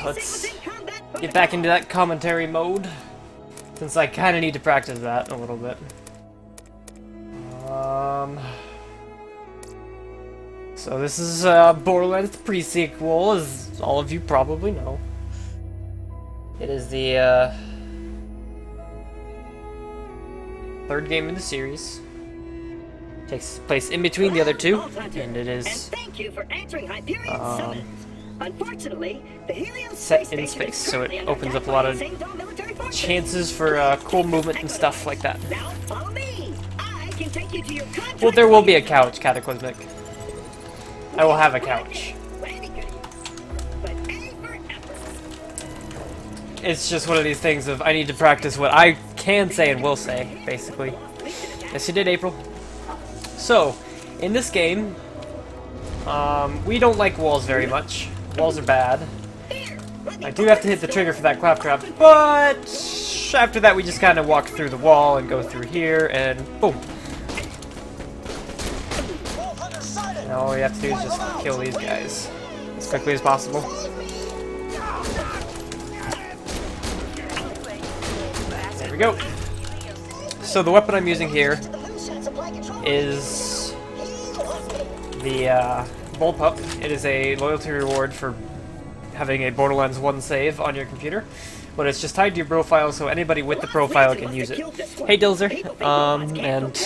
Let's get back into that commentary mode, since I kind of need to practice that a little bit. So this is Borderlands pre-sequel, as all of you probably know. It is the third game in the series. Takes place in between the other two, and it is Unfortunately, the Helium set in space, so it opens up a lot of chances for cool movement and stuff like that. Now follow me. I can take you to your contract. Well, there will be a couch, Cataclysmic. I will have a couch. It's just one of these things of I need to practice what I can say and will say, basically. Yes, you did, April. So, in this game, we don't like walls very much. Walls are bad. I do have to hit the trigger for that claptrap, but after that we just kind of walk through the wall and go through here, and boom. Now all we have to do is just kill these guys as quickly as possible. There we go. So the weapon I'm using here is the Bullpup. It is a loyalty reward for having a Borderlands 1 save on your computer, but it's just tied to your profile, so anybody with the profile can use it. Hey Dilzer, and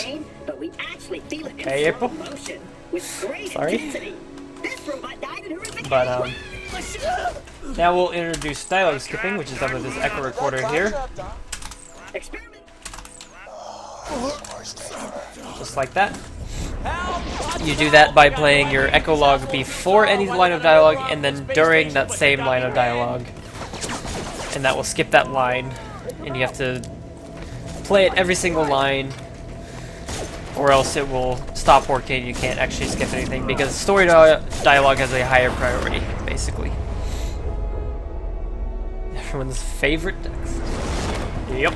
hey April. Sorry, but now we'll introduce dialogue skipping, which is done with this echo recorder here, just like that. You do that by playing your echo log before any line of dialogue and then during that same line of dialogue. And that will skip that line. And you have to play it every single line, or else it will stop working. You can't actually skip anything because story dialogue has a higher priority, basically. Everyone's favorite text. Yep.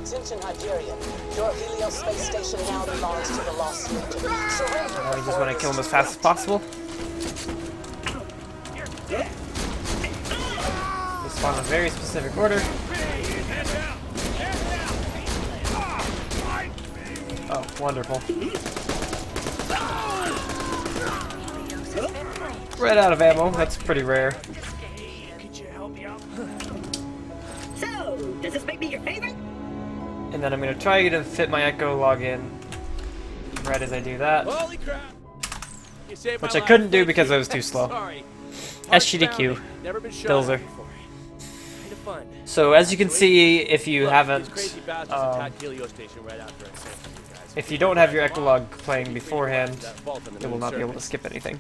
Attention Hyperion. Your Helios space station now belongs to the Lost Legion. Surrender. Now we just want to kill him as fast as possible. We spawn in a very specific order. Oh, wonderful. Ran out of ammo. That's pretty rare. So, does this make me your favorite? And then I'm going to try to fit my echo log in right as I do that. Which I couldn't do because I was too slow. SGDQ. Dilzer. So as you can see, if you haven't, if you don't have your echo log playing beforehand, you will not be able to skip anything.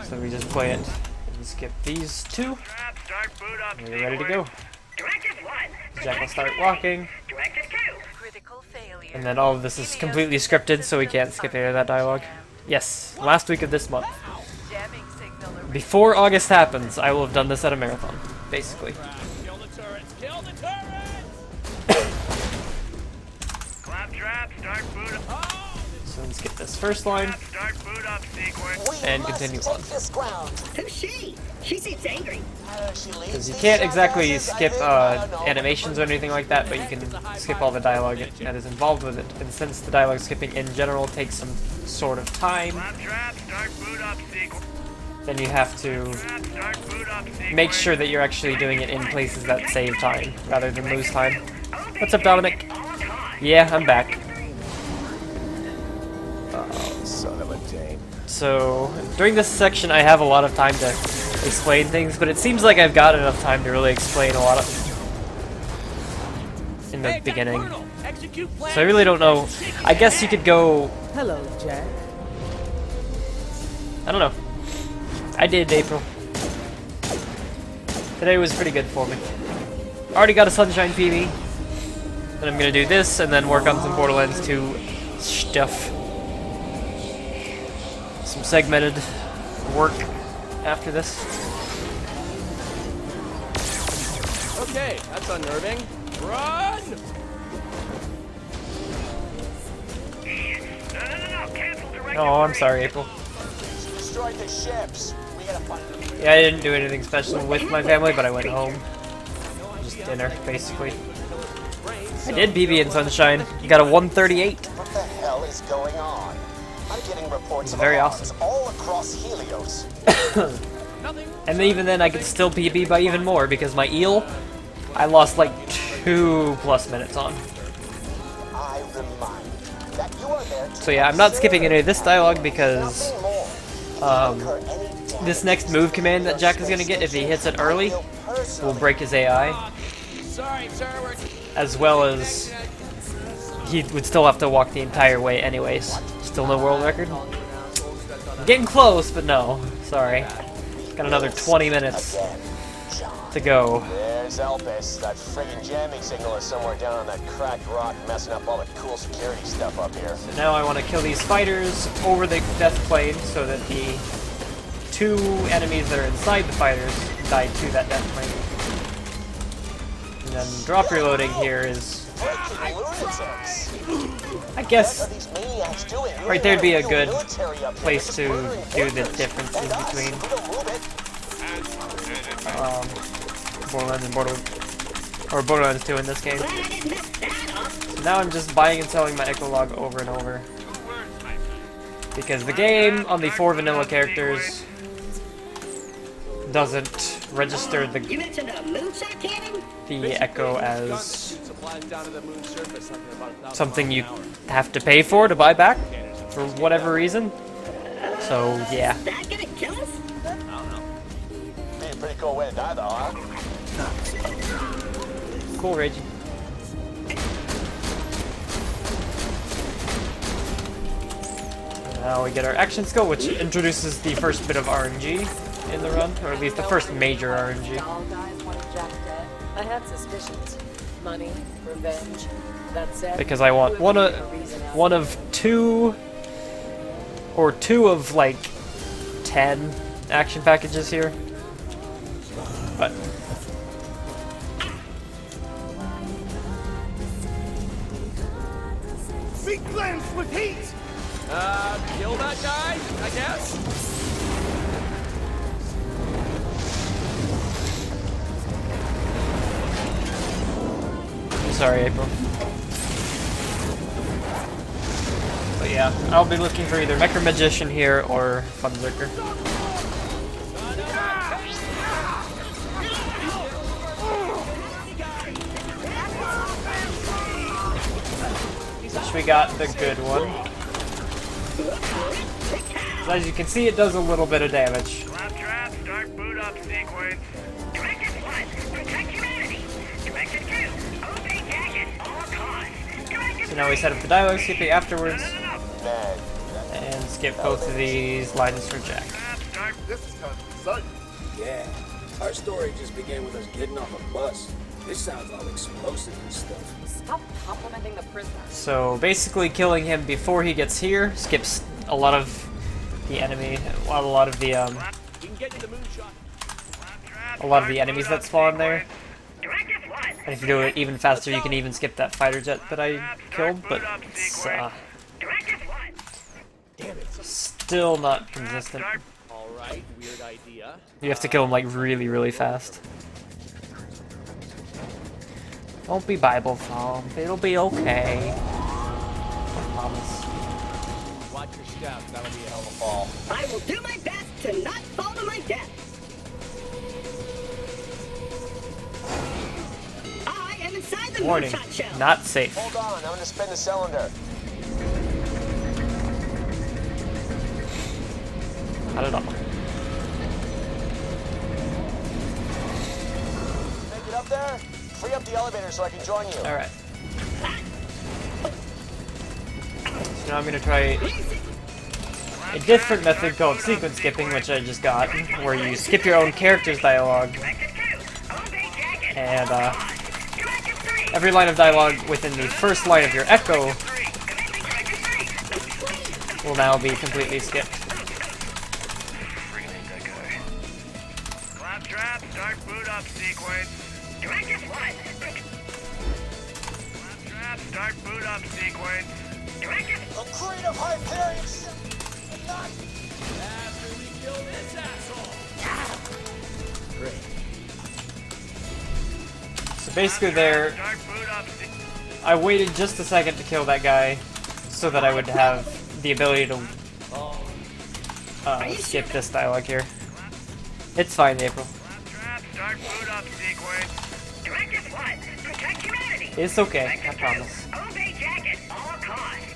So we just play it and skip these two, and we're ready to go. Jack will start walking, and then all of this is completely scripted, so we can't skip any of that dialogue. Yes, last week of this month. Before August happens, I will have done this at a marathon, basically. So let's get this first line, and continue on. Who's she? She seems angry. Because you can't exactly skip animations or anything like that, but you can skip all the dialogue that is involved with it. And since the dialogue skipping in general takes some sort of time, then you have to make sure that you're actually doing it in places that save time, rather than lose time. What's up, Dominic? Yeah, I'm back. Son of a dame. So, during this section I have a lot of time to explain things, but it seems like I've got enough time to really explain a lot of in the beginning. So I really don't know. I guess you could go... Hello, Jack. I don't know. I did, April. Today was pretty good for me. Already got a Sunshine PB. Then I'm gonna do this and then work on some Borderlands 2 stuff. Some segmented work after this. Okay, that's unnerving. Run! No, cancel direct Oh, I'm sorry, April. She destroyed the ships. We gotta find them. Yeah, I didn't do anything special with my family, but I went home. Just dinner, basically. I did BB in Sunshine. You got a 138. What the hell is going on? I'm getting reports of Very alarms awesome. all across Helios. And even then, I could still PB by even more because my eel, I lost like 2+ minutes on. I remind you that you are there to So yeah, I'm not skipping any of this dialogue because nothing more. this next move command that Jack is going to get, if he hits it early, will break his AI. As well as he would still have to walk the entire way anyways. Still no world record? I'm getting close, but no. Sorry. Got another 20 minutes to go. There's Elpis. That friggin' jamming signal is somewhere down on that cracked rock, messing up all the cool security stuff up here. So now I want to kill these fighters over the death plane so that the 2 enemies that are inside the fighters die to that death plane. And then drop reloading here is, I guess, right there'd be a good place to do the differences between Borderlands and Borderlands 2 in this game. So now I'm just buying and selling my Echolog over and over. Because the game, on the 4 vanilla characters, doesn't register the Echo as something you have to pay for to buy back, for whatever reason. So, yeah. Pretty cool way to die, though, huh? Cool, Reggie. Now we get our action skill, which introduces the first bit of RNG in the run, or at least the first major RNG. All guys wanted Jack dead. I had suspicions. Money, revenge. That said, Because I want one of 2 or 2 of like 10 action packages here. But Big plans with heat! Kill that guy, I guess? I'm sorry, April. But yeah, I'll be looking for either Mecha Magician here or Funzerker. We got the good one. So as you can see, it does a little bit of damage. Claptrap, start boot up sequence. Directive 1, protect humanity. Directive 2, obey Jack at all costs. Directive So now we set up the dialogue skipping afterwards, Man, and skip both of these lines for Jack. start. This is kind of exciting. Yeah, our story just began with us getting off a bus. This sounds all explosive and stuff. stop complimenting the prisoner. So basically killing him before he gets here skips a lot of the enemy, a lot of the you can get in the moonshot. a lot of the enemies that spawn there. Directive 1. And if you do it even faster, you can even skip that fighter jet that I killed, but it's Directive 1. still not consistent. Alright, weird idea. You have to kill him like really, really fast. Don't be Bible Thump, it'll be okay. I promise. Watch your step, that'll be a hell of a fall. I will do my best to not fall to my death. I am inside the Warning, moonshot shell. not safe. Hold on, I'm gonna spin the cylinder. Not at all. Make it up there? Free up the elevator so I can join you. Alright. So now I'm gonna try a different method called sequence skipping, which I just got, where you skip your own character's dialogue, and every line of dialogue within the first line of your echo will now be completely skipped. Claptrap, start boot up sequence. Directive 1. Claptrap, start boot up sequence. Directive. A crate of Hyperion So basically there, I waited just a second to kill that guy so that I would have the ability to skip this dialogue here. It's fine, April. Start boot up sequence. Directive 1, protect humanity. It's okay, I promise. Obey jacket, all costs.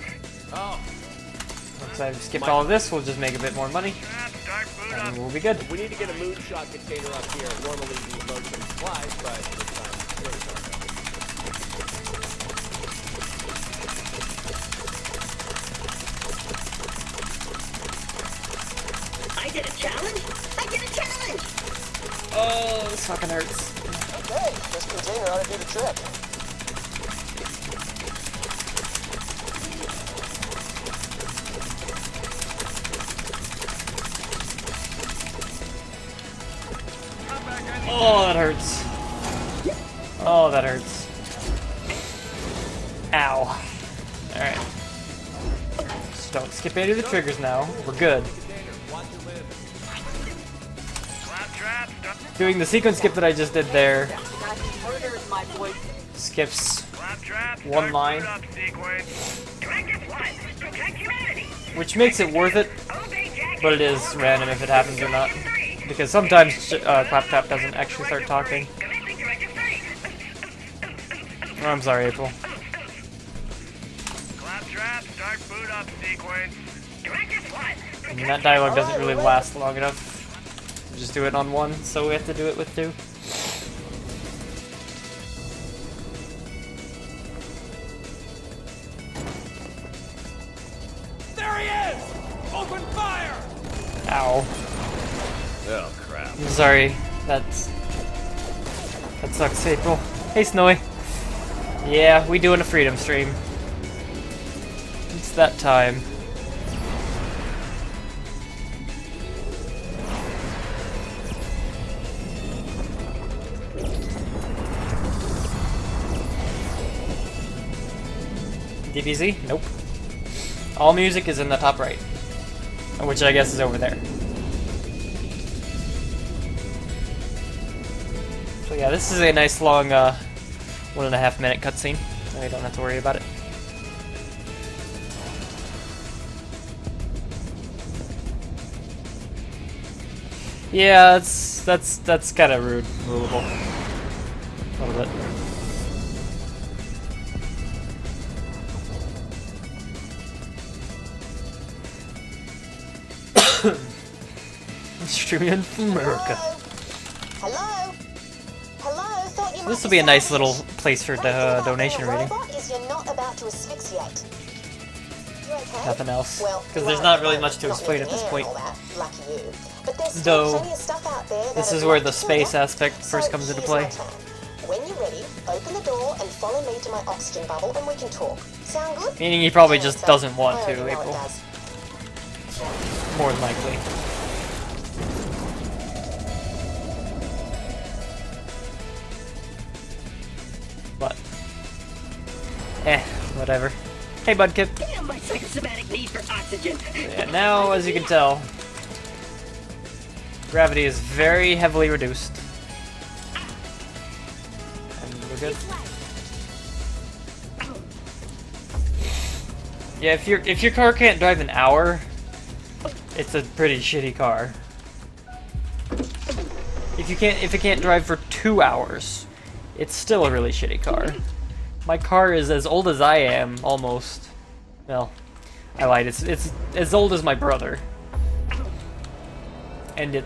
Oh, Once I've skipped all of this, we'll just make a bit more money, Start boot up. and we'll be good. we need to get a moonshot container up here. Normally the emotion flies, but this time really sorry. I did a challenge? I did a challenge! Oh, this fucking hurts. Okay, this container ought to do the trick. Oh, that hurts. Oh, that hurts. Ow. Alright. Just don't skip any of the triggers now. We're good. Claptrap, start. Doing the sequence skip that I just did there skips Claptrap, one line, boot up sequence. Directive 1, protect humanity. which makes it worth it, Obey jacket. but it is random if it happens or not. Because sometimes Claptrap doesn't actually start talking. Commencing directive 3. Oh, I'm sorry, April. Claptrap, start boot up sequence. Directive 1, I mean, that dialogue doesn't really last long enough to just do it on one, so we have to do it with two. There he is! Open fire! Ow. Oh, crap. I'm sorry. That sucks, April. Hey, Snowy. Yeah, we doing a freedom stream. It's that time. DBZ? Nope. All music is in the top right, which I guess is over there. So yeah, this is a nice long 1.5 minute cutscene. We don't have to worry about it. Yeah, that's kind of rude, movable, a little bit. Streaming from America. Hello? Hello? Thought you might This will be a nice little saved. place for Great thing about donation being a reading. robot is you're not about to asphyxiate. You okay? Nothing else. Well, Because you there's are not at the really moment, much to not explain in at the this air point. and all that. Lucky you. But there's still Though, plenty of stuff out there this that is I'd where like the to space hear. aspect first comes into here's play. my plan. When you're ready, open the door and follow me to my oxygen bubble and we can talk. Sound good? Meaning he probably Yeah, just so doesn't want I to, already know it April. does. More than likely. But, whatever. Hey, Budkip. Damn my psychosomatic need for oxygen. Yeah, now, as you can tell, gravity is very heavily reduced. And we're good. Yeah, if your car can't drive an hour, it's a pretty shitty car. If it can't drive for 2 hours, it's still a really shitty car. My car is as old as I am, almost. Well, I lied. It's as old as my brother, and it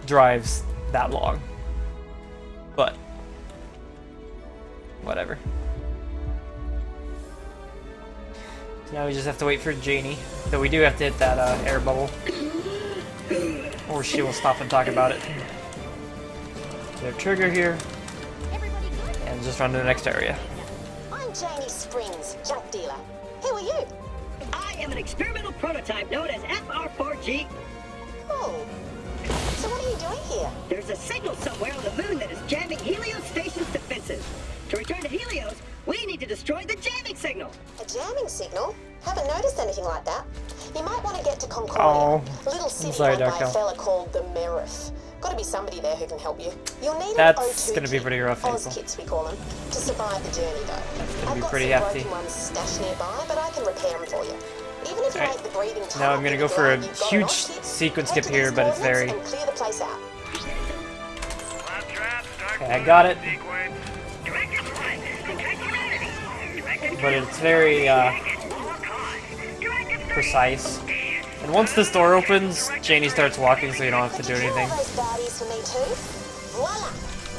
drives that long. But whatever. Now we just have to wait for Janie. Though we do have to hit that air bubble, or she will stop and talk about it. Their trigger here, and just run to the next area. I'm Janie Springs, junk dealer. Who are you? I am an experimental prototype known as FR4G. Oh. So what are you doing here? There's a signal somewhere on the moon that is jamming Helios Station's defenses. To return to Helios, we need to destroy the jamming signal. A jamming signal? Haven't noticed anything like that. You might want to get to Concordia, Oh, a little city sorry, run by a Darko. fella called the Merith. Gotta be somebody there who can help you. You'll need That's an O2 gonna be pretty rough, Oz April. kits we call them, to survive the journey though. gonna I've be got pretty some hefty. broken ones stashed nearby, but I can repair them for you. Even if you Alright. make the breathing Now I'm tunnel gonna in go the for a ground you've got an huge Oz kit, sequence head skip to here, these but it's coordinates very... and clear the place out. Claptrap, start Okay, I got it. sequence. Directed flight. Protect humanity. Directed But it's very, all cause. Directed precise. And once this door opens, Janie starts walking so you don't have to do Could you anything. kill all those baddies for me too? Voila!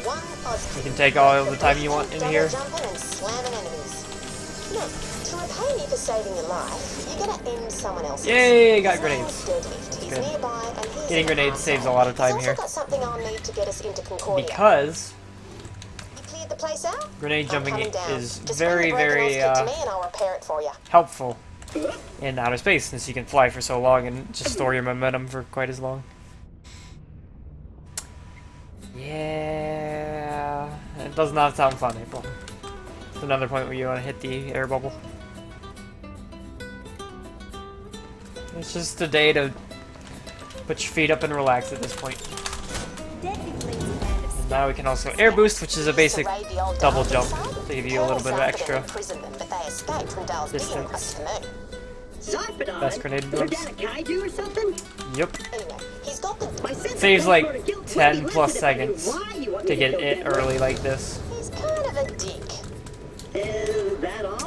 One Oz You kit. can take all the time you want in Double here. jumping and slamming enemies. Look, to repay me for saving your life, you're gonna end someone else's. Yay, got His name grenades. is Deadlift. He's Good. nearby and he's Getting an grenades asshole. saves a lot of time He's here. also got something I'll need to get us into Concordia. Because You cleared the place out? grenade I'm jumping coming down. is Just very, bring the broken very, Oz kit to me and I'll repair it for you. helpful in outer space, since you can fly for so long and just store your momentum for quite as long. Yeah, it does not sound fun, April. It's another point where you want to hit the air bubble. It's just a day to put your feet up and relax at this point. And now we can also air boost, which is a basic Raid the old double Dark jump inside. to give you a little bit of Turns out extra that they imprisoned them, but they escaped from Dal's digging distance. across the moon. Zarpedon? Best grenade Was builds. that a kaiju or something? Yep. Anyway, he's got the... My sense of Saves like transport guilt would 10 be plus lessened if I knew seconds why you want to me get kill it Deadlift. early like this. He's kind of a dick. Is that all?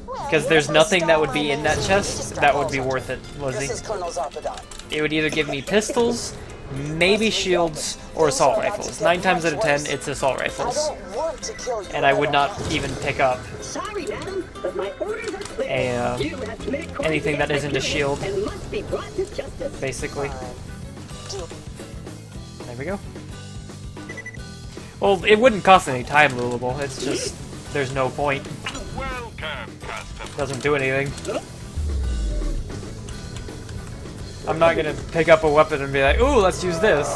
Well, Because you there's know, nothing that would Star be in that Wars, chest just that drop would be balls on worth it, was This he? is Colonel Zarpedon. It would either give me pistols, maybe shields, or assault rifles. 9 times out of 10, it's assault I rifles. don't want to kill you. And I would not even pick up Sorry, madam, but my orders are clear. a, You have committed crimes anything that against isn't a my shield, people and must be brought to justice. basically. Deal. There we go. Well, it wouldn't cost any time lootable, it's just, there's no point. Welcome, customer. Doesn't do anything. I'm not gonna pick up a weapon and be like, ooh, let's use this.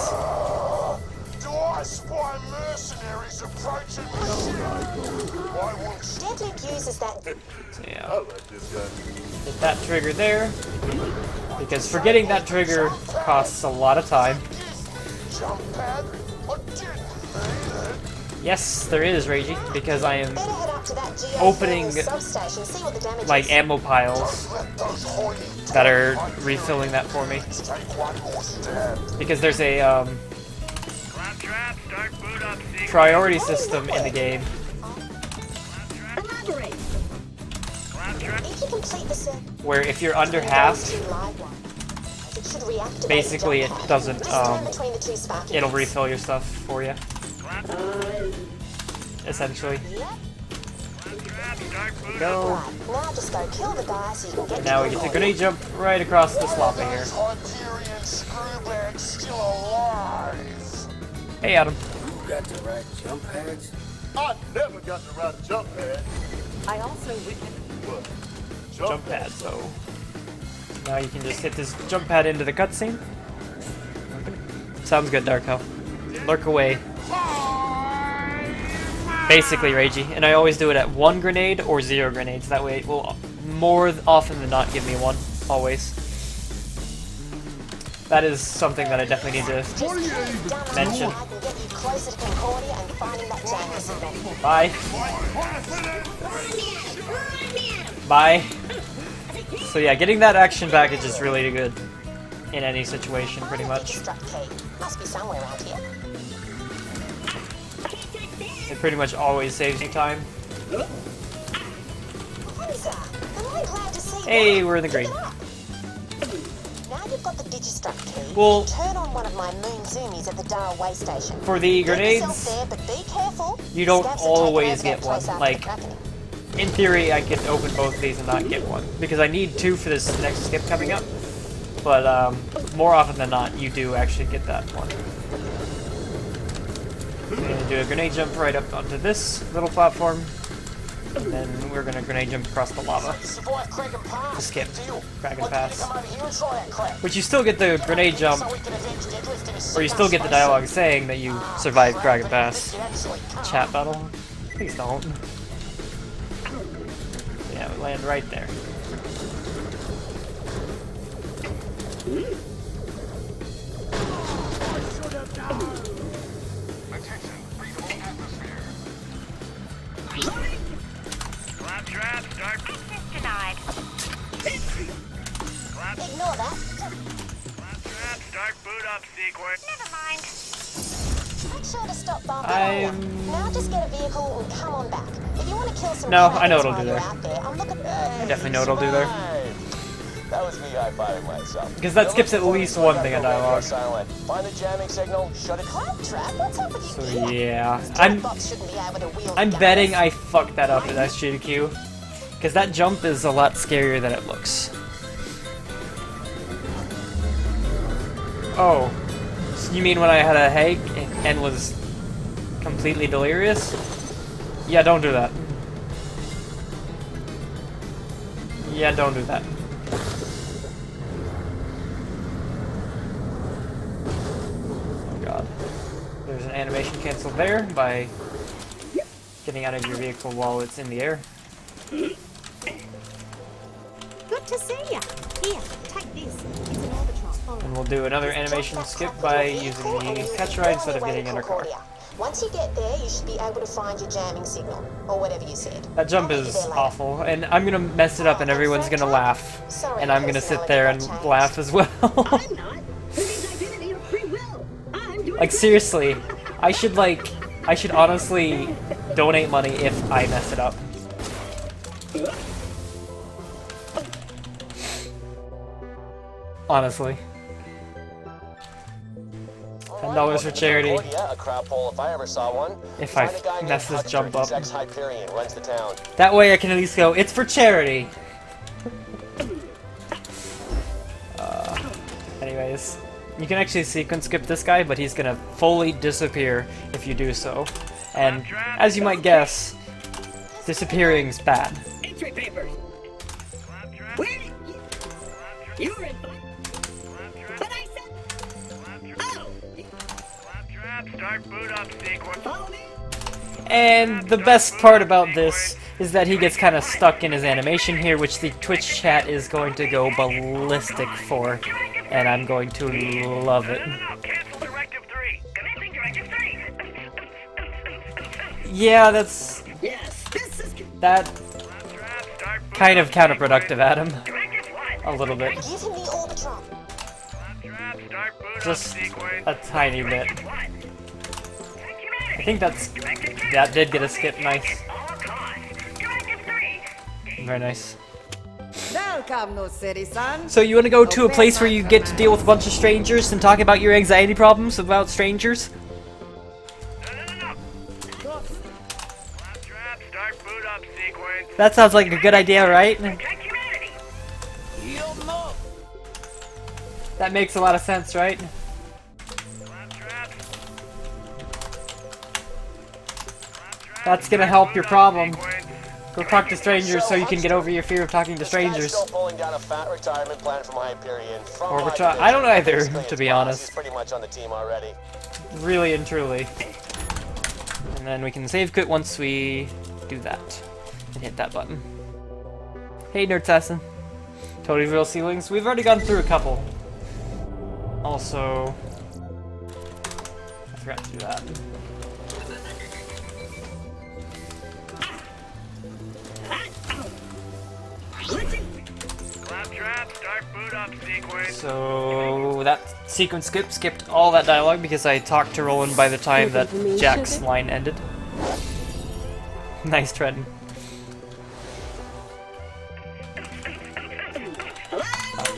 Do I spy mercenaries approaching me? Why won't Deadlift uses that... So, yeah. Hit that trigger there. Because forgetting that trigger costs a lot of time. jump pad? I didn't mean it. Yes, there is, Reiji, because I am Better head up to that GA opening, thermal substation, see what the damage like is. ammo piles Let those horny that are refilling that for me. take one more stab. Because there's a Claptrap, start boot up sequence. priority system in the game Elaborate. Claptrap. If you complete the circuit, where if you're under half, it should reactivate basically the it jump pad. doesn't, Just turn between the two sparky it'll bits. refill your stuff for you, essentially. Yep. Claptrap, start boot Go. Right, now just go kill the guy so you can get Now we to get to the grenade jump right across the slopper here. Those Hyperion screwbags still alive. Hey, Adam. You got the right jump pads? I never got the right jump pad. I also witnessed What? Jump pad, so now you can just hit this jump pad into the cutscene. Okay. Sounds good, Darko. Lurk away. Basically, Reiji, and I always do it at 1 grenade or 0 grenades. That way, it will more often than not give me 1. Always. That is something that I definitely need to mention. I can get you closer to Concordia and finding that jamming signal. Bye. Bye. So yeah, getting that action package is really good in any situation, pretty much. Struck key. Must be somewhere around here. It pretty much always saves you time. Hamza, am I glad to see you? Hey, we're in the green. Pick it up. Now you've got the Digistruct key. Well- turn on one of my moon zoomies at the Dar way station. For the Get yourself grenades, there, but be careful. you don't Scavs have taken always over that get place one, after like- the cracking. in theory, I could open both of these and not get one. Because I need 2 for this next skip coming up. But more often than not, you do actually get that one. We're going to do a grenade jump right up onto this little platform. And then we're going to grenade jump across the lava. Survive Kraken Pass. To skip Deal. Kraken Why can't you Pass. come over here and try that crap? Which you still get the grenade jump, So we can avenge Deadlift in his or you still get the dialogue saying that you survived Kraken Pass. Chat battle. Please don't. Yeah, we land right there. ignore that. Claptrap, start boot up sequence. Never mind. Make sure to stop bumping on ya. Now just get a vehicle and come on back. If you want to kill some No, I know crackers what it'll while do you're there. out there, I'm looking. I definitely know what it'll do there. That was me high-fiving myself. Because that skips at least one thing in dialogue. Silent. Find the jamming signal, shut it. Claptrap, what's up with you? So here? yeah, Box shouldn't be able to wield I'm guns. betting I fucked that up in SGDQ. Because that jump is a lot scarier than it looks. Oh. So you mean when I had a headache and was completely delirious? Yeah, don't do that. Yeah, don't do that. Oh god. There's an animation cancel there by getting out of your vehicle while it's in the air. Good to see ya. Here, take this. It's an Orbitron. And we'll do another animation skip by using the catch ride instead of getting in our car. Once you get there, you should be able to find your jamming signal, or whatever you said. That jump I'll meet you is there later. awful, and I'm gonna mess it up and everyone's gonna laugh. And I'm gonna sit there and laugh as well. I'm not. Who needs identity or free will? I'm doing Like seriously, I should honestly donate money if I mess it up. Honestly. $10 for charity. Yeah, a crap hole if I ever saw one. If I Find a guy named mess this Hudson. jump up. He's ex-Hyperion, runs the town. That way I can at least go, it's for charity! Anyways, you can actually sequence skip this guy, but he's gonna fully disappear if you do so. And, as you might guess, disappearing's bad. X-ray papers. Claptrap, Where did you were in. claptrap, But I said. Oh, claptrap, start boot up sequence. follow me. And the best part about this is that he gets kind of stuck in his animation here, which the Twitch chat is going to go ballistic for, and I'm going to love it. No, cancel Directive 3. Commencing Directive 3. Yeah, that's Yes, this is. that Claptrap, start boot kind of up counterproductive, Adam. Directive 1. A little bit. Give him the Orbitron. Claptrap, start boot Just up sequence. a tiny bit. Directive 1. I think that did get a skip, nice. All cause. Directive 3. Very nice. Welcome, no citizen. So you want to go to a place where you get to deal with a bunch of strangers and talk about your anxiety problems about strangers? No. Claptrap, start boot up sequence. That sounds like a good idea, right? Protect humanity. That makes a lot of sense, right? Claptrap. That's gonna help your problem. Go talk to strangers so you can get over your fear of talking to This guy's strangers. still pulling down a fat retirement plan from Hyperion. From Or my retire- I don't division. either, Basically, to his be boss, honest. He's pretty much on the team already. Really and truly. And then we can save quit once we do that. And hit that button. Hey, Nerd Assassin. Totally real ceilings. We've already gone through a couple. Also, I forgot to do that. Claptrap, start boot up sequence. So that sequence skipped all that dialogue because I talked to Roland by the time that Jack's line ended. Nice treading.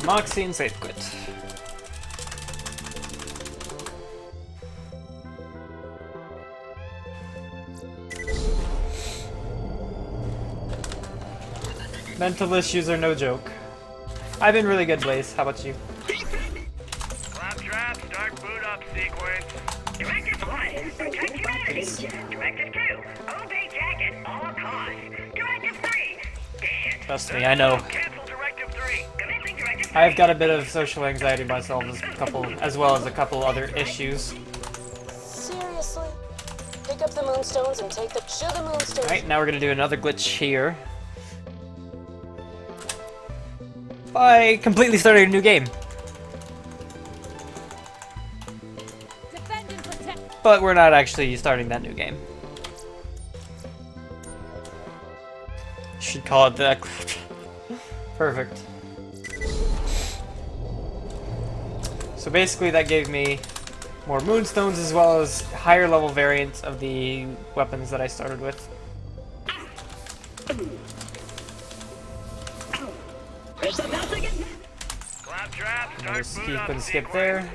Moxie and save quit. Mental issues are no joke. I've been really good, Blaze. How about you? Claptrap, start boot up sequence. Directive 1, protect humanity. Directive 2, obey Jack at all costs. Directive 3, dance. Trust me, I know. Cancel Directive 3. Commencing Directive 3. I've got a bit of social anxiety myself, as well as a couple other issues. Seriously? Pick up the moonstones and take the sugar moonstones. Alright, now we're gonna do another glitch here. By completely starting a new game. Defend and protect. But we're not actually starting that new game. Should call it that. Perfect. So basically that gave me more moonstones as well as higher level variants of the weapons that I started with. Another skip and skip there.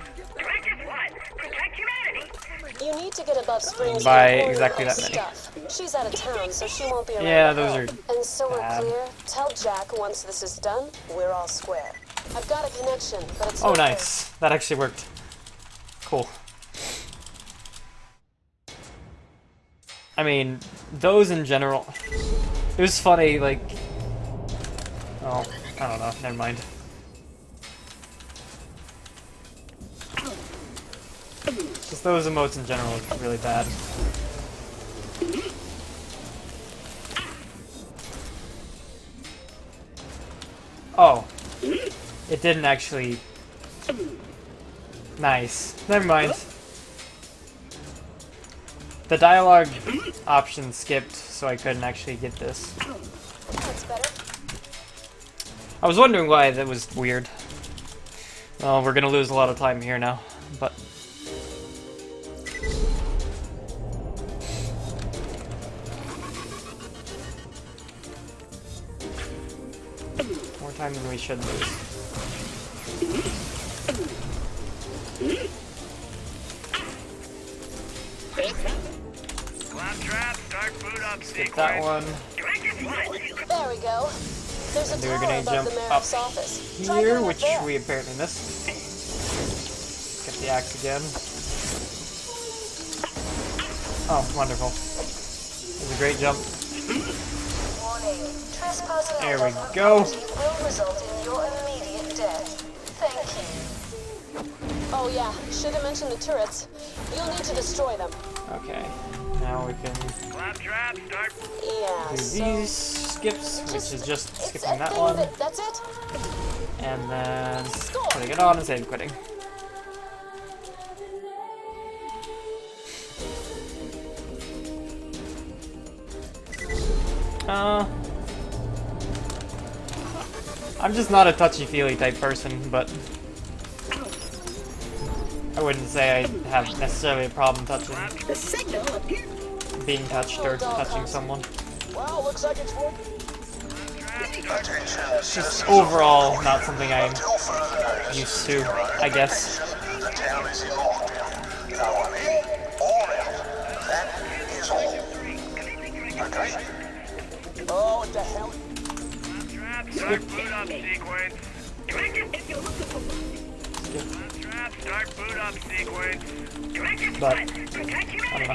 You need to get above Spring's By important exactly that many. stuff. She's out of town, so she won't be around. Yeah, to those help. are And so we're bad. clear. Tell Jack once this is done, we're all square. I've got a connection, but it's Oh, not nice. That actually worked. Cool. I mean, those in general. It was funny, like. Oh, I don't know. Never mind. Just those emotes in general are really bad. Oh. It didn't actually... Nice. Never mind. The dialogue option skipped, so I couldn't actually get this. That's better. I was wondering why that was weird. Well, we're gonna lose a lot of time here now, but... More time than we should lose. Skip that one. There we go. There's a And we're tower gonna above jump the up mayor's office. Try here, going up which there. we apparently missed. Get the axe again. Oh, wonderful. It was a great jump. Warning. Trespassing There on we government go. property will result in your immediate death. Thank you. Oh yeah, should have mentioned the turrets. You'll need to destroy them. Okay, now we can Yeah, do so these skips, which is just it's skipping a that thing one, that's it? and then putting it on and save quitting. I'm just not a touchy-feely type person, but I wouldn't say I have necessarily a problem touching, The signal appears. being touched or touching someone. Well, looks like it's working. Just overall, not something I'm used to, I guess. The town is in lockdown. No one in or out. That is all. Okay? Oh, what the hell? Start boot up sequence. Start boot up sequence. Directive But, 1, protect I don't humanity. know.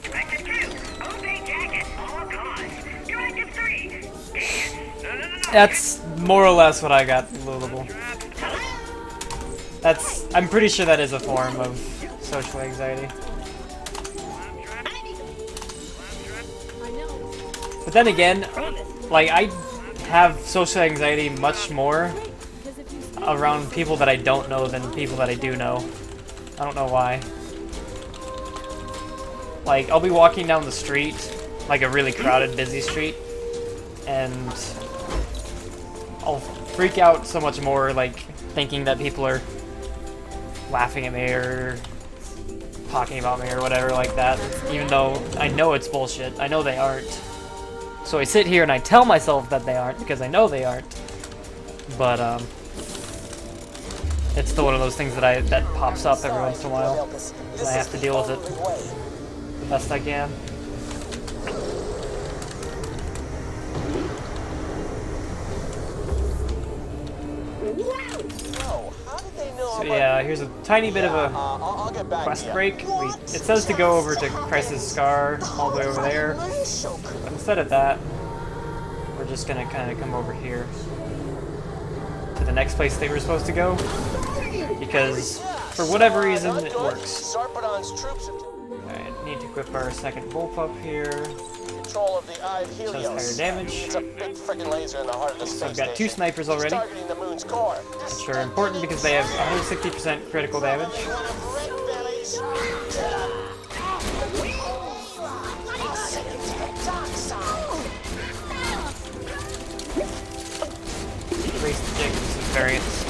Directive 2, obey Jack at all costs. Directive 3, dance. No. That's more or less what I got in Lulable. That's, I'm pretty sure that is a form of social anxiety. But then again, like, I have social anxiety much more around people that I don't know than people that I do know. I don't know why. Like, I'll be walking down the street, like a really crowded, busy street, and I'll freak out so much more, like, thinking that people are laughing at me or talking about me or whatever like that, even though I know it's bullshit. I know they aren't. So I sit here and I tell myself that they aren't because I know they aren't. But it's still one of those things that pops up every once in a while, and I have to deal with it the best I can. So yeah, here's a tiny bit of a I'll get back quest to you. break. It says to go over to Crisis Scar all the way over there, but instead of that, we're just gonna kind of come over here to the next place they were supposed to go, because for whatever reason it works. Sarpedon's troops have Alright, need to equip our second Bullpup here. control of the Eye of Does Helios. higher damage. It's a big freaking laser in the heart of the space So I've got two station. snipers It's already, targeting the moon's core. which are important because they have 160% critical damage. Race the Jacobs variants.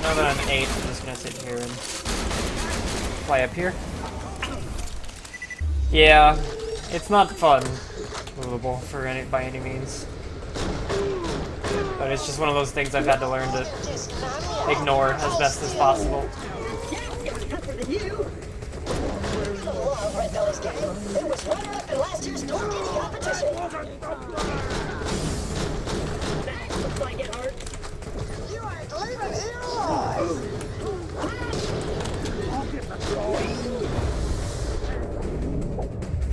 Now that I'm 8, I'm just gonna sit here and fly up here. Yeah, it's not fun, movable by any means. But it's just one of those things I've had to learn to ignore as best as possible. Love Red Belly's game. It was runner-up in last year's Door Kitty competition. That looks like it hurts. You ain't leaving here alive.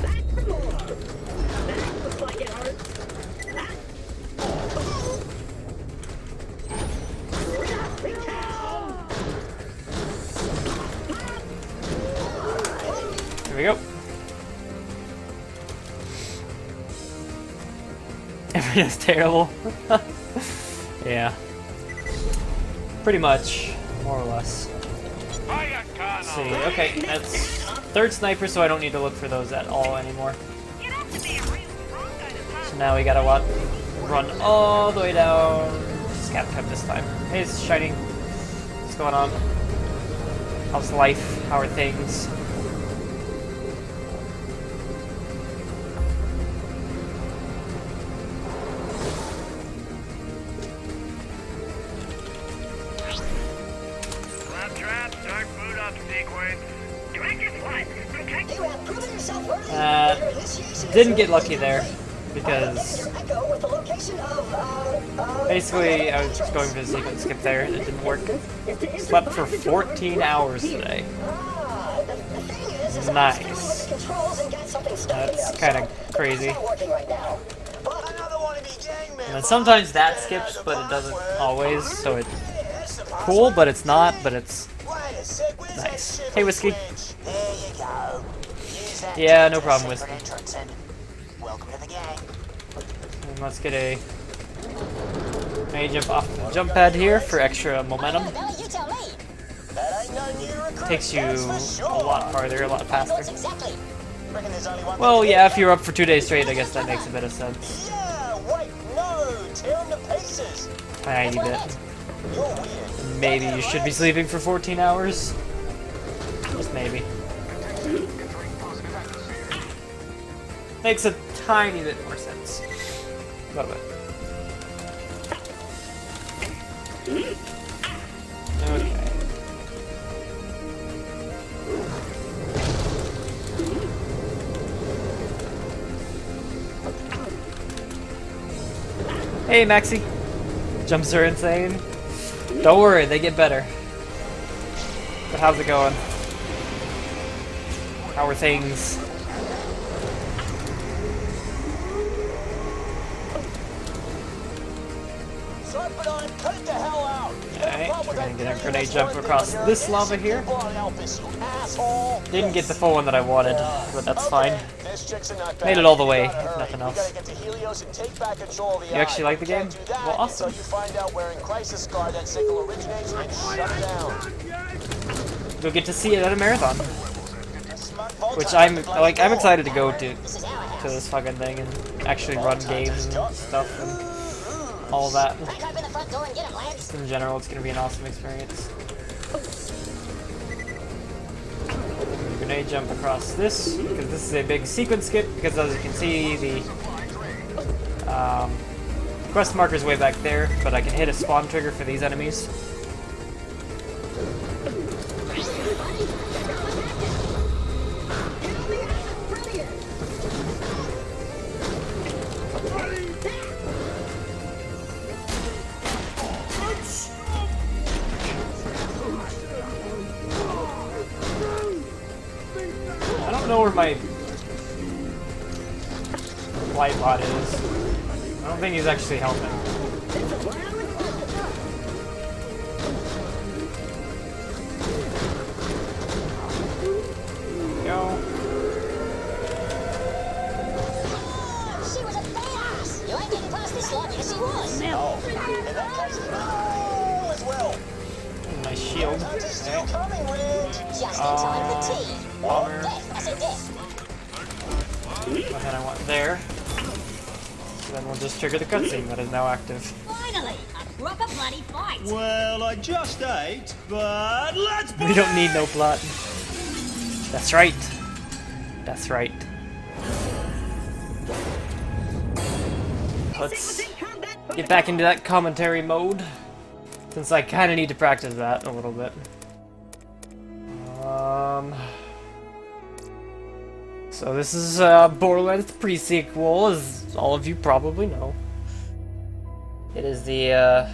Back for more. That looks like it hurts. Here we go. Everything's terrible. Yeah. Pretty much, more or less. Let's see, okay, that's third sniper, so I don't need to look for those at all anymore. So now we gotta what? Run all the way down. Scout camp this time. Hey, it's Shining. What's going on? How's life? How are things? Didn't get lucky there, because basically I was just going for the sequence skip there and it didn't work. Slept for 14 hours today. Nice. That's kind of crazy. And then sometimes that skips, but it doesn't always, so it's cool, but it's not, but it's nice. Hey, Whiskey. Yeah, no problem, Whiskey. Welcome to the gang. And let's get a jump off the jump pad here for extra momentum. Takes you a lot farther, a lot faster. Well, yeah, if you're up for 2 days straight, I guess that makes a bit of sense. Tiny bit. Maybe you should be sleeping for 14 hours. Just maybe. Makes a tiny bit more sense. Love it. Okay. Hey, Maxie. Jumps are insane. Don't worry, they get better. But how's it going? How are things? Alright, we're gonna get a grenade jump across this lava here. Didn't get the full one that I wanted, but that's fine. Made it all the way, if nothing else. You actually like the game? Well, awesome. You'll get to see it at a marathon. Which I'm excited to go to this fucking thing and actually run games and stuff and all that. Just in general, it's gonna be an awesome experience. Grenade jump across this, because this is a big sequence skip, because as you can see, the quest marker's way back there, but I can hit a spawn trigger for these enemies. I don't know where my light bot is. I don't think he's actually helping. Go. She was a badass. You ain't getting past this one. Yes, she was. No. In that case, no as well. Nice shield. Just in time for tea. Bomber. Death. I said death. What head I want there. So then we'll just trigger the cutscene that is now active. Finally, a Proper bloody fight. Well, I just ate, but let's We don't need no plot. That's right. That's right. Let's get back into that commentary mode, since I kind of need to practice that a little bit. So this is Borderlands pre-sequel, as all of you probably know. It is the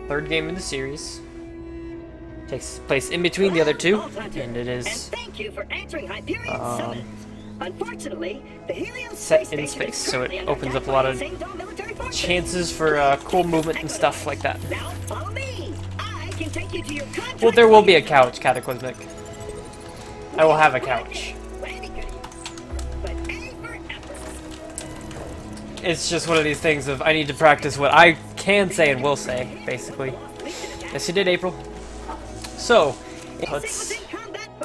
third game in the series. Takes place in between the other two, and it is thank you for answering Hyperion summons. Unfortunately, the Helios set in space, so it opens up a lot of chances for cool movement and stuff like that. Now follow me. I can take you to your contract. Well, there will be a couch, Cataclysmic. I will have a couch. It's just one of these things of I need to practice what I can say and will say, basically. Yes, you did, April. So, let's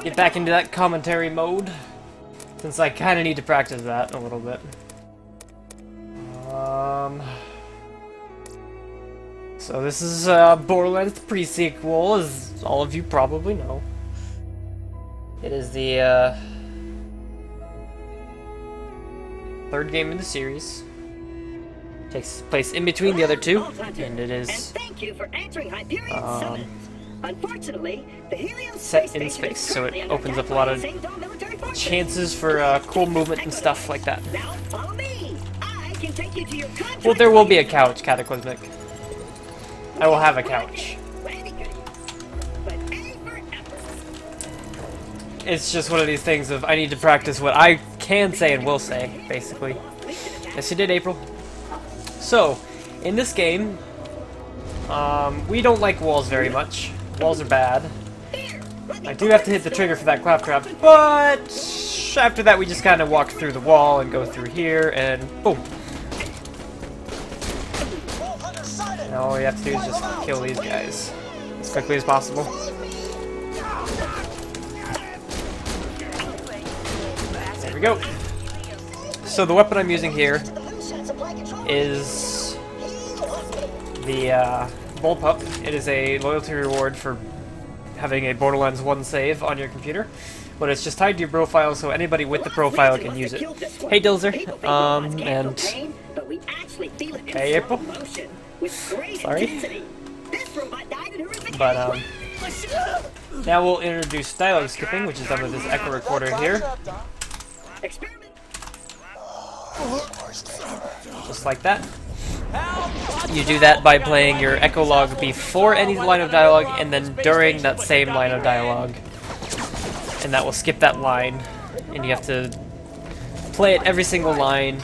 get back into that commentary mode, since I kind of need to practice that a little bit. So this is Borderlands pre-sequel, as all of you probably know. It is the third game in the series. Takes place in between the other two, and it is thank you for answering Hyperion summons. Unfortunately, the Helios set in space, so it opens up a lot of chances for cool movement and stuff like that. Now follow me. I can take you to your contract. Well, there will be a couch, Cataclysmic. I will have a couch. It's just one of these things of I need to practice what I can say and will say, basically. Yes, you did, April. So, in this game, we don't like walls very much. Walls are bad. I do have to hit the trigger for that claptrap, but after that we just kind of walk through the wall and go through here, and boom. And all we have to do is just kill these guys as quickly as possible. There we go. So the weapon I'm using here is the Bullpup. It is a loyalty reward for having a Borderlands 1 save on your computer, but it's just tied to your profile, so anybody with the profile can use it. Hey Dilzer, and hey April. Sorry, but now we'll introduce dialogue skipping, which is done with this echo recorder here. Just like that. You do that by playing your echo log before any line of dialogue and then during that same line of dialogue. And that will skip that line, and you have to play it every single line,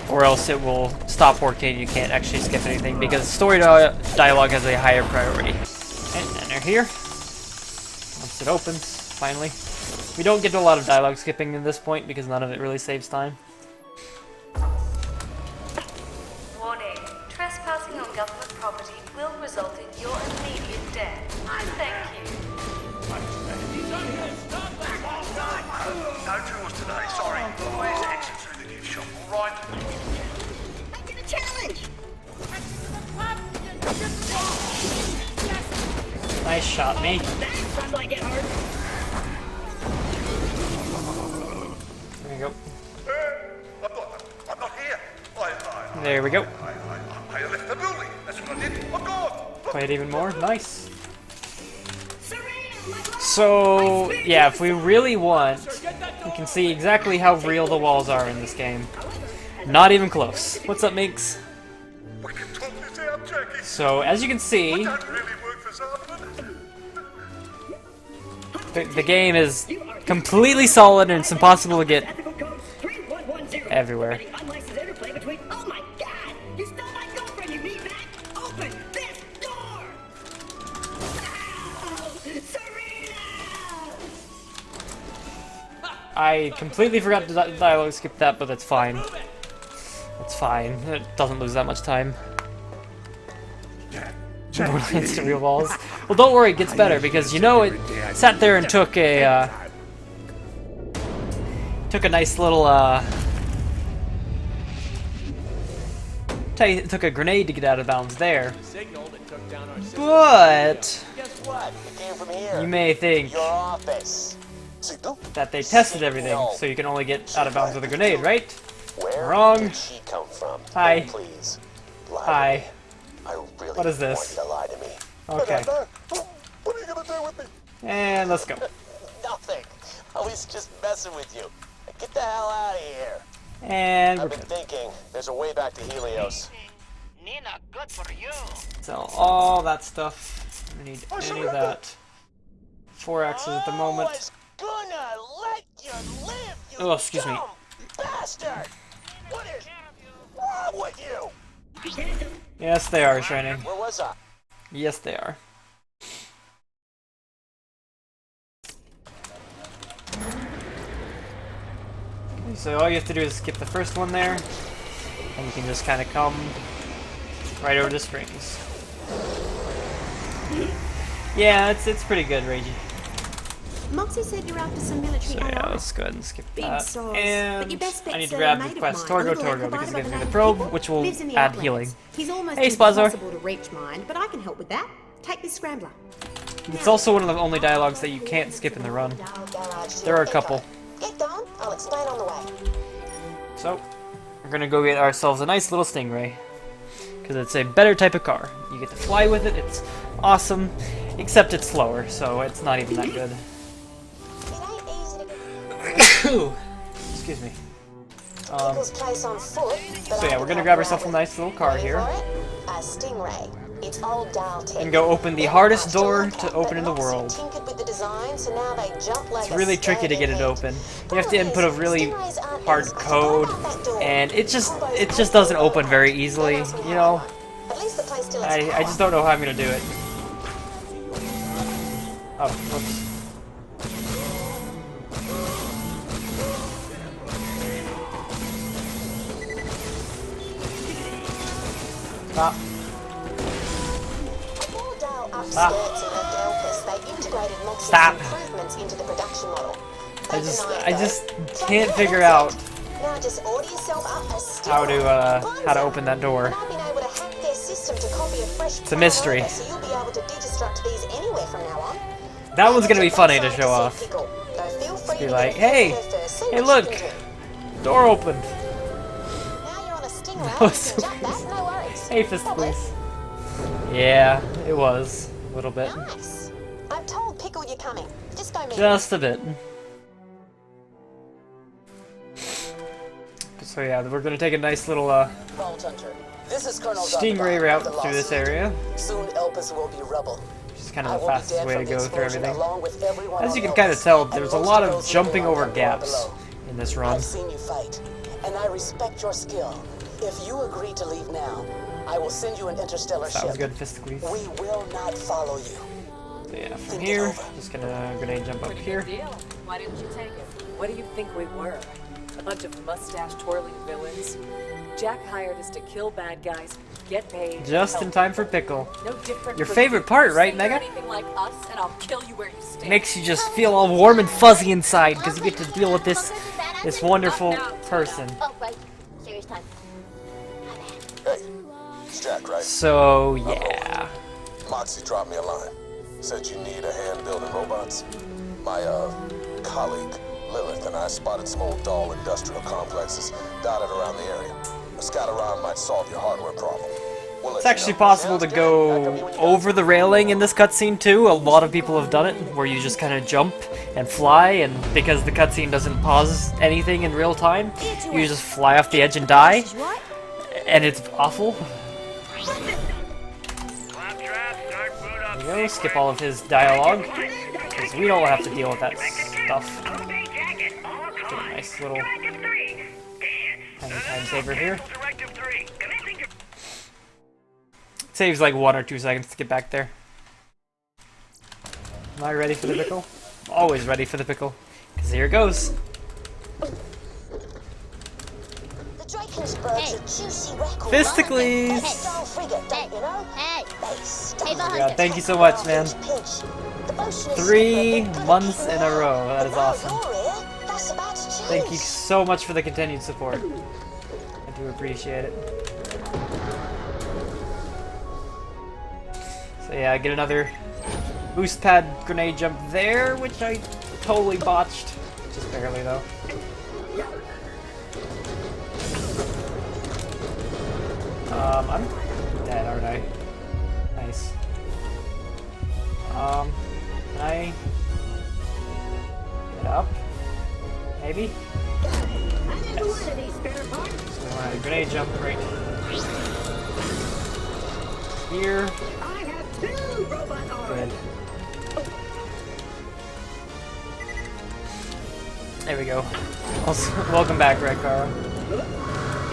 or else it will stop working. You can't actually skip anything because story dialogue has a higher priority. And they're here. Once it opens, finally. We don't get a lot of dialogue skipping at this point because none of it really saves time. Warning. Trespassing on government property will result in your immediate death. Thank you. No tours today, sorry. Where's the exit through the gift shop, alright? I did a challenge. Nice shot, me. That sounds like it hurt. There you go. I'm not here. There we go. I left the building. That's what I did. I'm gone. Play it even more. Nice. So, yeah, if we really want, we can see exactly how real the walls are in this game. Not even close. What's up, Minx? We can talk this out, Jackie. So, as you can see, Don't really work for Zartman. the game is completely solid and it's impossible to get everywhere. Oh my god! You stole my girlfriend, you meatbag! Open this door! I completely forgot to dialogue skip that, but that's fine. It's fine. It doesn't lose that much time. Borderlands to real walls. Well, don't worry, it gets better because you know it sat there and took a nice little It took a grenade to get out of bounds there. Signal that took down our sister. But Guess what? It came from here. you may think Your office. that they tested everything, so you can only get out of bounds with a grenade, right? Where Wrong. did she come from? Hi. Please. Lie Hi. to me. I really What is this? want you to lie to me. Okay. What are you gonna do with me? And let's go. Nothing. I was just messing with you. Get the hell out of here. And we're I've been good. thinking. There's a way back to Helios. Nina, good for you. Sell all that stuff. We need any of that. 4 axes at the moment. I was gonna let you live, you Oh, excuse me. dumb bastard! What is wrong with you? Yes, they are, Shining. Where was I? Yes, they are. Okay, so all you have to do is skip the first one there, and you can just kind of come right over the springs. Yeah, it's pretty good, Reggie. Moxie said you're after some military So yeah, AI. let's go ahead and skip Big that. sauce. And But your best bet's I need to a grab mate the of quest mine, a Torgo little Torgo acrobat because it gives me of the an probe, people, which will lives in the add Outlands. healing. He's almost Hey, Splazor. impossible to reach, mind, but I can help with that. Take this scrambler. It's also one of the only dialogues that you can't skip in the run. There are a couple. Get going. I'll explain on the way. So, we're gonna go get ourselves a nice little Stingray. Because it's a better type of car. You get to fly with it, it's awesome, except it's slower, so it's not even that good. Excuse me. So yeah, we're gonna grab ourselves a nice little car here. A Stingray. It's old dial tech. And go open the hardest door to open in the world. It's really tricky to get it open. You have to input a really hard code, and it just doesn't open very easily, you know? I just don't know how I'm gonna do it. Oh, whoops. Stop. Stop. I just can't figure out how to open that door. It's a mystery. That one's gonna be funny to show off. Just be like, hey look, door opened. That was so crazy. Hey, fist please. Yeah, it was a little bit. Nice. I've told Pickle you're coming. Just go meet Just a bit. So yeah, we're gonna take a nice little This is Colonel Stingray route through this area. Soon Elpis will be rubble. Which is kind of the fastest way to go through everything. As you can kind of tell, there's a lot of jumping over gaps in this run. I've seen you fight, and I respect your skill. If you agree to leave now, I will send you an interstellar ship. That was good, Fisticles. We will not follow you. So yeah, from here, just gonna grenade jump up here. Why didn't you take it? What do you think we were? A bunch of mustache-twirling villains? Jack hired us to kill bad guys, get paid. Just in time for Pickle. No different. Your favorite part, right, Mega? Anything like us, and I'll kill you where you stand. Makes you just feel all warm and fuzzy inside because you get to deal with this wonderful person. Oh, right. Serious time. Hey, it's Jack, right? So yeah. Moxie dropped me a line. Said you need a hand building robots. My colleague Lilith and I spotted some old doll industrial complexes dotted around the area. A scout around might solve your hardware problem. It's actually possible to go over the railing in this cutscene too. A lot of people have done it, where you just kind of jump and fly, and because the cutscene doesn't pause anything in real time, you just fly off the edge and die, and it's awful. There you go, skip all of his dialogue, because we don't have to deal with that stuff. Get a nice little time saver here. Saves like 1 or 2 seconds to get back there. Am I ready for the pickle? Always ready for the pickle. Because here it goes. Fisticles! Yeah, thank you so much, man. 3 months in a row. That is awesome. Thank you so much for the continued support. I do appreciate it. So yeah, I get another boost pad grenade jump there, which I totally botched. Just barely though. I'm dead, aren't I? Nice. Can I get up? Maybe? Yes. So we want a grenade jump right here. Good. There we go. Also, welcome back, Red Car.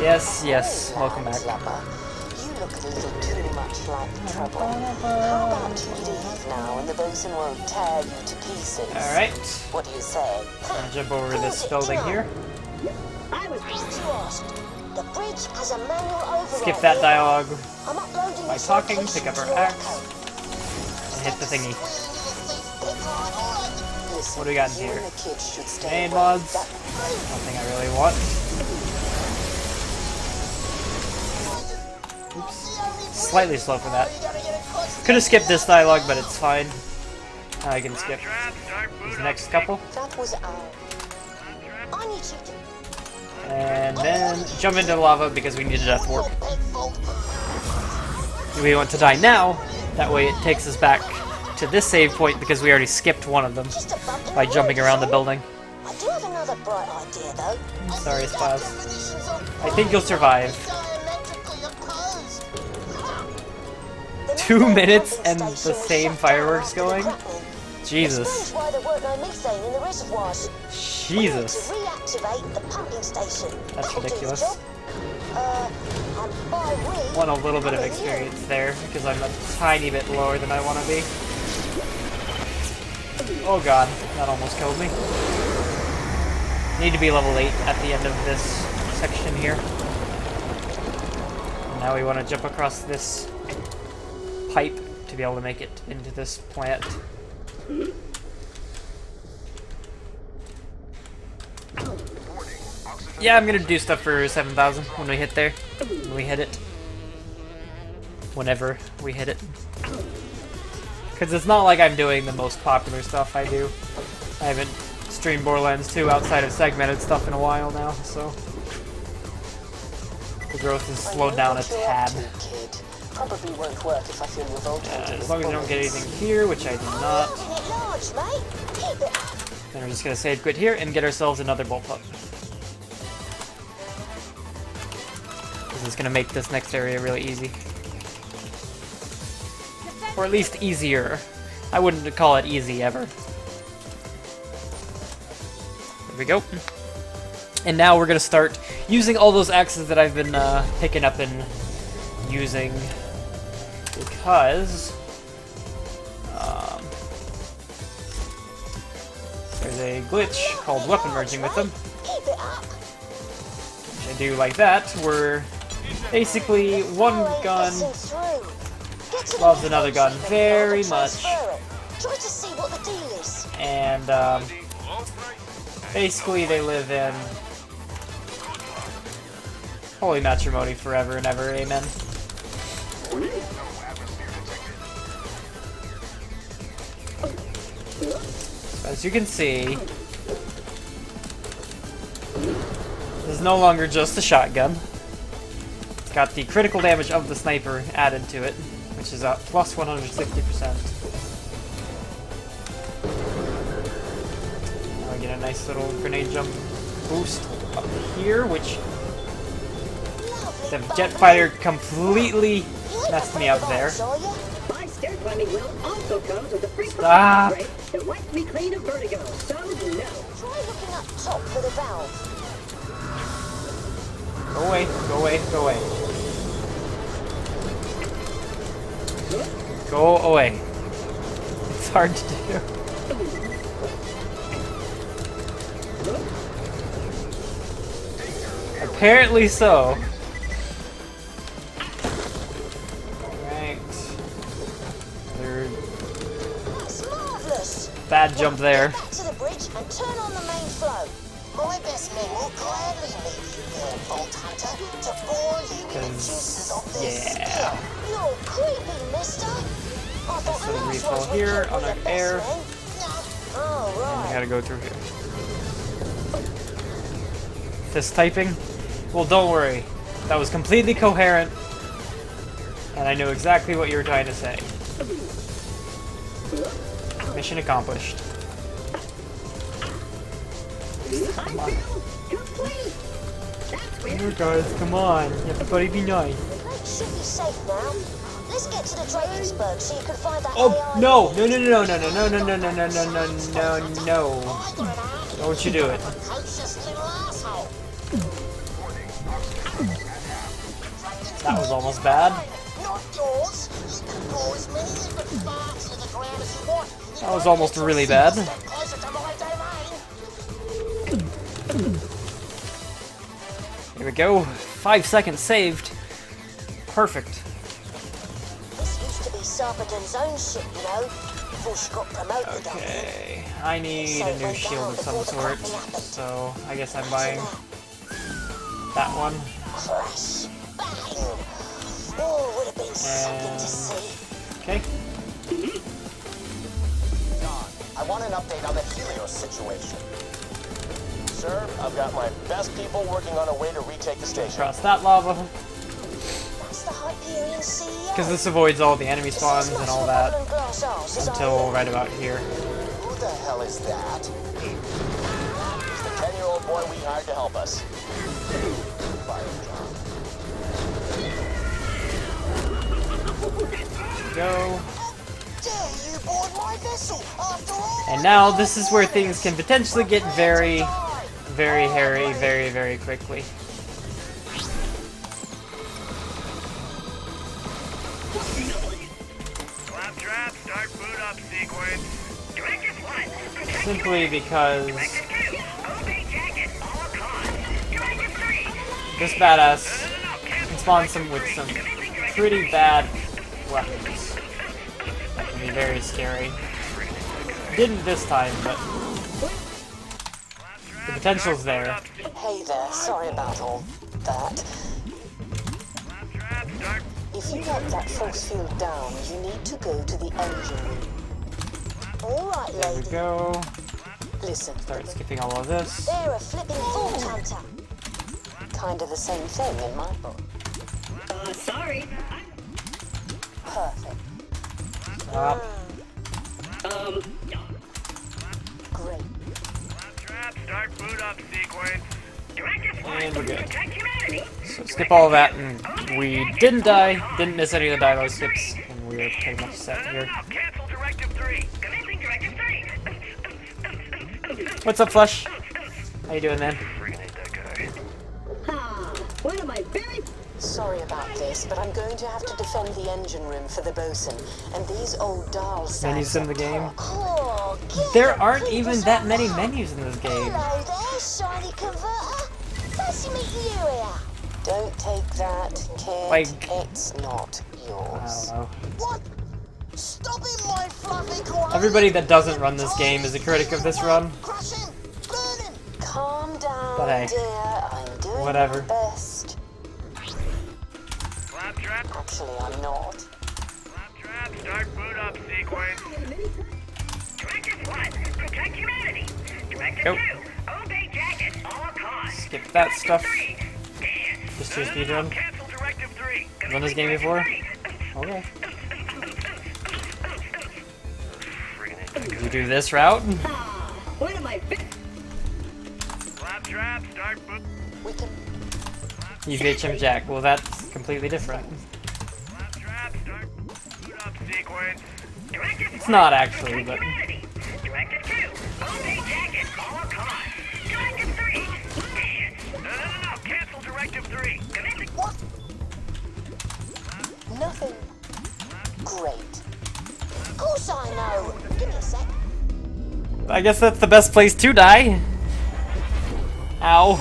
Yes, yes, welcome back. You look a little too much like trouble. How about you leave now and the bosun won't tear you to pieces? Alright. What do you say? I'll jump over this building here. I was glad you asked. The bridge has a manual override. Skip that dialogue I'm uploading by talking, pick up our axe, and hit the thingy. What do we got in here? Grenade mods. Nothing I really want. Oops. Slightly slow for that. Could have skipped this dialogue, but it's fine. I can skip these next couple. And then jump into lava because we need a death warp. We want to die now, that way it takes us back to this save point because we already skipped one of them by jumping around the building. I do have another bright idea though. I'm sorry, Spaz. I think you'll survive. 2 minutes and the same fireworks going? Jesus. Jesus. That's ridiculous. Want a little bit of experience there, because I'm a tiny bit lower than I want to be. Oh god, that almost killed me. Need to be level 8 at the end of this section here. Now we want to jump across this pipe to be able to make it into this plant. Yeah, I'm gonna do stuff for 7,000 when we hit there. When we hit it. Whenever we hit it. Because it's not like I'm doing the most popular stuff I do. I haven't streamed Borderlands 2 outside of segmented stuff in a while now, so the growth has slowed down a tad. Probably won't work if I feel revolted. As long as I don't get anything here, which I do not. Then we're just gonna save quit here and get ourselves another Bullpup. This is gonna make this next area really easy. Or at least easier. I wouldn't call it easy ever. There we go. And now we're gonna start using all those axes that I've been picking up and using. Because there's a glitch called weapon merging with them. Which I do like that, where basically one gun loves another gun very much. And basically they live in holy matrimony forever and ever, amen. As you can see, this is no longer just a shotgun. It's got the critical damage of the sniper added to it, which is at plus 160%. Now I get a nice little grenade jump boost up here, which the jet fighter completely messed me up there. Stair climbing wheel also comes with a free Stop. upgrade that wipes me clean of vertigo. So no. Try looking up top for the valve. Go away, go away, go away. Go away. It's hard to do. Apparently so. Bad jump there. Back to the bridge and turn on the main flow. My best men will gladly meet you there, Bolt Hunter, to bore you with the juices of their skill. You're creepy, mister. I thought the So last refill ones we here took on were our the best air. men. No. Oh, And we right. gotta go through here. This typing? Well, don't worry. That was completely coherent. And I knew exactly what you were trying to say. Mission accomplished. Come on. Here, guys, come on. Everybody be nice. The place should be safe now. Let's get to the Drakensburg so you can find that Oh, AI. no! No, no, no, no, no, no, no, no, no, no, no, no, no, no. Don't you do it. That was almost bad. That was almost really bad. Here we go. 5 seconds saved. Perfect. This used to be Sarpedon's own ship, you know, before she got promoted. Okay, I need a new shield of some sort, so I guess I'm buying that one. Crash. Bang. Oh, would have been something to see. Okay. Don, I want an update on the Helios situation. Sir, I've got my best people working on a way to retake the station. Cross that lava. That's the Hyperion CEO. Because this avoids all the enemy spawns and all that until right about here. Who the hell is that? He's the 10-year-old boy we hired to help us. Go. And now this is where things can potentially get very, very hairy very, very quickly. Claptrap, start boot up sequence. Directive 1. Simply because this badass can spawn some with some pretty bad weapons. That can be very scary. Didn't this time, but the potential's there. Hey there, sorry about all that. If you want that force field down, you need to go to the engine room. Alright, There we lady. go. Listen. Start skipping all of this. They're a flipping Vault Hunter. Kind of the same thing in my book. Sorry. Perfect. Stop. Great. Claptrap, start boot up sequence. And we're good. So skip all that, and we didn't die, didn't miss any of the dialogue skips, and we're pretty much set here. Cancel directive 3. Commencing directive 3. What's up, Flush? How you doing, man? One of my very... Sorry about this, but I'm going to have to defend the engine room for the bosun, and these old dial sounds. Menus in the game? Oh, There aren't even that many menus in this game. hello there, shiny converter. Nice to meet you here. Don't take that, kid. Like- It's not yours. I don't know. What? Stop it, my fluffy koala. Everybody that doesn't run this game is a critic of this run. Calm down, But hey, dear. I'm doing whatever. my best. Claptrap. Actually, I'm not. Claptrap, start boot up sequence. Directive 1. Protect humanity. Directive Nope. 2. Obey Jack at all costs. Skip that stuff. Directive 3. Just do speedrun. Cancel directive 3. Run this game before? Okay. Did you do this route? One of my... Claptrap, start boot. We can. You HM Jack. Well, that's completely different. Claptrap, start boot up sequence. It's not actually, but... Directive 2. Obey Jack at all costs. Directive 3. No. Cancel directive 3. What? Nothing. Great. Of course I know. Give me a sec. I guess that's the best place to die. Ow.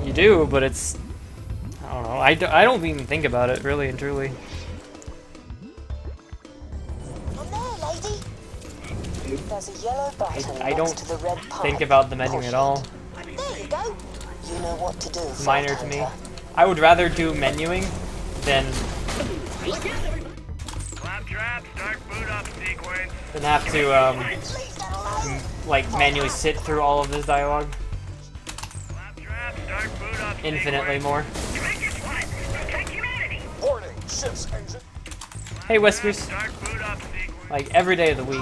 You do, but it's... I don't know. I don't even think about it, really and truly. I'm there, lady. There's a yellow button I don't next to the red pipe. think about the menu at all. There you go. You know what to do. Minor to me. I would rather do menuing than have to like manually sit through all of this dialogue. Infinitely more. Warning, ship's engine. Hey Whiskers. Like every day of the week.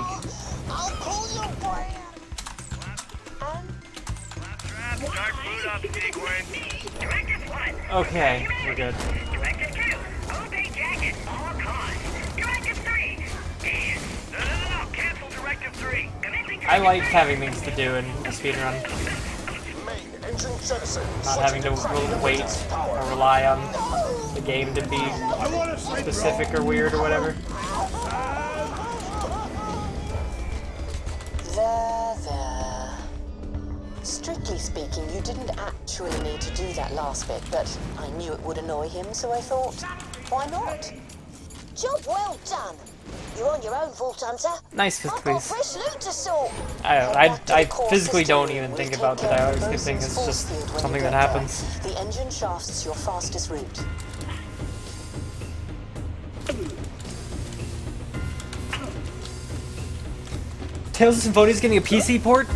I'll pull your brain. Okay, we're good. Directive 2, obey Jacket, all costs. Directive 3 is... No, cancel Directive 3. I like having things to do in a speedrun. Main engine jettison. Not having to wait or rely on the game to be specific or weird or whatever. There. Strictly speaking, you didn't actually need to do that last bit, but I knew it would annoy him, so I thought, why not? Job well done. You're on your own, Vault Hunter. Nice fifth I've got please. fresh loot to sort. I physically don't even think about the dialogue skipping, it's just something that happens. The engine shaft's your fastest route. Tales of Symphonia's getting a PC port?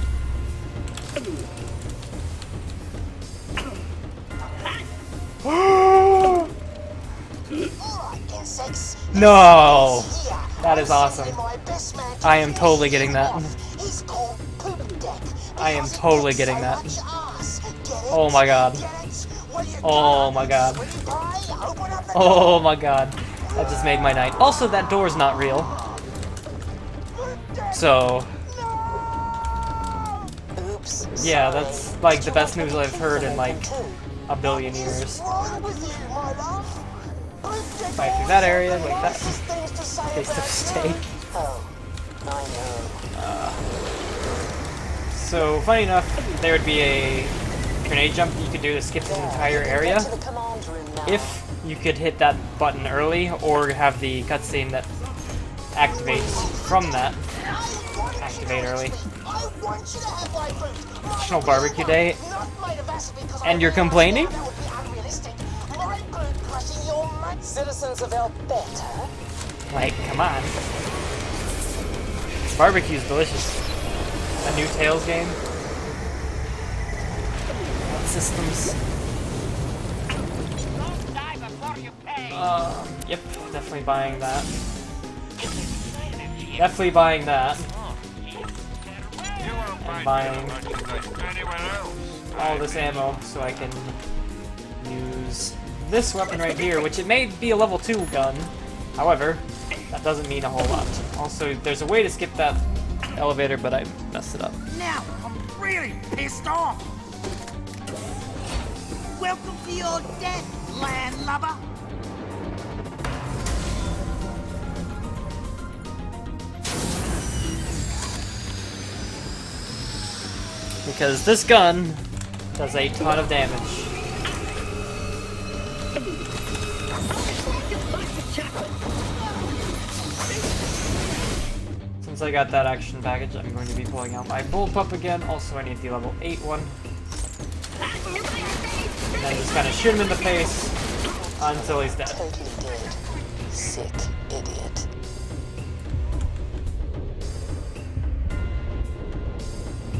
No! That is awesome. I am totally getting that. I am totally getting that. Oh my god. Oh my god. Oh my god. That just made my night. Also, that door's not real. So... yeah, that's like the best news I've heard in like a billion years. Fight through that area, like that. Taste of steak. So, funny enough, there would be a grenade jump you could do to skip this entire area if you could hit that button early or have the cutscene that activates from that activate early. National Barbecue Day, and you're complaining? Citizens of Alberta. Like, come on. This barbecue's delicious. A new Tales game. Systems. Yep, definitely buying that. Definitely buying that. And buying all this ammo so I can use this weapon right here, which it may be a level 2 gun. However, that doesn't mean a whole lot. Also, there's a way to skip that elevator, but I messed it up. Now, I'm really pissed off. Welcome to your death, landlubber. Because this gun does a ton of damage. Since I got that action package, I'm going to be pulling out my Bullpup again. Also, I need the level 8 one. And then just kind of shoot him in the face until he's dead. Totally dead. Sick idiot.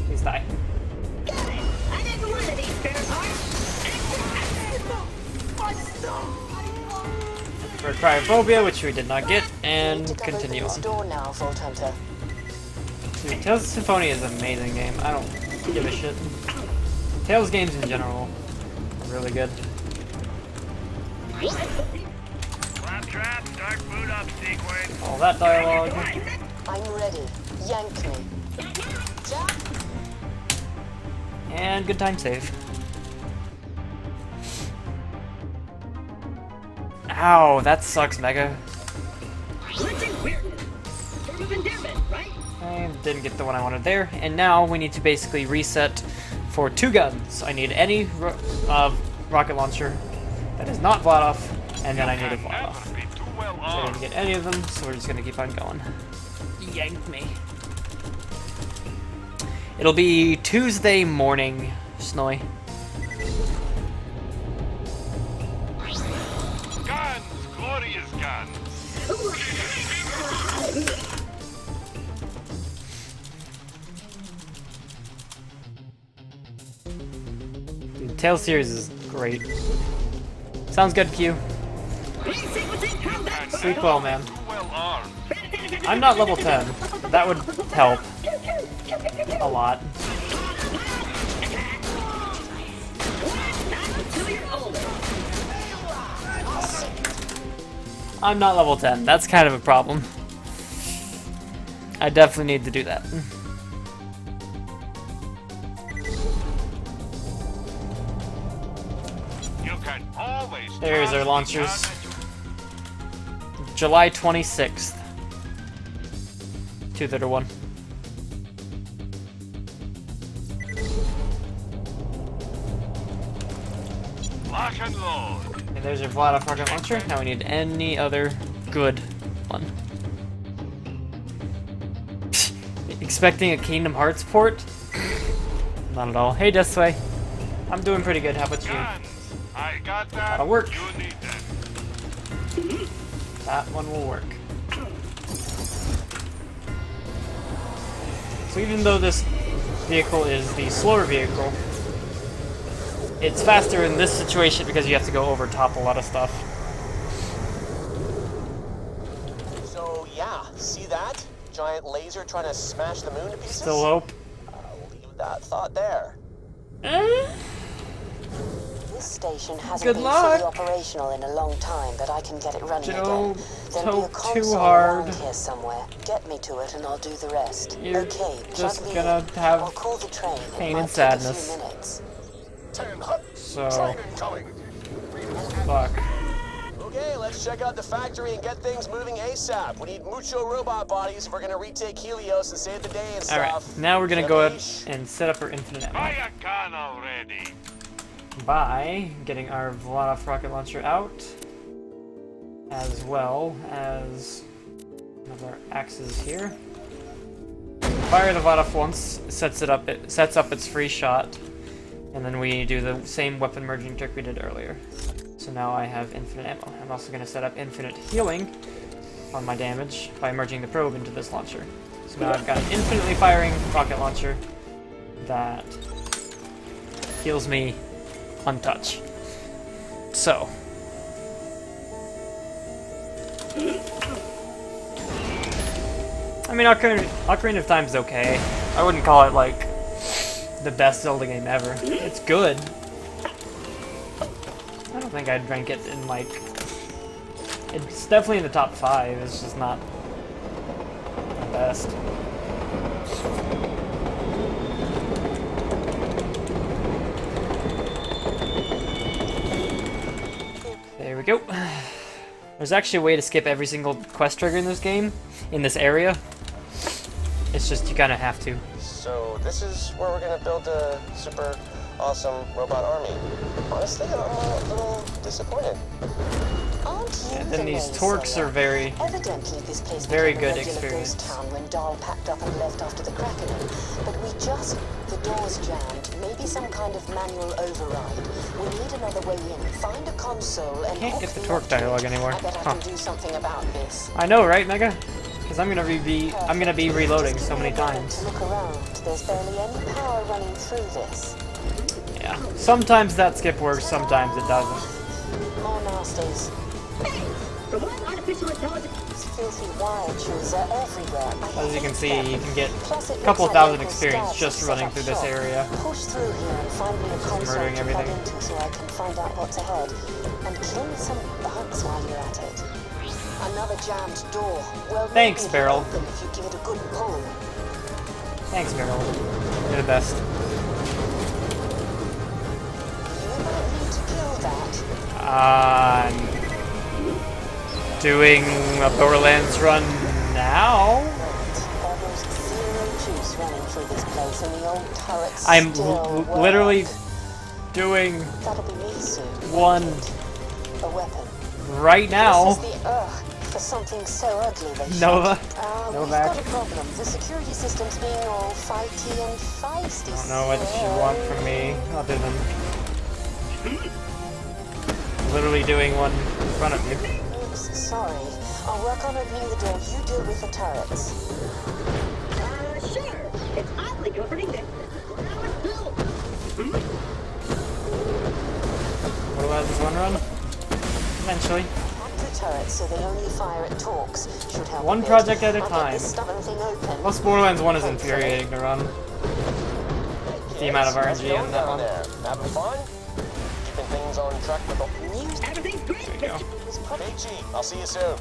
Please die. I didn't want to these spare parts. For Cryophobia, which we did not get, and continue on. Door now, Vault Hunter. Dude, Tales of Symphonia is an amazing game. I don't give a shit. Tales games in general are really good. Claptrap, start boot up sequence. All that dialogue. I'm ready. Yank me. Jack? And good time save. Ow, that sucks, Mega. I didn't get the one I wanted there, and now we need to basically reset for 2 guns. I need any rocket launcher that is not Vladoff, and then I need a Vladoff. So I didn't get any of them, so we're just gonna keep on going. Yank me. It'll be Tuesday morning, Snowy. Guns! Glorious guns! Dude, Tales series is great. Sounds good, Q. Sleep well, man. I'm not level 10. That would help a lot. I'm not level 10. That's kind of a problem. I definitely need to do that. There's our launchers. July 26th. 231. Lock and load. And there's your Vlada rocket launcher. Now we need any other good one. Expecting a Kingdom Hearts port? Not at all. Hey, Deathway. I'm doing pretty good. How about you? I got that. That'll work. You need that. That one will work. So even though this vehicle is the slower vehicle, it's faster in this situation because you have to go over top a lot of stuff. So yeah, see that? Giant laser trying to smash the moon to pieces? Still hope. I'll leave that thought there. This station hasn't Good been luck. fully operational in a long time, but I can get it running Don't again. There'll be a hope too console hard. around here somewhere. Get me to it and I'll do the rest. You're okay, just plug me gonna in. have I'll call the train. It pain might and take a few sadness. minutes. So, fuck. Okay, let's check out the factory and get things moving ASAP. We need mucho robot bodies if we're gonna retake Helios and save the day and stuff. Alright, now we're gonna go ahead and set up our infinite ammo. Buy a gun already. By getting our Vlada rocket launcher out, as well as one of our axes here. Fire the Vlada once, sets up its free shot, and then we do the same weapon merging trick we did earlier. So now I have infinite ammo. I'm also going to set up infinite healing on my damage by merging the probe into this launcher. So now I've got an infinitely firing rocket launcher that heals me untouched. So. I mean, Ocarina of Time is okay. I wouldn't call it, like, the best Zelda game ever. It's good. I don't think I'd rank it in, like... It's definitely in the top 5. It's just not the best. There we go. There's actually a way to skip every single quest trigger in this game, in this area. It's just you kind of have to. So this is where we're gonna build a super awesome robot army. Honestly, I'm a little disappointed. And then these torques are very good experience. Town when Dahl packed up and left after the cracking, but the doors jammed. Maybe some kind of manual override. We need another way in. Find a console and Can't get the torque dialogue anywhere. I bet I can do something about this. I know, right, Mega? Because I'm gonna be reloading so many times. Look around. There's barely any power running through this. Yeah. Sometimes that skip works. Sometimes it doesn't. More nasties. Artificial intelligence. These filthy wire chews are everywhere. As you can see, you can get a couple thousand experience just running through this area. Push through here and find me a console Murdering to plug everything. into so I can find out what's ahead. And kill some bugs while you're at it. Another jammed door. Well, Thanks, maybe Beryl. open if you give it a good pull. Thanks, Beryl. You're the best. You might need to kill that. I'm doing a Borderlands run now. Almost zero juice running through this place, and the old turrets I'm still work. literally doing That'll be me soon. one A weapon. right now. This is the for something so ugly they Nova? We've Novak? got a problem. The security system's being all fighty and feisty. I don't know what you want from me, other than literally doing one in front of you. Oops, sorry. I'll work on opening the door. You deal with the turrets. Sure. It's oddly comforting that now it's built. What about this one run? Eventually. Hack the turrets so they only fire at talks. Should help. One project at a I'll get time. this stubborn thing open. Plus Borderlands 1 is infuriating to run. The amount of RNG in that one. Having fun? Keeping things on track with the News. Everything's great. There you go. KG, I'll see you soon.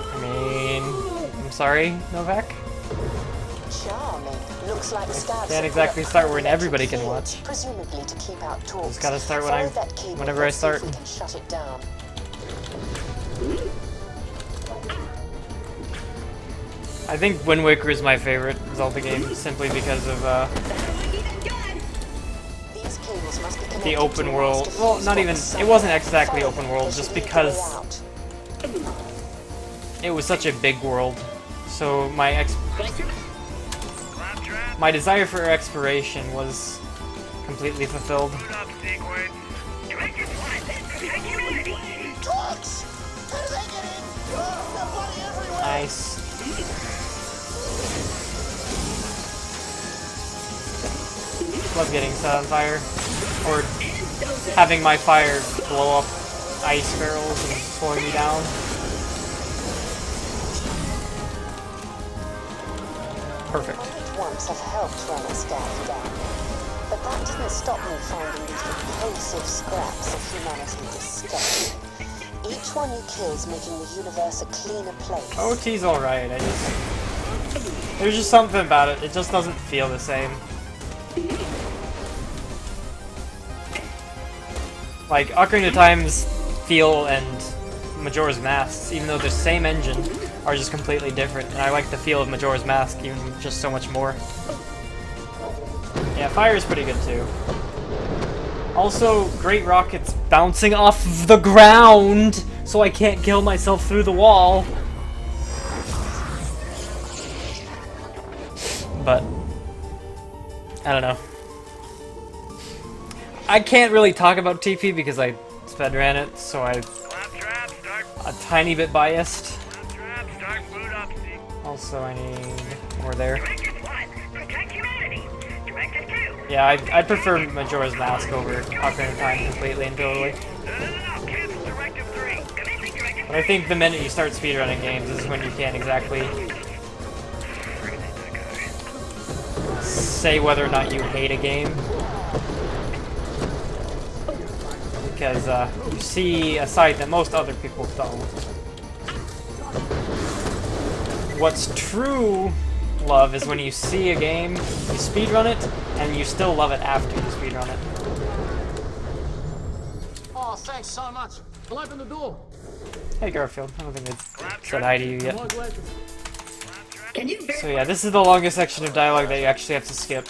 I mean, I'm sorry, Novak. Charming. Looks like scabs. Can't exactly start when everybody can watch. Presumably to keep out talks. Just gotta start Follow that cable, whenever I let's see if start. we can shut it down. I think Wind Waker is my favorite Zelda game, simply because of These cables must be the connected open to a world. master Well, fuse not box even. It somewhere. wasn't exactly Follow open them. world, There just should be a way because out. it was such a big world. So my desire for exploration was completely fulfilled. Nice. Love getting set on fire, or having my fire blow up ice barrels and slowing me down. Perfect. Once have helped run a scav down, but that didn't stop me finding these repulsive scraps of humanity disgusting. Each one you kill is making the universe a cleaner place. OT's alright, there's just something about it, it just doesn't feel the same. Like, Ocarina of Time's feel and Majora's Mask, even though they're the same engine, are just completely different, and I like the feel of Majora's Mask even just so much more. Yeah, fire is pretty good too. Also, great rockets bouncing off of the ground, so I can't kill myself through the wall. But I don't know. I can't really talk about TP because I speedran it, so I'm a tiny bit biased. Also, I need more there. Yeah, I prefer Majora's Mask over Ocarina of Time completely and totally. But I think the minute you start speedrunning games is when you can't exactly say whether or not you hate a game. Because you see a side that most other people don't. What's true love is when you see a game, you speedrun it, and you still love it after you speedrun it. Oh, thanks so much. I'll open the door. Hey Garfield, I don't think I said hi to you yet. So yeah, this is the longest section of dialogue that you actually have to skip.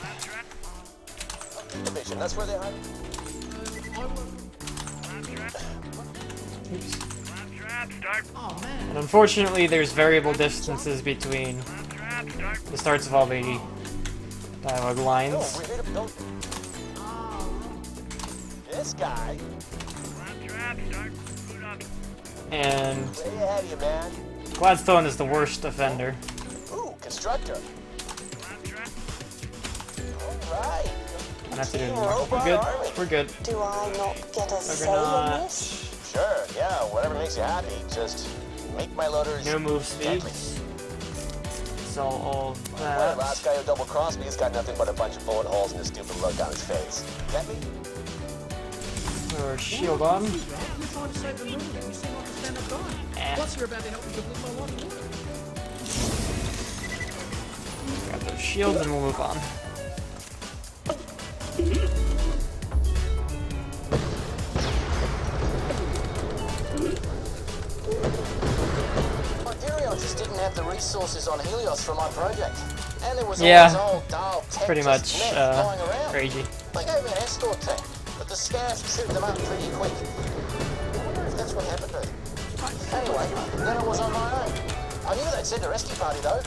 That's where they hide. Oops. And unfortunately, there's variable distances between the starts of all the dialogue lines. This guy. And Way ahead of you, man. Gladstone is the worst offender. Ooh, constructor. Alright. I have to do it more. We're good. We're good. Do I not get a say in Juggernaut. this? Sure, yeah, whatever makes you happy. Just make my loaders. No move speed. deadly. So all of Well, the that. last guy who double crossed me has got nothing but a bunch of bullet holes and a stupid look on his face. Get me? Or shield on. You're trying to save the moon. You seem like a stand-up guy. Plus, you're about to help me complete my life work. Got those shields and we'll move on. Ontario just didn't have the resources on Helios for my project. And there was Yeah, all this old dial pretty Texas much meth lying around. crazy. They gave me an escort tech, but the scavs chewed them up pretty quick. I wonder if that's what happened to them. Anyway, then I was on my own. I knew they'd send a rescue party though.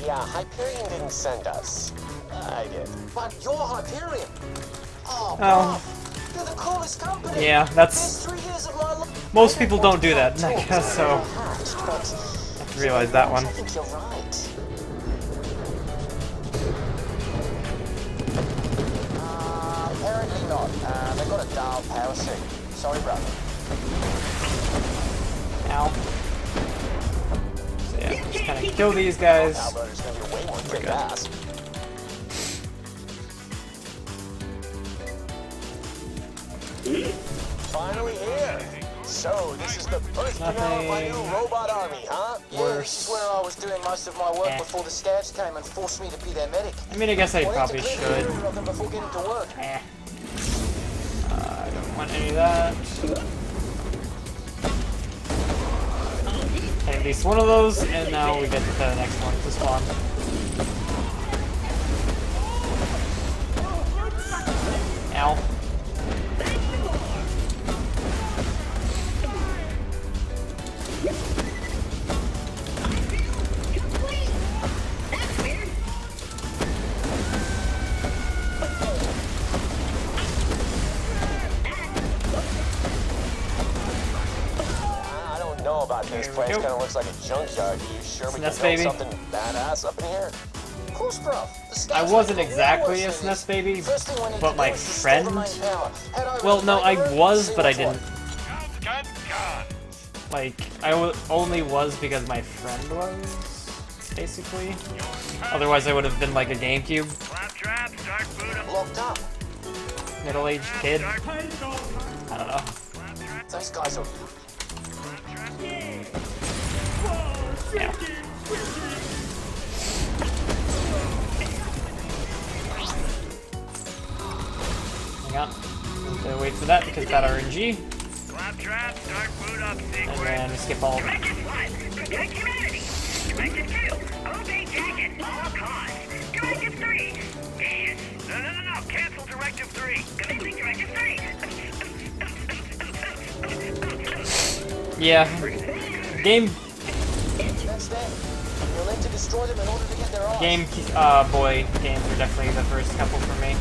Yeah, Hyperion didn't send us. I did. But you're Hyperion. Oh, Oh. you're the coolest company. Yeah, that's... There's 3 years of my life. Most people don't do that, I guess, so... I have to realize that one. I think you're right. Apparently not. They've got a dial power sheet. Sorry, brother. Ow. So yeah, just kind of kill these guys. Alberta's gonna be way more kick-ass. Finally here. So, this is the first finale of my new robot army, huh? Yeah, this is where I was doing most of my work before the scavs came and forced me to be their medic. I mean, I guess I probably should. Of them before getting to work. I don't want any of that. At least one of those, and now we get to the next one to spawn. Ow. About this place kind of looks like a junkyard. You sure we can SNES build baby. something badass up in here? Of course, bro. I wasn't exactly a SNES baby, but my friend... Well, no, I was, but I didn't... Like, I only was because my friend was, basically. Otherwise, I would have been like a GameCube. Locked up. Middle-aged kid. I don't know. Those guys are... Yeah. Hang on. Have to wait for that because that RNG. And then skip all of that. Protect humanity. Directive 2. Obey Jacket. All costs. Directive 3. Dance. No. Cancel Directive 3. Commencing Directive 3. Yeah. Game Boy games are definitely the first couple for me.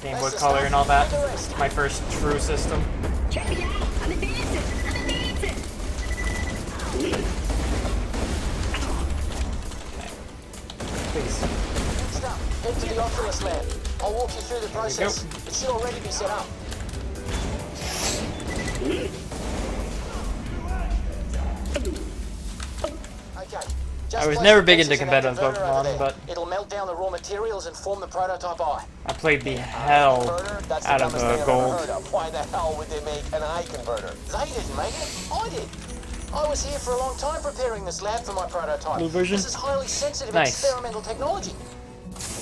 Game Boy Color and all that. My first true system. Check me out. I'm advancing. Please. Next up, head to the Oculus lab. I'll walk you through the process. It should already be set up. I was never big into competitive Pokemon, but it'll melt down the raw materials and form the prototype eye. I played the hell out of Gold. Why the hell would they make an eye converter? They didn't make it. I did. I was here for a long time preparing this lab for my prototype. Blue version? This is highly sensitive experimental technology.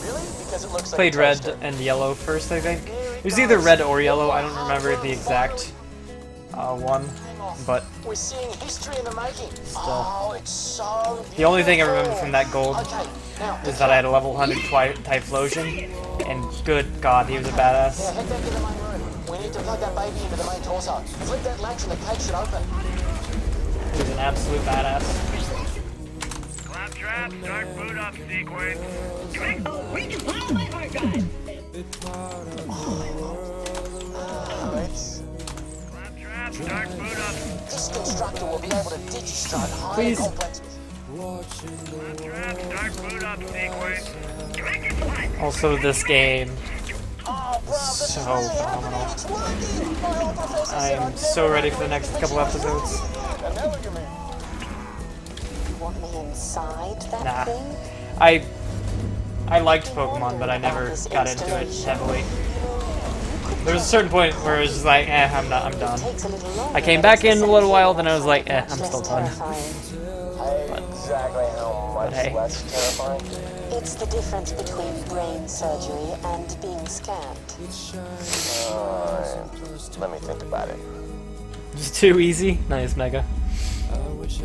Really? Because it looks like played red and yellow first, I think. It was either red or yellow. I don't remember the exact one. But we're seeing history in the making. Still. Oh, it's so beautiful. The only thing I remember from that Gold is that I had a level 100 Typhlosion, and good God, he was a badass. Yeah, head back to the main room. We need to plug that baby into the main torso. Flip that latch and the cage should open. He was an absolute badass. Claptrap, start boot up sequence. Recompile my hard drive. Start boot up. This constructor will be able to digistrat highly complex. Start boot up sequence. Also, this game so phenomenal. I'm so ready for the next couple episodes. You want me inside that thing? I liked Pokemon, but I never got into it heavily. There was a certain point where it was just like, I'm done. I came back in a little while, then I was like, I'm still done. Exactly how much less terrifying? It's the difference between brain surgery and being scanned. Let me think about it. Just too easy. Nice, Mega.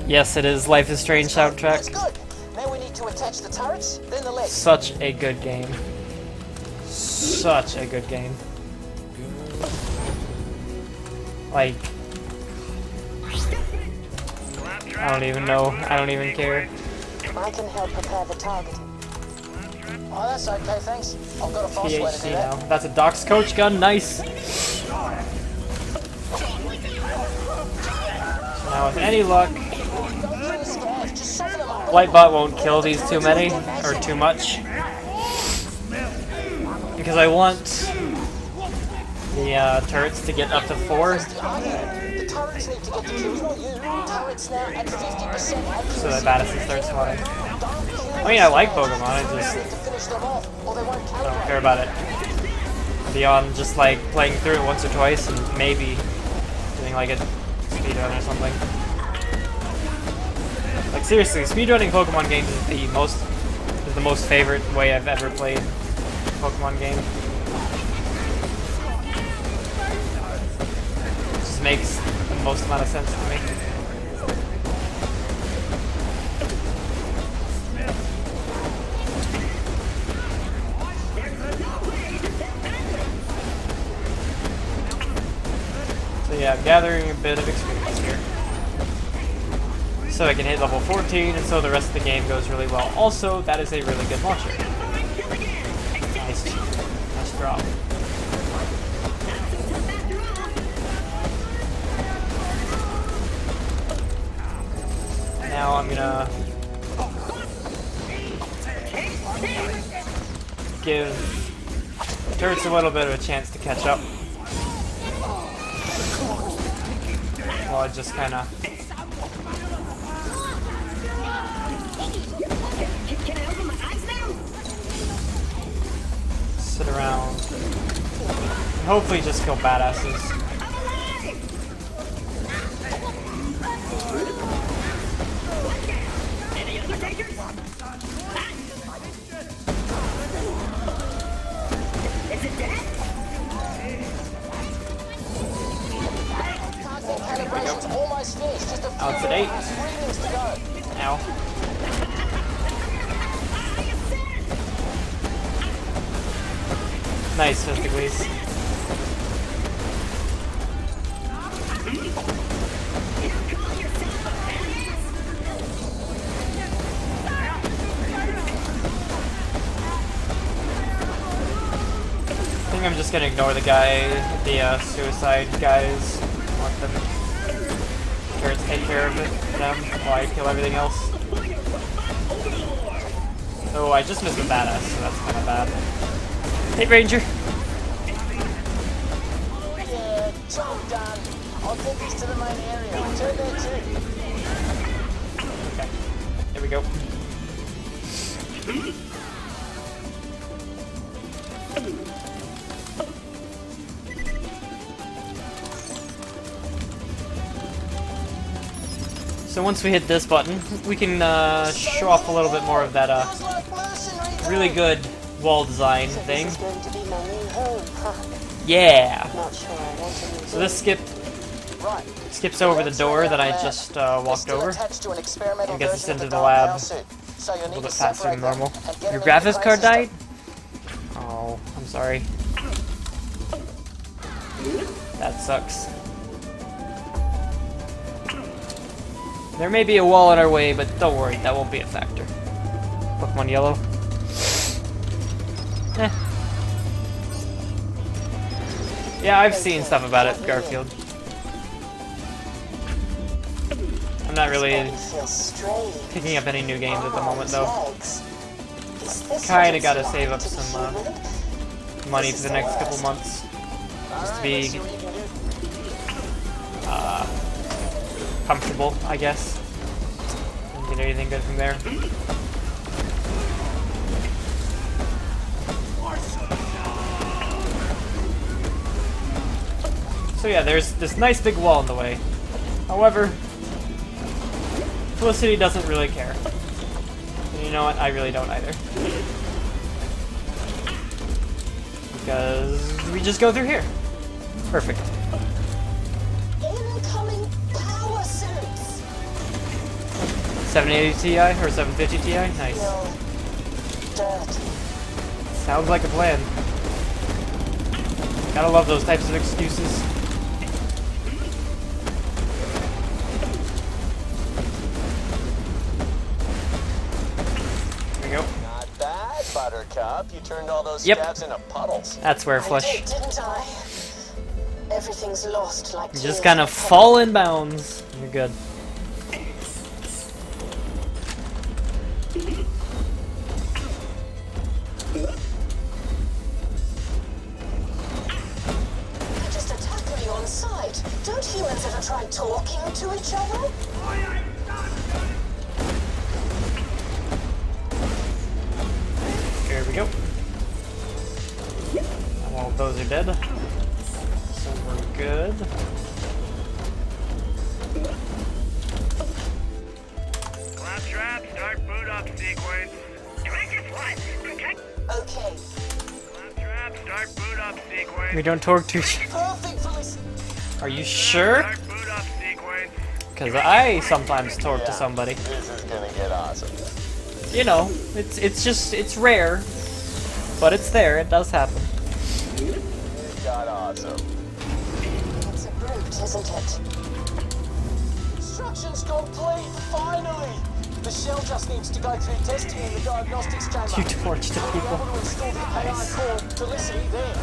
Yes, it is Life is Strange soundtrack. That's good. Now we need to attach the turrets, then the legs. Such a good game. Such a good game. Like, I don't even know. I don't even care. I can help prepare the target. Oh, that's okay, thanks. I've got a fast way to do THC that. now. That's a Doc's coach gun. Nice. So now, with any luck, Lightbot won't kill these too many or too much, because I want the turrets to get up to 4. The turrets need to get the kills, not you. Turrets now at 50% So that Madison starts flying. I mean, I like Pokemon, I just don't care about it. Beyond just like playing through it once or twice and maybe doing like a speedrun or something. Like seriously, speedrunning Pokemon games is the most favorite way I've ever played a Pokemon game. It just makes the most amount of sense to me. So yeah, I'm gathering a bit of experience here. So I can hit level 14, and so the rest of the game goes really well. Also, that is a really good launcher. Nice. Nice drop. Now I'm gonna give turrets a little bit of a chance to catch up. While I just kind of sit around and hopefully just kill badasses. Out at 8. Ow. Nice, Fistiglees. I think I'm just gonna ignore the suicide guys. Let them turrets take care of them while I kill everything else. Oh, I just missed a badass, so that's kind of bad. Hey, Ranger. Yeah, job done. I'll take these to the main area. Turn there too. Okay, here we go. So once we hit this button, we can show off a little bit more of that really good wall design thing. Yeah! So this skips over the door that I just walked over and gets us into the lab a little bit faster than normal. Your graphics card died? Oh, I'm sorry. That sucks. There may be a wall in our way, but don't worry, that won't be a factor. Pokemon Yellow. Yeah, I've seen stuff about it, Garfield. I'm not really picking up any new games at the moment, though. Kinda gotta save up some money for the next couple months. Just to be comfortable, I guess. Didn't get anything good from there. So yeah, there's this nice big wall in the way. However, Felicity doesn't really care. And you know what? I really don't either. Because we just go through here. Perfect. 780 Ti or 750 Ti? Nice. Sounds like a plan. Gotta love those types of excuses. There we go. Not bad, Buttercup. You turned all those Yep. scabs into puddles. That's where flesh. Didn't I? Everything's lost like You just kind of fall in bounds. You're good. Just attack me on sight. Don't humans ever try talking to each other? Here we go. All of those are dead. So we're good. Claptrap, start boot up sequence. Directive what? Protect. Okay. Claptrap, start boot up sequence. We don't torque too. Are you sure? Start boot up sequence. Because I sometimes torque to somebody. This is gonna get awesome. You know, it's rare, but it's there. It does happen. It got awesome. It's a brute, isn't it? Construction's complete, finally! The shell just needs to go through testing in the diagnostics chamber. You torched the people. We'll be able to install the AI core Felicity there.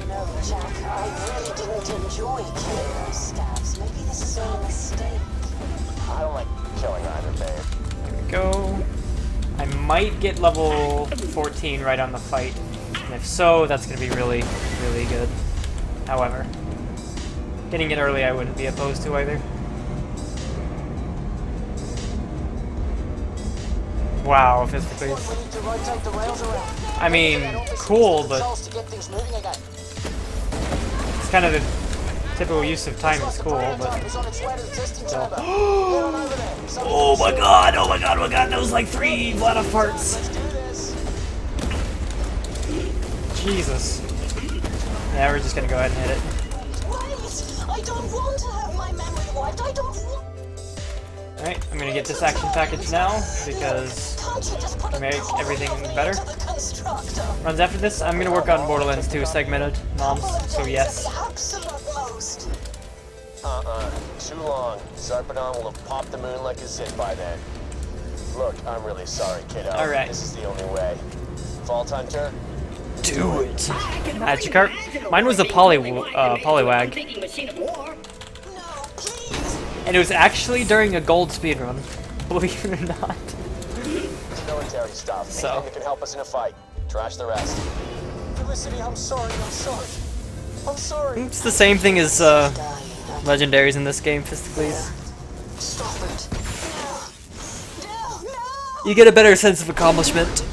No, Jack, I really didn't enjoy killing those scabs. Maybe this is all a mistake. I don't like killing either, babe. There we go. I might get level 14 right on the fight. And if so, that's going to be really, really good. However, getting it early I wouldn't be opposed to either. Wow, physically. I mean, cool, but it's kind of the typical use of time in school, but still. Oh my god, oh my god, oh my god, that was like 3 flat off parts. Jesus. Yeah, we're just gonna go ahead and hit it. Wait! I don't want to have my memory wiped. I don't want... Alright, I'm gonna get this action package now, because to make everything better. Runs after this, I'm gonna work on Borderlands 2 segmented moms, so yes. Too long. Sarpedon will have popped the moon like a zit by then. Look, I'm really sorry, kiddo. Alright. This is the only way. Vault Hunter? Do it! Magikarp? Mine was a Poliwag. And it was actually during a gold speedrun, believe it or not. Military stuff. So. Anything that can help us in a fight. Trash the rest. Felicity, I'm sorry. I'm sorry. It's the same thing as legendaries in this game, Fisticles. You get a better sense of accomplishment.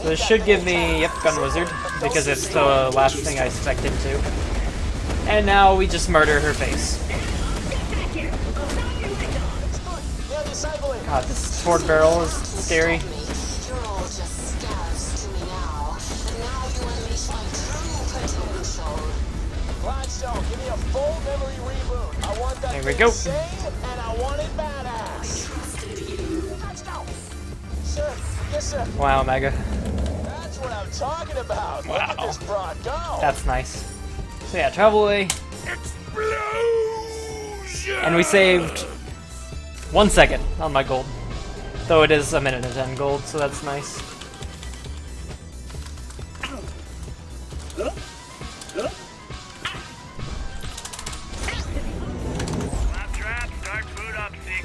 So this should give me, yep, Gun Wizard, because it's the last thing I expected to. And now we just murder her face. God, this sword barrel is scary. There we go. Wow, Mega. That's what I'm talking about. Wow. Look at this broad go. That's nice. So yeah, travel away. And we saved 1 second on my gold. Though it is a minute and 10 gold, so that's nice.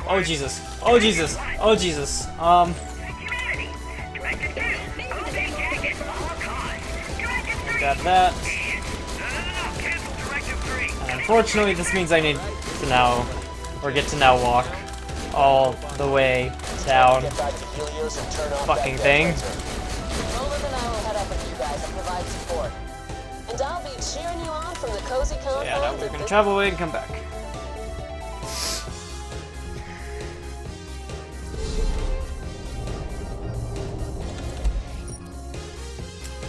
Oh Jesus. Oh Jesus. Oh Jesus. Got that. And unfortunately, this means I need to now, or get to now walk all the way down fucking thing. Roland and I will head up with you guys and provide support. And I'll be Cheering you on from the cozy comfort. Yeah, now we're gonna travel away and come back.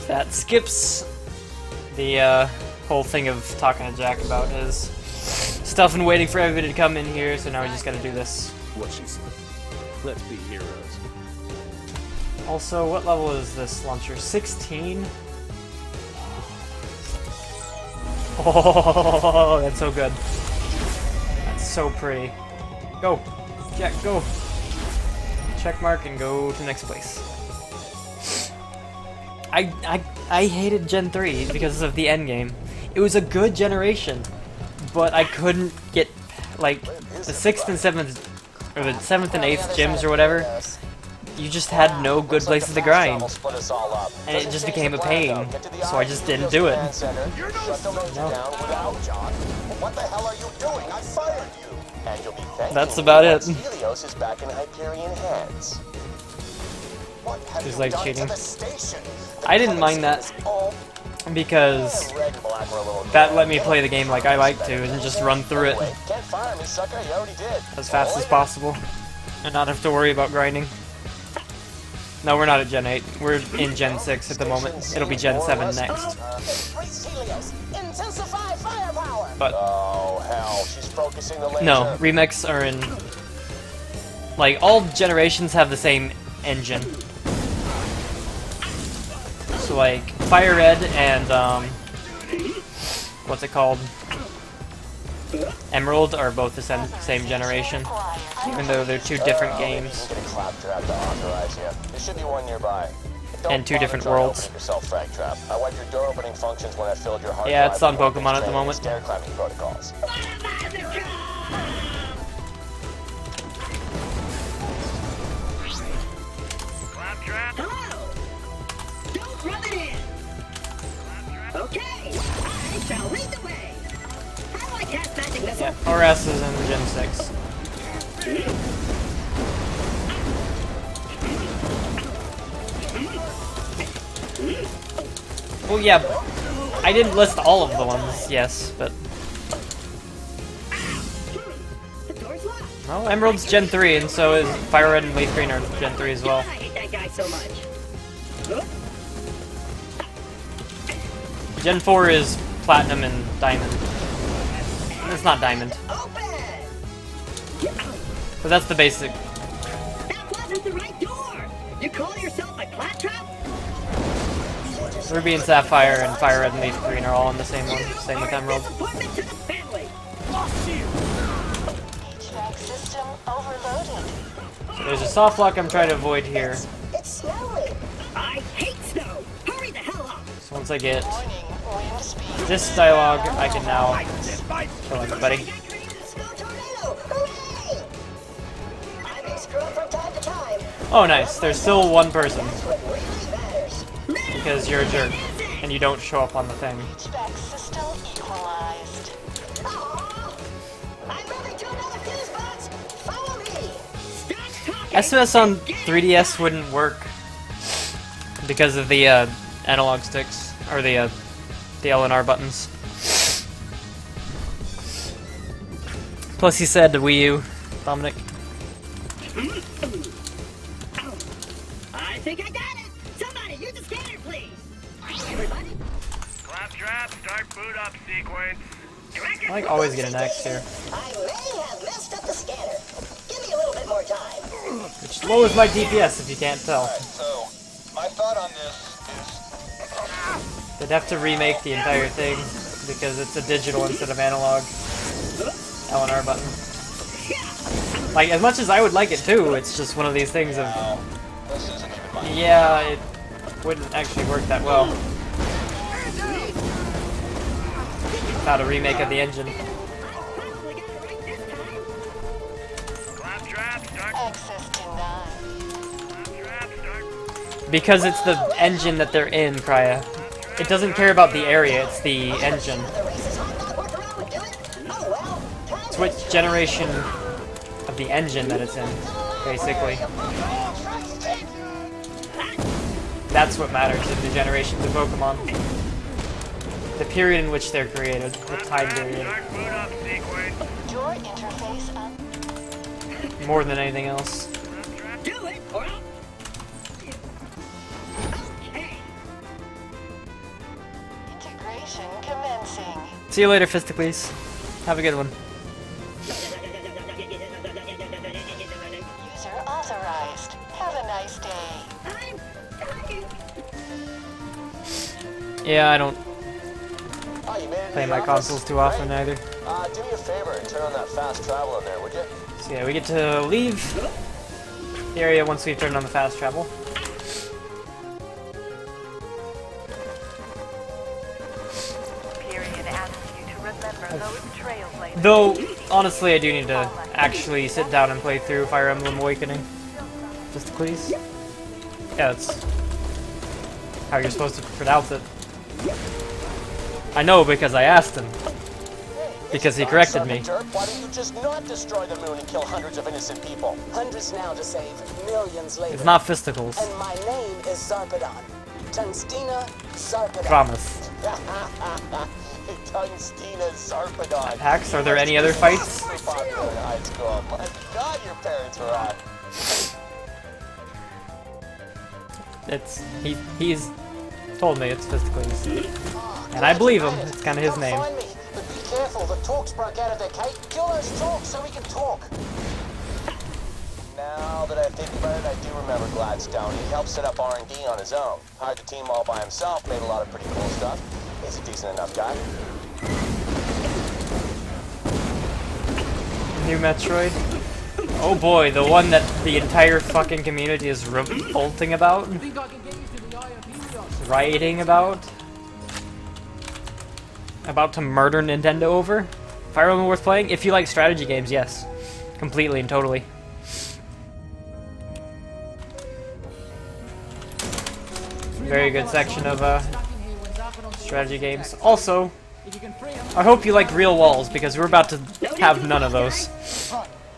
That skips the whole thing of talking to Jack about his stuff and waiting for everybody to come in here, so now we just gotta do this. What she said. Let's be heroes. Also, what level is this launcher? 16? Oh, that's so good. That's so pretty. Go! Jack, go! Check mark and go to the next place. I hated Gen 3 because of the endgame. It was a good generation, but I couldn't get, like, the 6th and 7th, or the 7th and 8th gyms or whatever. You just had no good places to grind, and it just became a pain, so I just didn't do it. No. What the hell are you doing? I fired you. And you'll be thanking That's about it. Helios is back in Hyperion hands. What have Just you like done cheating. to the station? I didn't mind that because that let me play the game like I like to and just run through it Can't fire me, sucker. You already did. as fast as possible and not have to worry about grinding. No, we're not at Gen 8. We're in Gen 6 at the moment. It'll be Gen 7 next. But oh hell, she's focusing the laser. no, remakes are in, like, all generations have the same engine. So like Fire Red and what's it called? Emerald are both the same generation, even though they're two different games. Get a claptrap to authorize you. There should be one nearby. And two different worlds. Yourself, frag trap. I wiped your door opening functions when I filled your hard Yeah, drive it's on with Pokemon at the moment. stair climbing protocols. Hello! Don't rub it in! Okay, I shall lead the way! How do I cast magic missile? Yeah, RS is in Gen 6. Well, yeah, I didn't list all of the ones, yes, but... Well, Emerald's Gen 3, and so is Fire Red and Leaf Green are Gen 3 as well. I hate that guy so much. Gen 4 is Platinum and Diamond. It's not Diamond. But that's the basic. That wasn't the right door! You call yourself a claptrap? Ruby and Sapphire and Fire Red and Leaf Green are all in the same one. Same with Emerald. Disappointment to the family! HVAC system overloaded. So there's a soft lock I'm trying to avoid here. It's snowing! I hate snow! Hurry the hell up! So once I get this dialogue, I can now kill everybody. Oh nice, there's still one person. Because you're a jerk, and you don't show up on the thing. HVAC system equalized. SMS on 3DS wouldn't work because of the analog sticks, or the L and R buttons. Plus he said Wii U, Dominic. I think I got it! Somebody use the scanner, please! Everybody? Claptrap, start boot up sequence. I like always get an X here. I may have messed up the scanner. Give me a little bit more time. Which lowers my DPS if you can't tell. So, my thought on this is... They'd have to remake the entire thing because it's a digital instead of analog L and R button. Like, as much as I would like it too, it's just one of these things of... Yeah, it wouldn't actually work that well without a remake of the engine. Because it's the engine that they're in, Krya. It doesn't care about the area, it's the engine. It's which generation of the engine that it's in, basically. That's what matters in the generations of Pokemon. the period in which they're created, the time period. Your interface More than anything else. Do it, or I'll... integration commencing. See you later, Fisticles. Have a good one. User authorized. Have a nice day. Yeah, I don't Oh, you made it play to my the consoles office? too often Great. either. Do me a favor and turn on that fast travel in there, would you? So yeah, we get to leave the area once we've turned on the fast travel. Period asks you to remember those trailblazers. Though, honestly, I do need to actually sit down and play through Fire Emblem Awakening. Just please. Yeah, that's how you're supposed to pronounce it. I know because I asked him. Because he corrected me. Why don't you just not destroy the moon and kill hundreds of innocent people? Hundreds now to save, millions later. It's not Fisticles. And my name is Zarpedon. Tungstina Zarpedon. Promise. Tungstina Zarpedon. Pax, are there any other fights? Super popular in high school. My God, your parents were on. It's he's told me it's Fisticles. And I believe him. It's kind of his name. Find me, but be careful. The Torques broke out of their cage. Kill those Torques so we can talk. Now that I think about it, I do remember Gladstone. He helped set up R&D on his own. Hired the team all by himself. Made a lot of pretty cool stuff. He's a decent enough guy. New Metroid. Oh boy, the one that the entire fucking community is revolting about. Rioting about. About to murder Nintendo over. Fire Emblem worth playing? If you like strategy games, yes. Completely and totally. Very good section of strategy games. Also, I hope you like real walls, because we're about to have none of those.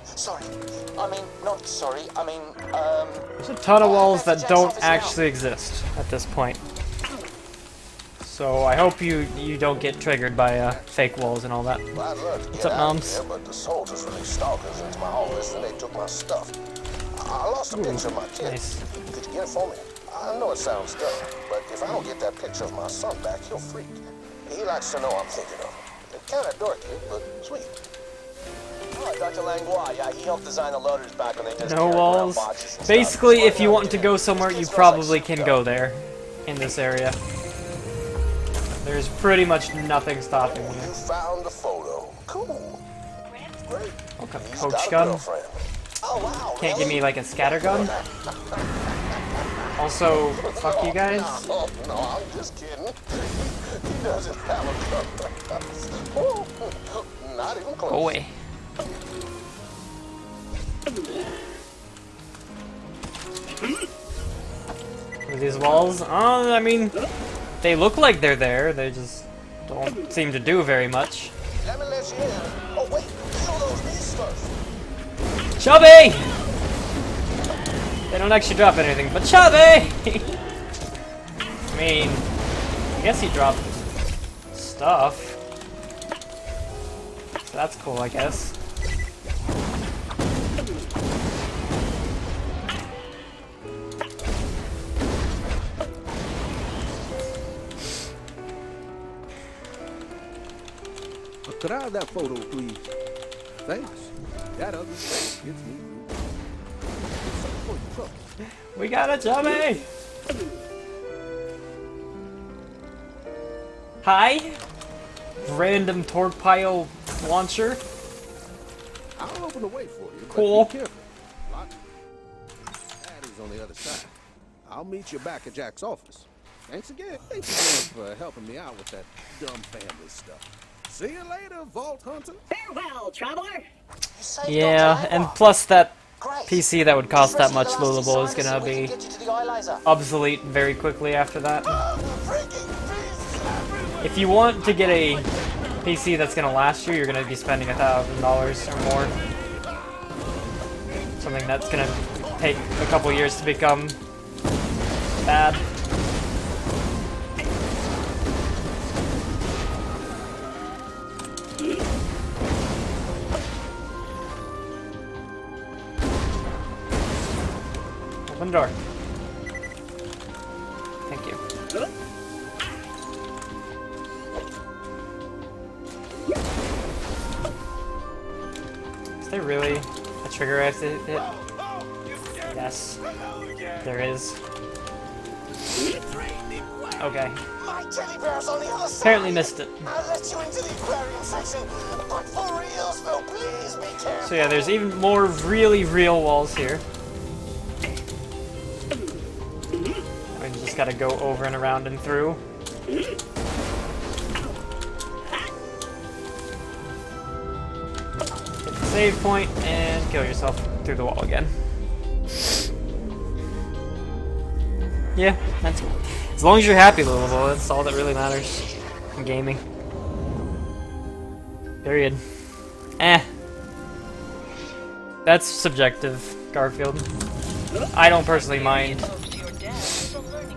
Sorry. I mean, not sorry. I mean, There's a ton of walls that don't actually exist at this point. So I hope you don't get triggered by fake walls and all that. What's up, Noms? But the soldiers released stalkers into my office and they took my stuff. I lost a picture of my kid. Nice. Could you get it for me? I know it sounds dumb, but if I don't get that picture of my son back, he'll freak. He likes to know I'm thinking of him. Kind of dorky, but sweet. oh, Dr. Langlois, yeah, he helped design the loaders back when they just No carried around walls. boxes and Basically, stuff. if you want to go somewhere, you probably can go there in this area. There's pretty much nothing stopping you. You found the photo. Cool. Great. Okay, He's poach got a gun. girlfriend. Oh, wow. Can't give me like a scatter gun. Also, fuck you guys. No, I'm just kidding. He doesn't have a girlfriend. Not even close. Go away. Are these walls? I mean, they look like they're there. They just don't seem to do very much. Let me let you in. Oh, wait. Kill those beasts first. Chubby! They don't actually drop anything, but Chubby! I mean, I guess he dropped stuff. So that's cool, I guess. Could I have that photo, please? Thanks. That other stuff gets me. We got a Chubby! Hi? Random torque pile launcher. I'll open the way for you. Cool. But be careful. Daddy's on the other side. I'll meet you back at Jack's office. Thanks again. Thanks again for helping me out with that dumb family stuff. See you later, Vault Hunter. Farewell, traveler. Yeah, and plus that PC that would cost that much Lulable is gonna be obsolete very quickly after that. If you want to get a PC that's gonna last you, you're gonna be spending $1,000 or more. Something that's gonna take a couple years to become bad. the door. Thank you. Is there really a trigger I have to hit? Yes. There is. Okay. My teddy bear's on the other side. Apparently missed it. I'll let you into the aquarium section, but for Realsville, please be careful. So yeah, there's even more really real walls here. We just gotta go over and around and through. Hit the save point and kill yourself through the wall again. Yeah, that's cool. As long as you're happy, little boy, that's all that really matters in gaming. Period. That's subjective, Garfield. I don't personally mind.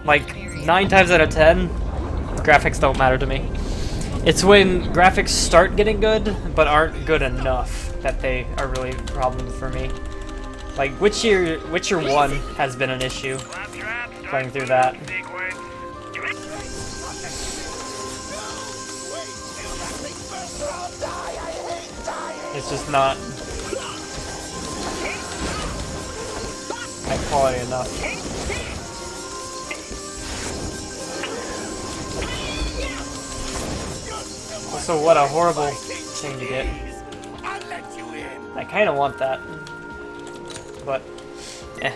Like, 9 times out of 10, graphics don't matter to me. It's when graphics start getting good, but aren't good enough, that they are really a problem for me. Like, Witcher 1 has been an issue, playing through that. It's just not high quality enough. Also, what a horrible thing to get. I kind of want that, but eh.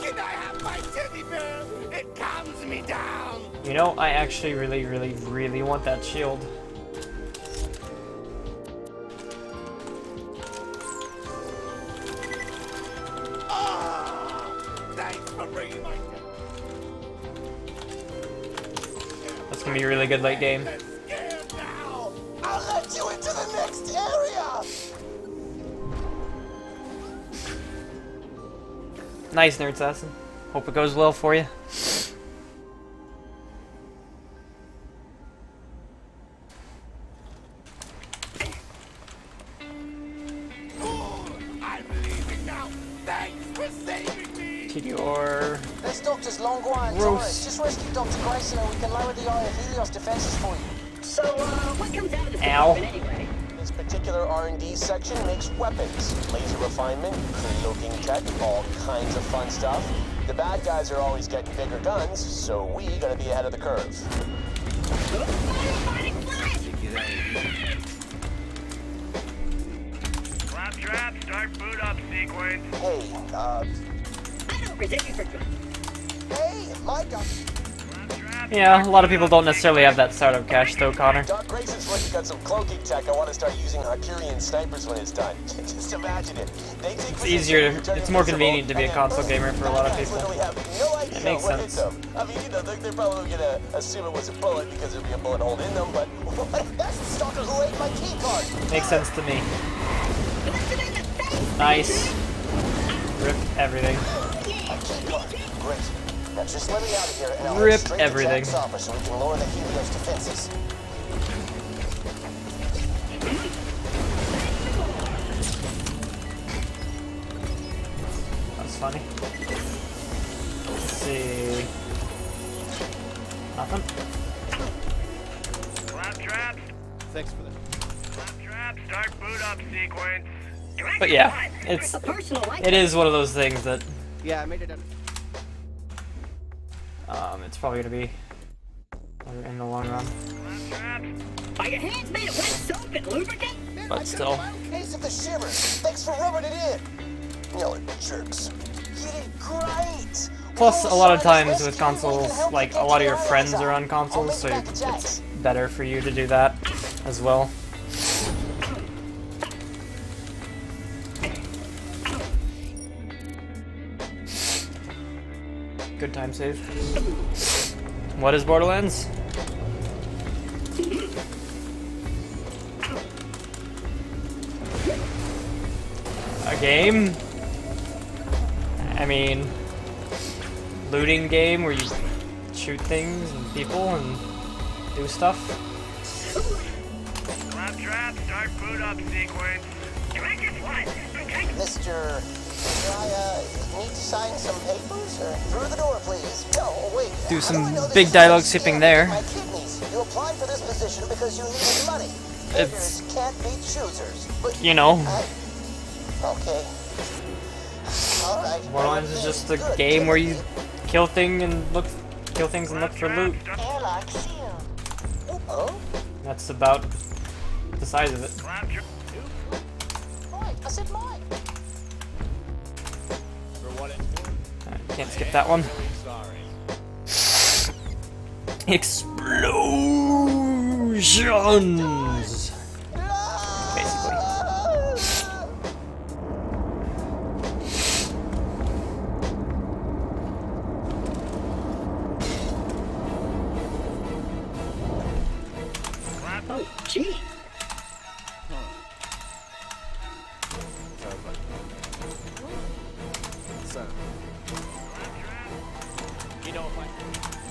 Can I have my teddy bear? It calms me down. You know, I actually really want that shield. Thanks for bringing my That's gonna be a really good late game. I'll let you into the next area. Nice, Nerd Assassin. Hope it goes well for you. I'm leaving now. Thanks for saving me. TDR. This doctor's Longuan Gross. Torres. Just rescued Dr. Grayson and we can lower the eye of Helios defenses for you. So, what comes out of this Ow. department anyway? This particular R&D section makes weapons, laser refinement, clean-looking tech, all kinds of fun stuff. The bad guys are always getting bigger guns, so we gotta be ahead of the curve. Claptrap, start boot up sequence. Hey, I don't resent you for... hey, my God. Yeah, a lot of people don't necessarily have that startup cache though, Connor. Doc Grayson's working on some cloaking tech. I want to start using Hyperion snipers when it's done. Just imagine it. They take It's easier, it's more convenient to be a console gamer for a lot of people. That makes sense. I mean, you know, they're probably gonna assume it was a bullet because there'd be a bullet hole in them, but that's the stalker who ate my key card. Makes sense to me. Nice. Rip everything. Great. Now just let me out of here and I'll Rip head straight everything. to Jack's office so we can lower the Helios defenses. That's funny. Let's see. Nothing. Claptrap. Thanks for that. Claptrap, start boot up sequence. But yeah, it is one of those things that Yeah, I made it. it's probably gonna be in the long run. Are your hands made of wet soap and lubricant? But still. Case of the shivers. Thanks for rubbing it in. You jerks. You did great. Plus, a lot of times with consoles, like a lot of your friends are on consoles, so it's better for you to do that as well. Good time save. What is Borderlands? A game? I mean, looting game where you shoot things and people and do stuff. Claptrap, start boot up sequence. Directive 1, Mr. Do I need to sign some papers? Or through the door, please. No, wait. Do some big dialogue skipping there. My kidneys. You applied for this position because you needed money. Beggars can't be choosers. But you know. Okay. All right. Borderlands is just a game where you kill things and look for loot. That's about the size of it. I said mine. Can't skip that one. Explosions! Basically. Oh, gee.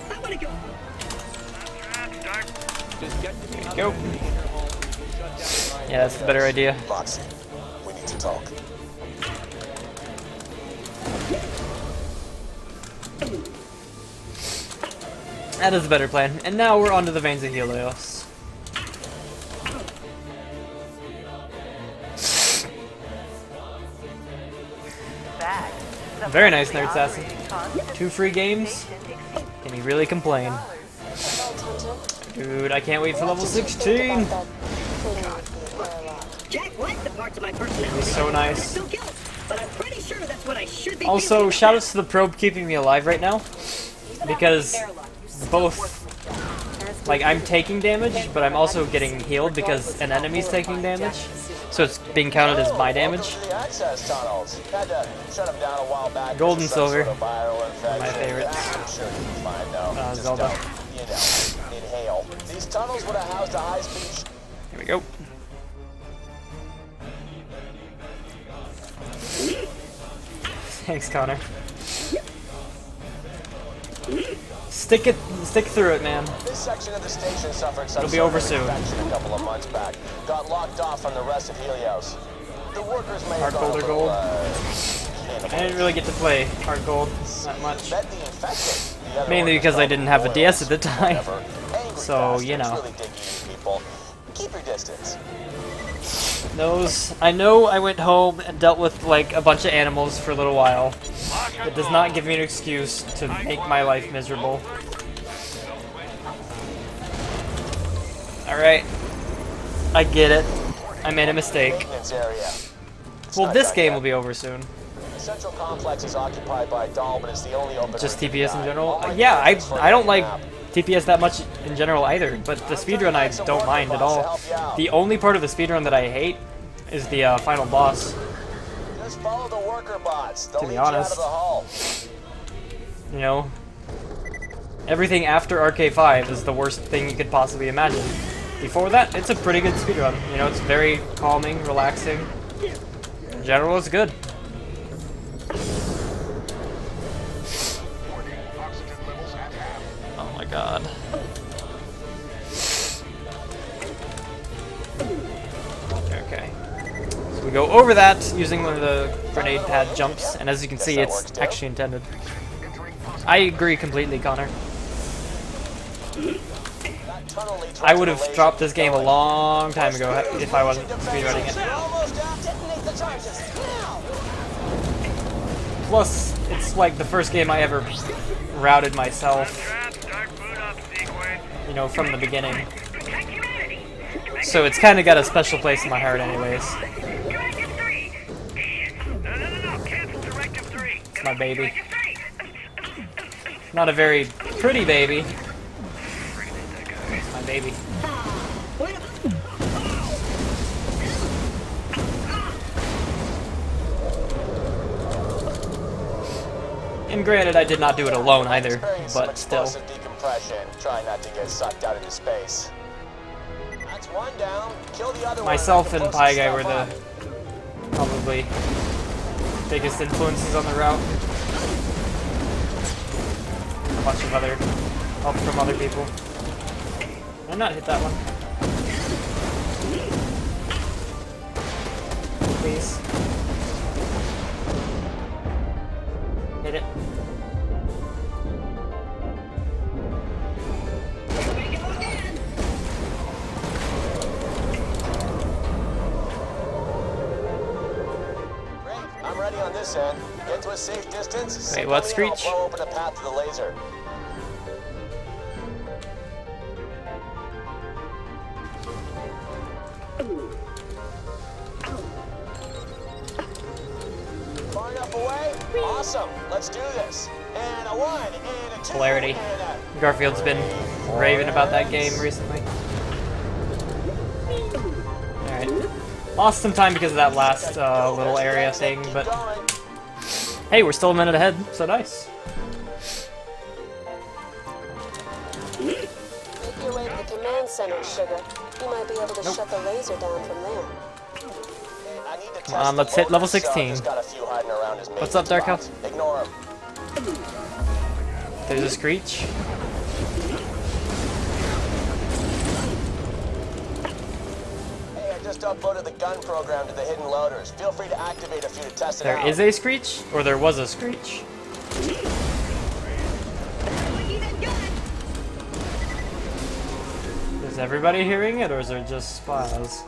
I want to go. Go. Yeah, that's the better idea. Moxie, we need to talk. That is the better plan. And now we're on to the veins of Helios. Very nice, Nerd Assassin. 2 free games? Can he really complain? Dude, I can't wait for level 16! Jack liked the parts of my personality. He's so nice. But I'm pretty sure that's what I should be Also, thinking. shoutouts to the probe keeping me alive right now. Because both, like, I'm taking damage, but I'm also getting healed because an enemy's taking damage. So it's being counted as my damage. Gold and silver are my favorites. Zelda. Inhale. These tunnels would have housed a high-speed. Here we go. Thanks, Connor. Stick through it, man. This section of the station suffered some It'll be over soon. infection a couple of months back. Got locked off from the rest of Helios. The workers may have Hard gold or gold? I didn't really get to play hard gold that much. Mainly because I didn't have a DS at the time. So, you know. Keep your distance. I know I went home and dealt with like a bunch of animals for a little while. It does not give me an excuse to make my life miserable. Alright. I get it. I made a mistake. Well, this game will be over soon. Central complex is occupied by Dahlman is the only open. Just TPS in general? Yeah, I don't like TPS that much in general either, but the speedrun I don't mind at all. The only part of the speedrun that I hate is the final boss. Just follow the worker bots. To be honest. You know, everything after RK5 is the worst thing you could possibly imagine. Before that, it's a pretty good speedrun. You know, it's very calming, relaxing. In general, it's good. Oh my god. Okay. So we go over that using one of the grenade pad jumps, and as you can see, it's actually intended. I agree completely, Connor. I would have dropped this game a long time ago if I wasn't speedrunning it. Plus, it's like the first game I ever routed myself, you know, from the beginning. So it's kind of got a special place in my heart anyways. It's my baby. Not a very pretty baby. It's my baby. And granted, I did not do it alone either, but still. Try not to get sucked out into space. That's one down. Kill the other Myself and Pie Guy were the probably biggest influences on the route. A bunch of other help from other people. Did I not hit that one? Please. Hit it. I'm ready on this end. Get to a safe distance. Wait, what, Screech? I'll blow open a path to the laser. Far enough away? Awesome. Let's do this. And a 1, and a 2, Polarity. and a... Garfield's been raving about that game recently. Alright. Lost some time because of that last little area thing, but hey, we're still a minute ahead, so nice. Make your way to the command center, Sugar. You might be able to shut the laser down from there. Come on, let's hit level 16. What's up, Dark Elf? Ignore him. There's a Screech. Just uploaded the gun program to the hidden loaders. Feel free to activate a few to test it out. There is a Screech? Or there was a Screech? Is everybody hearing it, or is it just Spaz?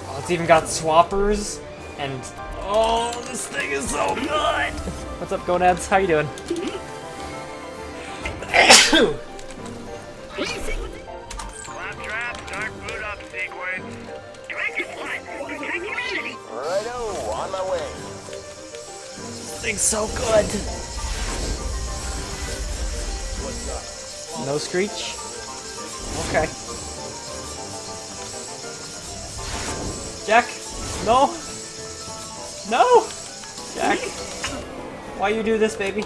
Oh, it's even got swappers, and oh, this thing is so good! What's up, Gonads? How you doing? Claptrap, start boot up sequence. Righto, on my way. This thing's so good. No Screech? Okay. Jack? No! No! Jack. Why you do this, baby?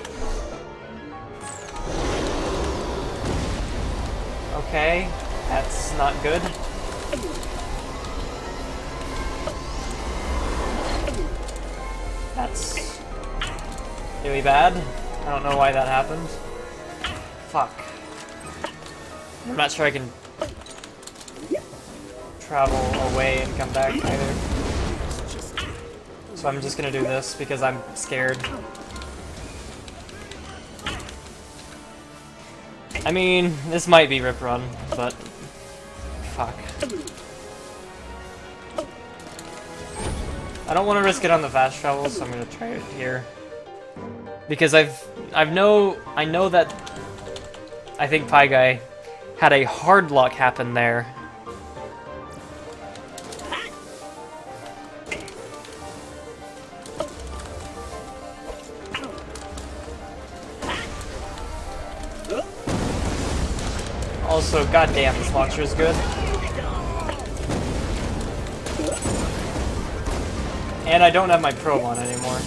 Okay, that's not good. That's really bad. I don't know why that happened. Fuck. I'm not sure I can travel away and come back either. So I'm just gonna do this because I'm scared. I mean, this might be Rip Run, but fuck. I don't want to risk it on the fast travel, so I'm gonna try it here. Because I know that I think Pie Guy had a hard lock happen there. Also, goddamn, this launcher is good. And I don't have my probe on anymore.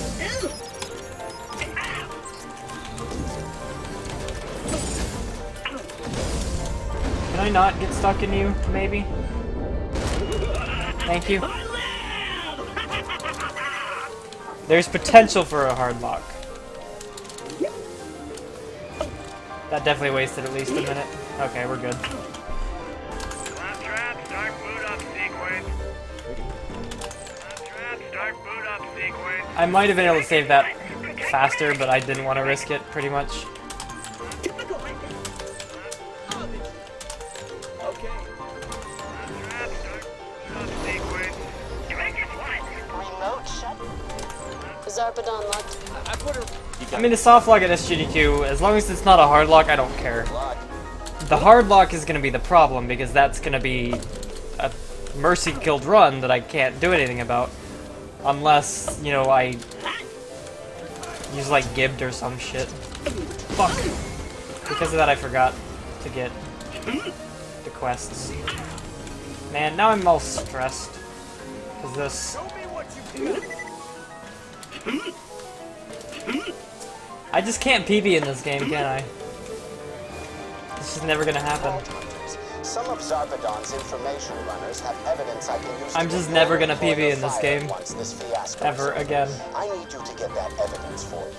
Can I not get stuck in you, maybe? Thank you. There's potential for a hard lock. That definitely wasted at least a minute. Okay, we're good. Claptrap, start boot up sequence. Claptrap, start boot up sequence. I might have been able to save that faster, but I didn't want to risk it, pretty much. Zarpedon locked. I mean, a soft lock at SGDQ, as long as it's not a hard lock, I don't care. The hard lock is going to be the problem, because that's going to be a mercy-killed run that I can't do anything about. Unless, you know, I use, like, Gibbed or some shit. Fuck. Because of that, I forgot to get the quests. Man, now I'm all stressed. Because this... I just can't PB in this game, can I? This is never gonna happen. Some of Zarpedon's information runners have evidence I can use. I'm just never gonna PB in this game. Ever again. I need you to get that evidence for me.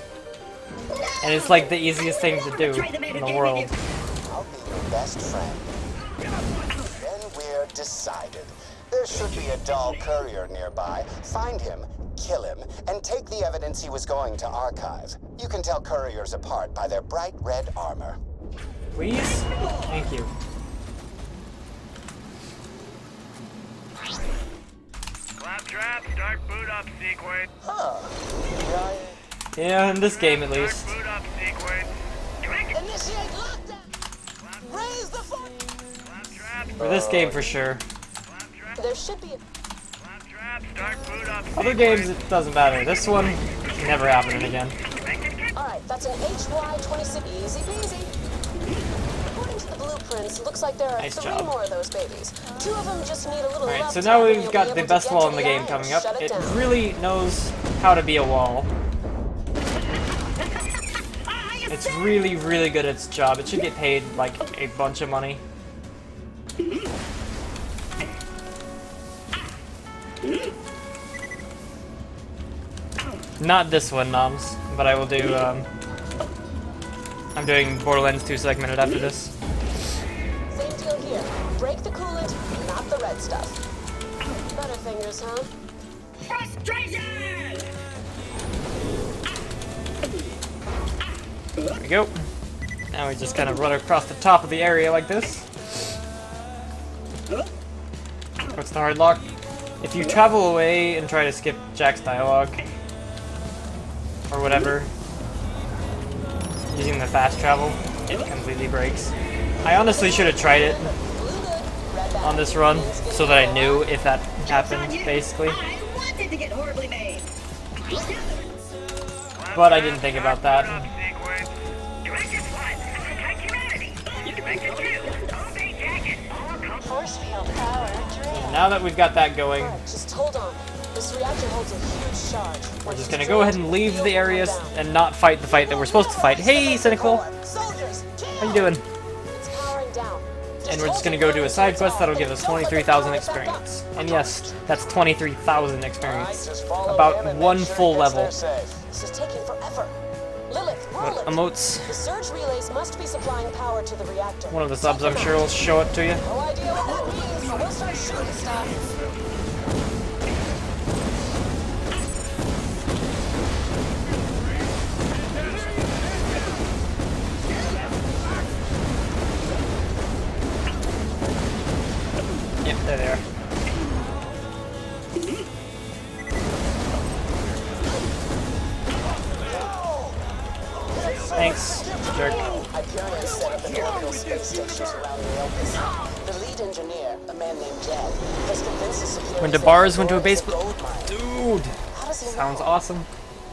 And it's like the easiest thing to do in the world. I'll be your best friend. Then we're decided. There should be a dull courier nearby. Find him, kill him and take the evidence he was going to archive. You can tell couriers apart by their bright red armor. Please? Thank you. Claptrap, start boot up sequence. Huh. Yeah, in this game at least. Boot up sequence. Initiate lockdown! Raise the phone! For this game for sure. There should be Start boot up sequence. Other games it doesn't matter. This one, never happening again. Alright, that's an HY-26. Easy peasy. According to the blueprints, looks like there are Nice 3 job. more of those babies. 2 of them just need a little Alright, love so now tap and we've you'll got be the able best to wall get in to the game eye coming and up. shut It down. really knows how to be a wall. It's really, really good at its job. It should get paid like a bunch of money. Not this one, Noms, but I will do, I'm doing Borderlands 2 segmented after this. Same deal here. Break the coolant, not the red stuff. Butterfingers, huh? Frustration! There we go. Now we just kind of run across the top of the area like this. What's the hard lock? If you travel away and try to skip Jack's dialogue, or whatever, using the fast travel, it completely breaks. I honestly should have tried it on this run, so that I knew if that happened, basically. I wanted to get horribly made. But I didn't think about that. Force field power drain. Now that we've got that going, Just hold on. This reactor holds a huge charge. we're just gonna go ahead and leave the areas and not fight the fight that we're supposed to fight. Hey, Cynical! How you doing? It's powering down. And we're just gonna go do a side quest that'll give us 23,000 experience. And yes, that's 23,000 experience. About 1 full level. This is taking forever. Lilith, roll What it. emotes? The surge relays must be supplying power to the reactor. One of the subs I'm sure will show it to you. No idea what that means, but we'll start shooting stuff. Yep, there they are. Thanks, jerk. Hyperion set up an orbital space station surrounding Elpis. The lead engineer, a man named Jack, has convinced the superiors Went to that bars, the went to a gold is baseball. gold mine. Dude, How does he sounds know? awesome.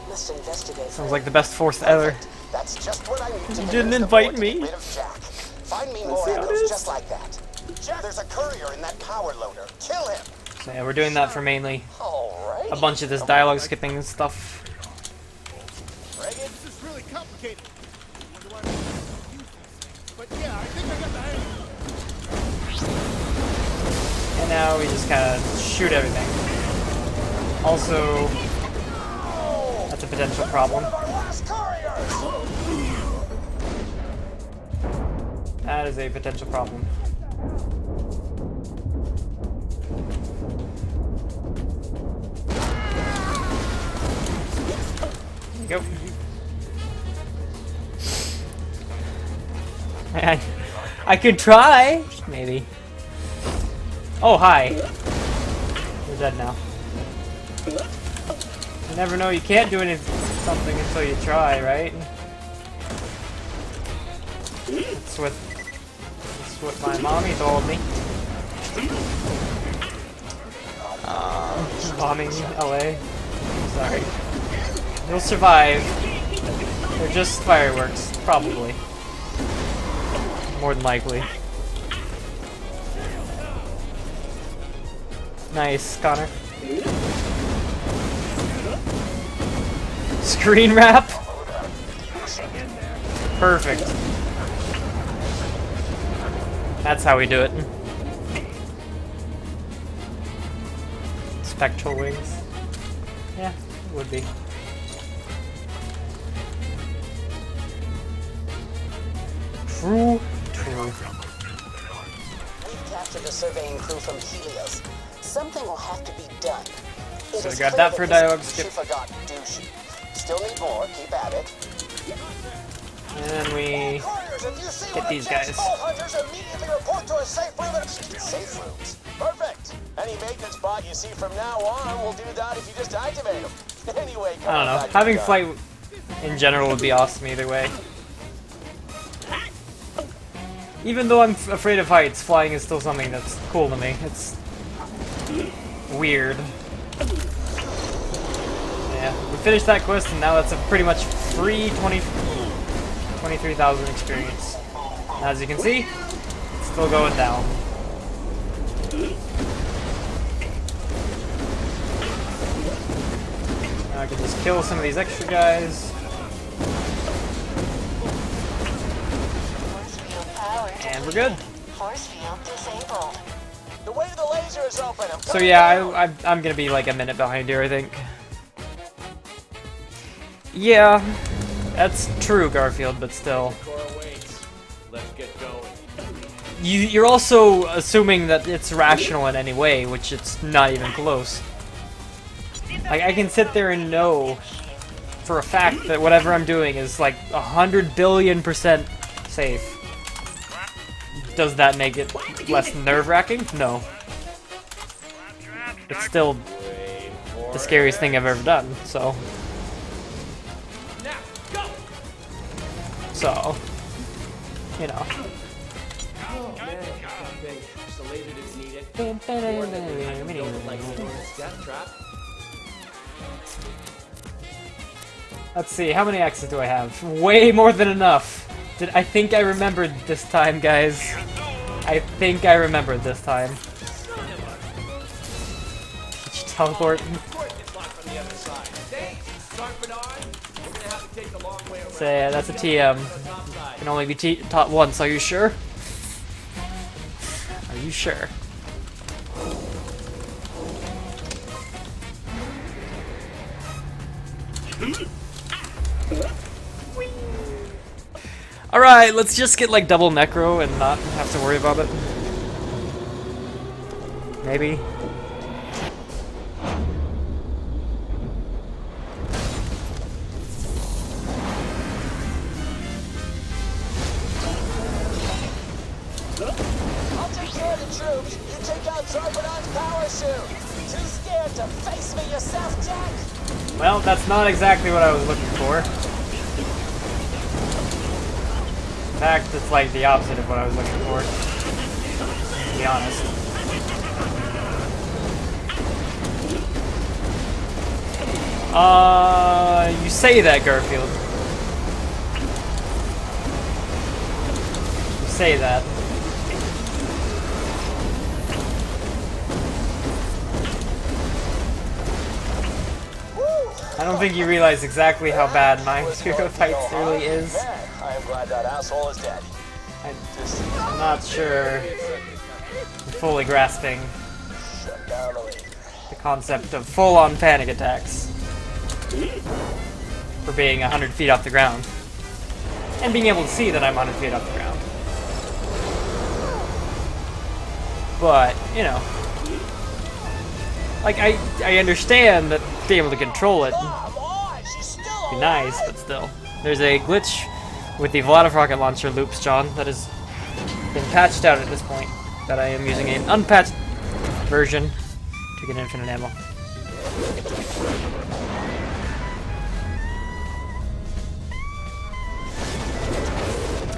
Must investigate. Sounds like the best fourth ever. That's just what I need to You convince didn't the invite board to me. get rid of Jack. Find me more evidence just like that. Jack, there's a courier in that power loader. Kill him. So yeah, we're doing that for mainly All a bunch of this dialogue skipping and stuff. This is really complicated. But yeah, I think I got the hang. And now we just kind of shoot everything. Also, that's a potential problem. That is a potential problem. There you go. I could try, maybe. Oh, hi. You're dead now. You never know, you can't do something until you try, right? That's what my mommy told me. Bombing LA. Sorry. You'll survive. They're just fireworks, probably. More than likely. Nice, Connor. Screen wrap? Perfect. That's how we do it. Spectral wings. Yeah, it would be. True. We've captured a surveying crew from Helios. Something will have to be done. So I got that for dialogue skip. Still need more. Keep at it. And we hit these guys. Hunters immediately report to a safe room. Safe rooms. Perfect. Any maintenance bot you see from now on will do that if you just activate them. Anyway, I don't know. Having flight in general would be awesome either way. Even though I'm afraid of heights, flying is still something that's cool to me. It's weird. Yeah, we finished that quest and now it's a pretty much free 23,000 experience. As you can see, it's still going down. Now I can just kill some of these extra guys. And we're good. Force field disabled. The way to the laser is open. So yeah, I'm gonna be like a minute behind here, I think. Yeah, that's true, Garfield, but still. Let's get going. You're also assuming that it's rational in any way, which it's not even close. Like, I can sit there and know for a fact that whatever I'm doing is like 100 billion% safe. Does that make it less nerve-wracking? No. It's still the scariest thing I've ever done, so. So, you know. Oh man, just a laser didn't need it. Death trap. Let's see, how many axes do I have? Way more than enough. I think I remembered this time, guys. I think I remembered this time. Did you teleport? Say that's a TM. Can only be taught once. Are you sure? Are you sure? Alright, let's just get like double necro and not have to worry about it. Maybe. I'll take care of the troops. You take out Zarpedon's power suit. Too scared to face me yourself, Jack? Well, that's not exactly what I was looking for. In fact, it's like the opposite of what I was looking for, to be honest. You say that, Garfield. You say that. I don't think you realize exactly how bad my Hero Fights really is. I am glad that asshole is dead. I'm not sure I'm fully grasping the concept of full-on panic attacks for being 100 feet off the ground. And being able to see that I'm 100 feet off the ground. But, you know. Like, I understand that being able to control it would be nice, but still. There's a glitch with the Vladiv rocket launcher loops, John, that has been patched out at this point. That I am using an unpatched version to get infinite ammo.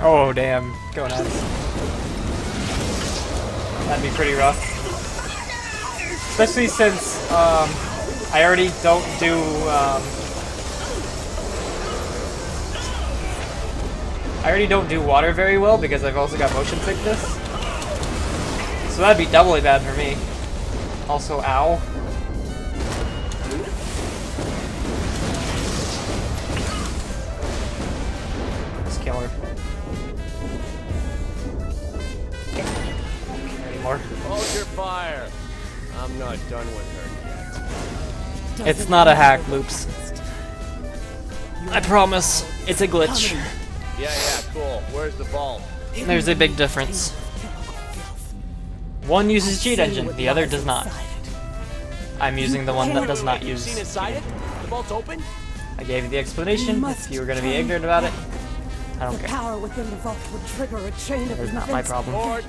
Oh, damn. Go nuts. That'd be pretty rough. Especially since I already don't do water very well because I've also got motion sickness. So that'd be doubly bad for me. Also, ow. Let's kill her. Anymore. Hold your fire. I'm not done with her yet. It's not a hack, Loops. I promise, it's a glitch. Yeah, cool. Where's the bulb? There's a big difference. One uses cheat engine, the other does not. I'm using the one that does not You've use. seen inside it? The vault's open? I gave you the explanation. If you were going to be ignorant about it, I don't The care. power within the vault would trigger a chain of It's not my events. problem.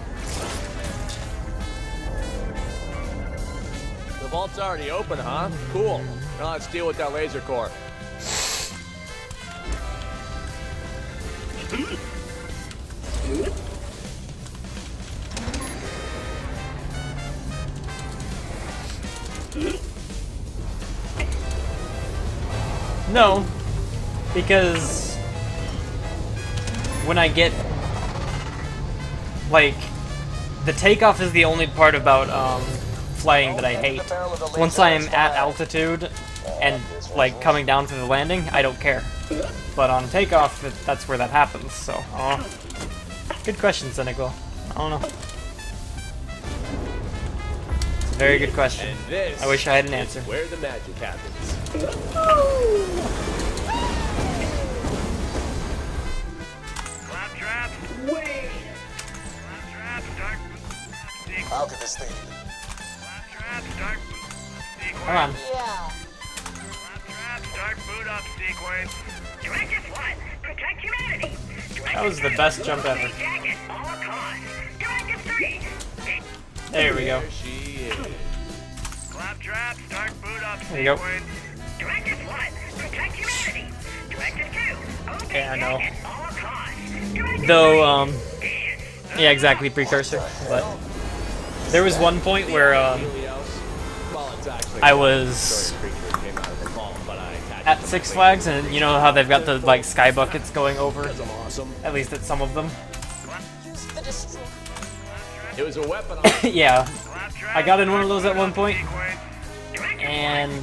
The vault's already open, huh? Cool. Now let's deal with that laser core. No, because when I get, like, the takeoff is the only part about flying that I hate. Once I am at altitude and like coming down for the landing, I don't care. But on takeoff, that's where that happens. So, good question, Cynical. I don't know. It's a very good question. And this I wish I had an answer. is where the magic happens. Claptrap. Wait. Claptrap, start sequence. How could this thing? Claptrap, start sequence. Come on. Yeah. Claptrap, start boot up sequence. Directive 1, protect humanity. That was the best jump ever. Jacket, all costs. Directive 3, There we go. There she is. Claptrap, start boot up There you go. sequence. Directive 1, protect humanity. Directive 2, obey Yeah, I know. jacket, all costs. Directive Though, yeah, exactly, precursor. But there was one point where Well, it's actually I was creature came out of the vault, but I attached at Six Flags, and you know how they've got the like sky buckets going over, because I'm awesome. at least at some of them. Use the destroy. It was a weapon. Yeah, I got in one of those at one point, and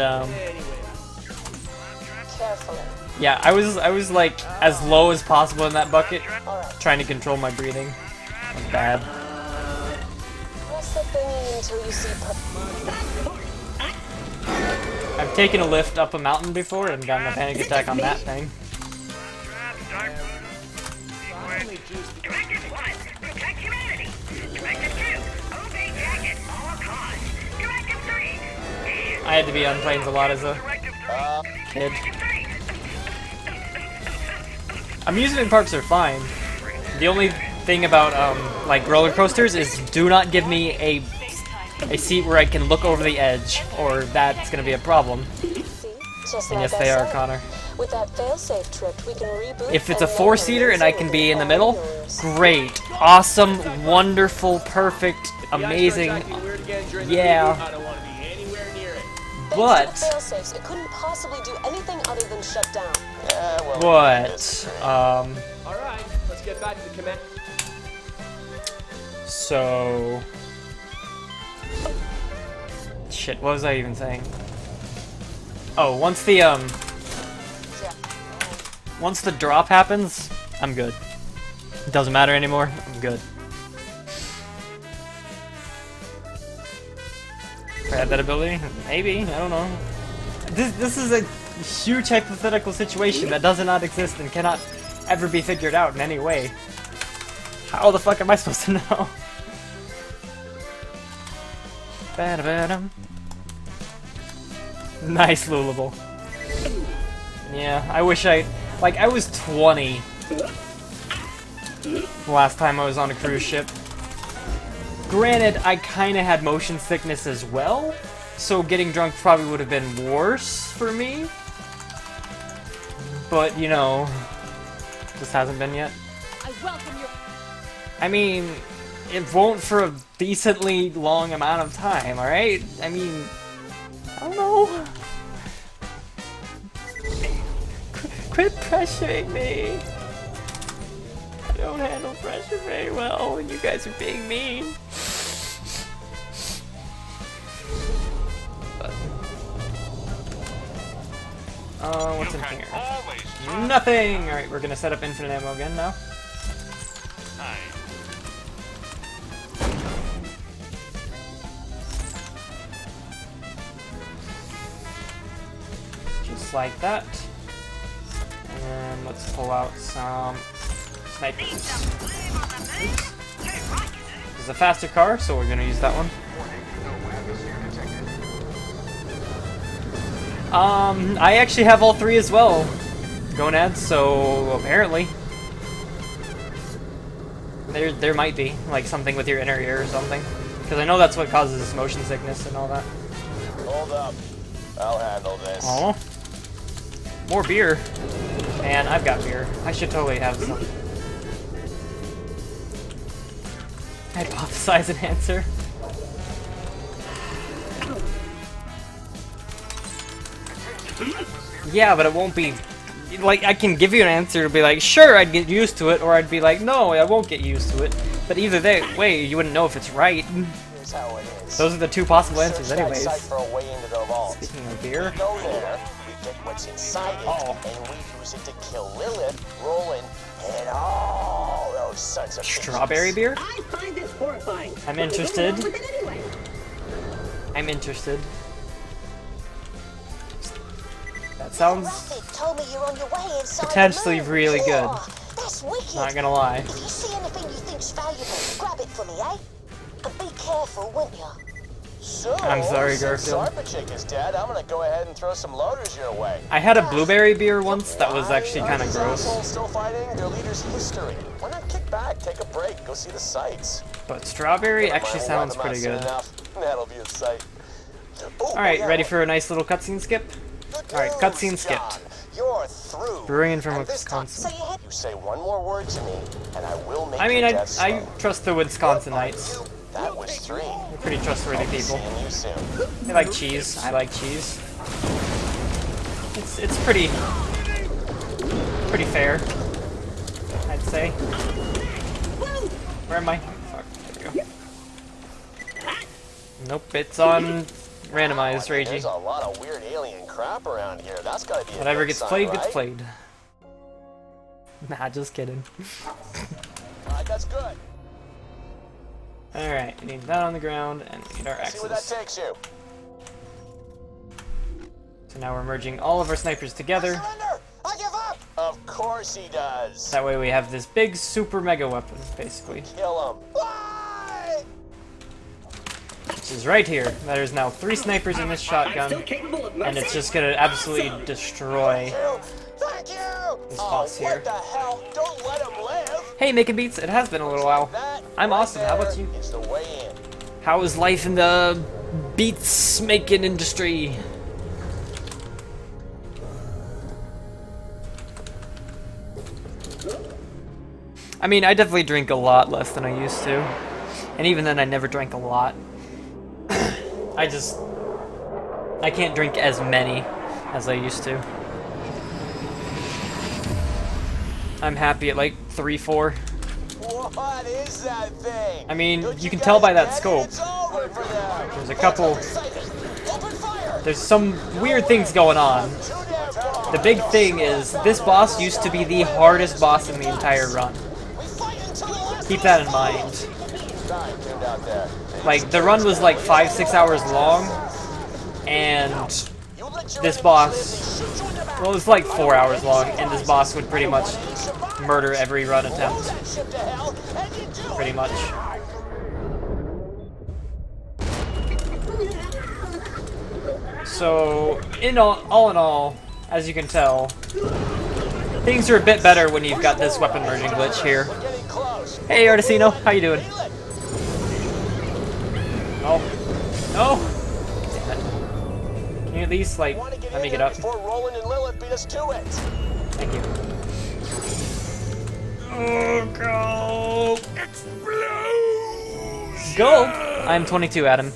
Carefully. yeah, I was like as low as possible in that bucket, trying to control my breathing. It was bad. Press the thingy until you see I've taken a lift up a mountain before and gotten a panic attack on that thing. Directive 1, protect humanity. Directive 2, obey jacket, all costs. Directive 3, I had to be on planes a lot as a kid. Amusement parks are fine. The only thing about like roller coasters is do not give me a seat where I can look over the edge, or that's gonna be a problem. just And like yes, I they are, said. Connor. With that failsafe trick, we can reboot. If it's a and four-seater and I can be in the middle, great, awesome, wonderful, perfect, amazing, yeah. I don't want to be anywhere near it. But failsafes, it couldn't possibly do anything other than shut down. All right, let's get back to the command. So shit, what was I even saying? Oh, once the drop happens, I'm good. It doesn't matter anymore, I'm good. If I had that ability? Maybe, I don't know. This is a huge hypothetical situation that does not exist and cannot ever be figured out in any way. How the fuck am I supposed to know? Ba-da-ba-dum. Nice Lulable. Yeah, I wish I was 20 last time I was on a cruise ship. Granted, I kinda had motion sickness as well, so getting drunk probably would have been worse for me. But, you know, just hasn't been yet. I welcome your... I mean, it won't for a decently long amount of time, alright? I mean, I don't know. Quit pressuring me. I don't handle pressure very well when you guys are being mean. But, what's in here? Nothing! Alright, we're gonna set up infinite ammo again now. Just like that. And let's pull out some snipers. Oops. This is a faster car, so we're gonna use that one. I actually have all three as well. Gonads, so apparently. There might be, like, something with your inner ear or something. Because I know that's what causes motion sickness and all that. Hold up. I'll handle this. Oh. More beer. Man, I've got beer. I should totally have some. Hypothesize an answer. Yeah, but it won't be... Like, I can give you an answer to be like, sure, I'd get used to it, or I'd be like, no, I won't get used to it. But either way, you wouldn't know if it's right. Here's how it is. Those are the two possible answers anyways. For a way into the vault. Speaking of beer. We go there, we get what's inside it, and we use it to kill Lilith, Roland, and all those sons of Strawberry beer? I find this horrifying. I'm interested. But we're going along with it anyway. I'm interested. That sounds told me you're on your way inside potentially the moon. really good. That's wicked. Not gonna lie. If you see anything you think's valuable, grab it for me, eh? And be careful, won't you? So, I'm sorry, since Garfield. Sarpa Chick is dead, I'm gonna go ahead and throw some loaders your way. I had a blueberry beer once that was actually kind of These gross. assholes still fighting their leader's history. Why not kick back, take a break, go see the sights? But strawberry Never actually mind, sounds weather pretty mountain good. enough. That'll be a sight. Oh, Alright, yeah, ready for a nice little cutscene skip? Alright, cutscene skipped. You're through. Brewing from And this time, Wisconsin. you say one more word to me, and I will make I mean, your I death slow. trust the Wisconsinites. That was 3. They're pretty trustworthy people. Seeing you soon. They like cheese. I like cheese. It's pretty fair, I'd say. Where am I? Fuck, there we go. Nope, it's on randomized, There's Ragey. a lot of weird alien crap around here. That's gotta be a Whatever good gets sign, played, right? gets played. Nah, just kidding. Alright, that's good. Alright, we need that on the ground, and we need our See where that axes. takes you. So now we're merging all of our snipers together. I give up. Of course he does. That way we have this big super mega weapon, basically. Kill him. Which is right here. There's now 3 snipers in this shotgun, and it's just gonna absolutely destroy Thank you. this boss here. What the hell? Don't let him live. Hey, Making Beats, it has been a little while. I'm awesome, how about you? It's the way in. How is life in the beats making industry? I mean, I definitely drink a lot less than I used to. And even then, I never drank a lot. I can't drink as many as I used to. I'm happy at like 3, 4. What is that thing? I mean, you can tell by that scope. There's a couple... There's some weird things going on. The big thing is, this boss used to be the hardest boss in the entire run. Keep that in mind. Like, the run was like 5-6 hours long, and this boss, well, it was like 4 hours long, and this boss would pretty much murder every run attempt. Pretty much. So, all in all, as you can tell, things are a bit better when you've got this weapon merging glitch here. Hey, Artisino, how you doing? Oh. No! Damn it. Can you at least, like, let me get up? Before Roland and Lilith beat us to it. Thank you. Oh, go! Go! I'm 22, Adam.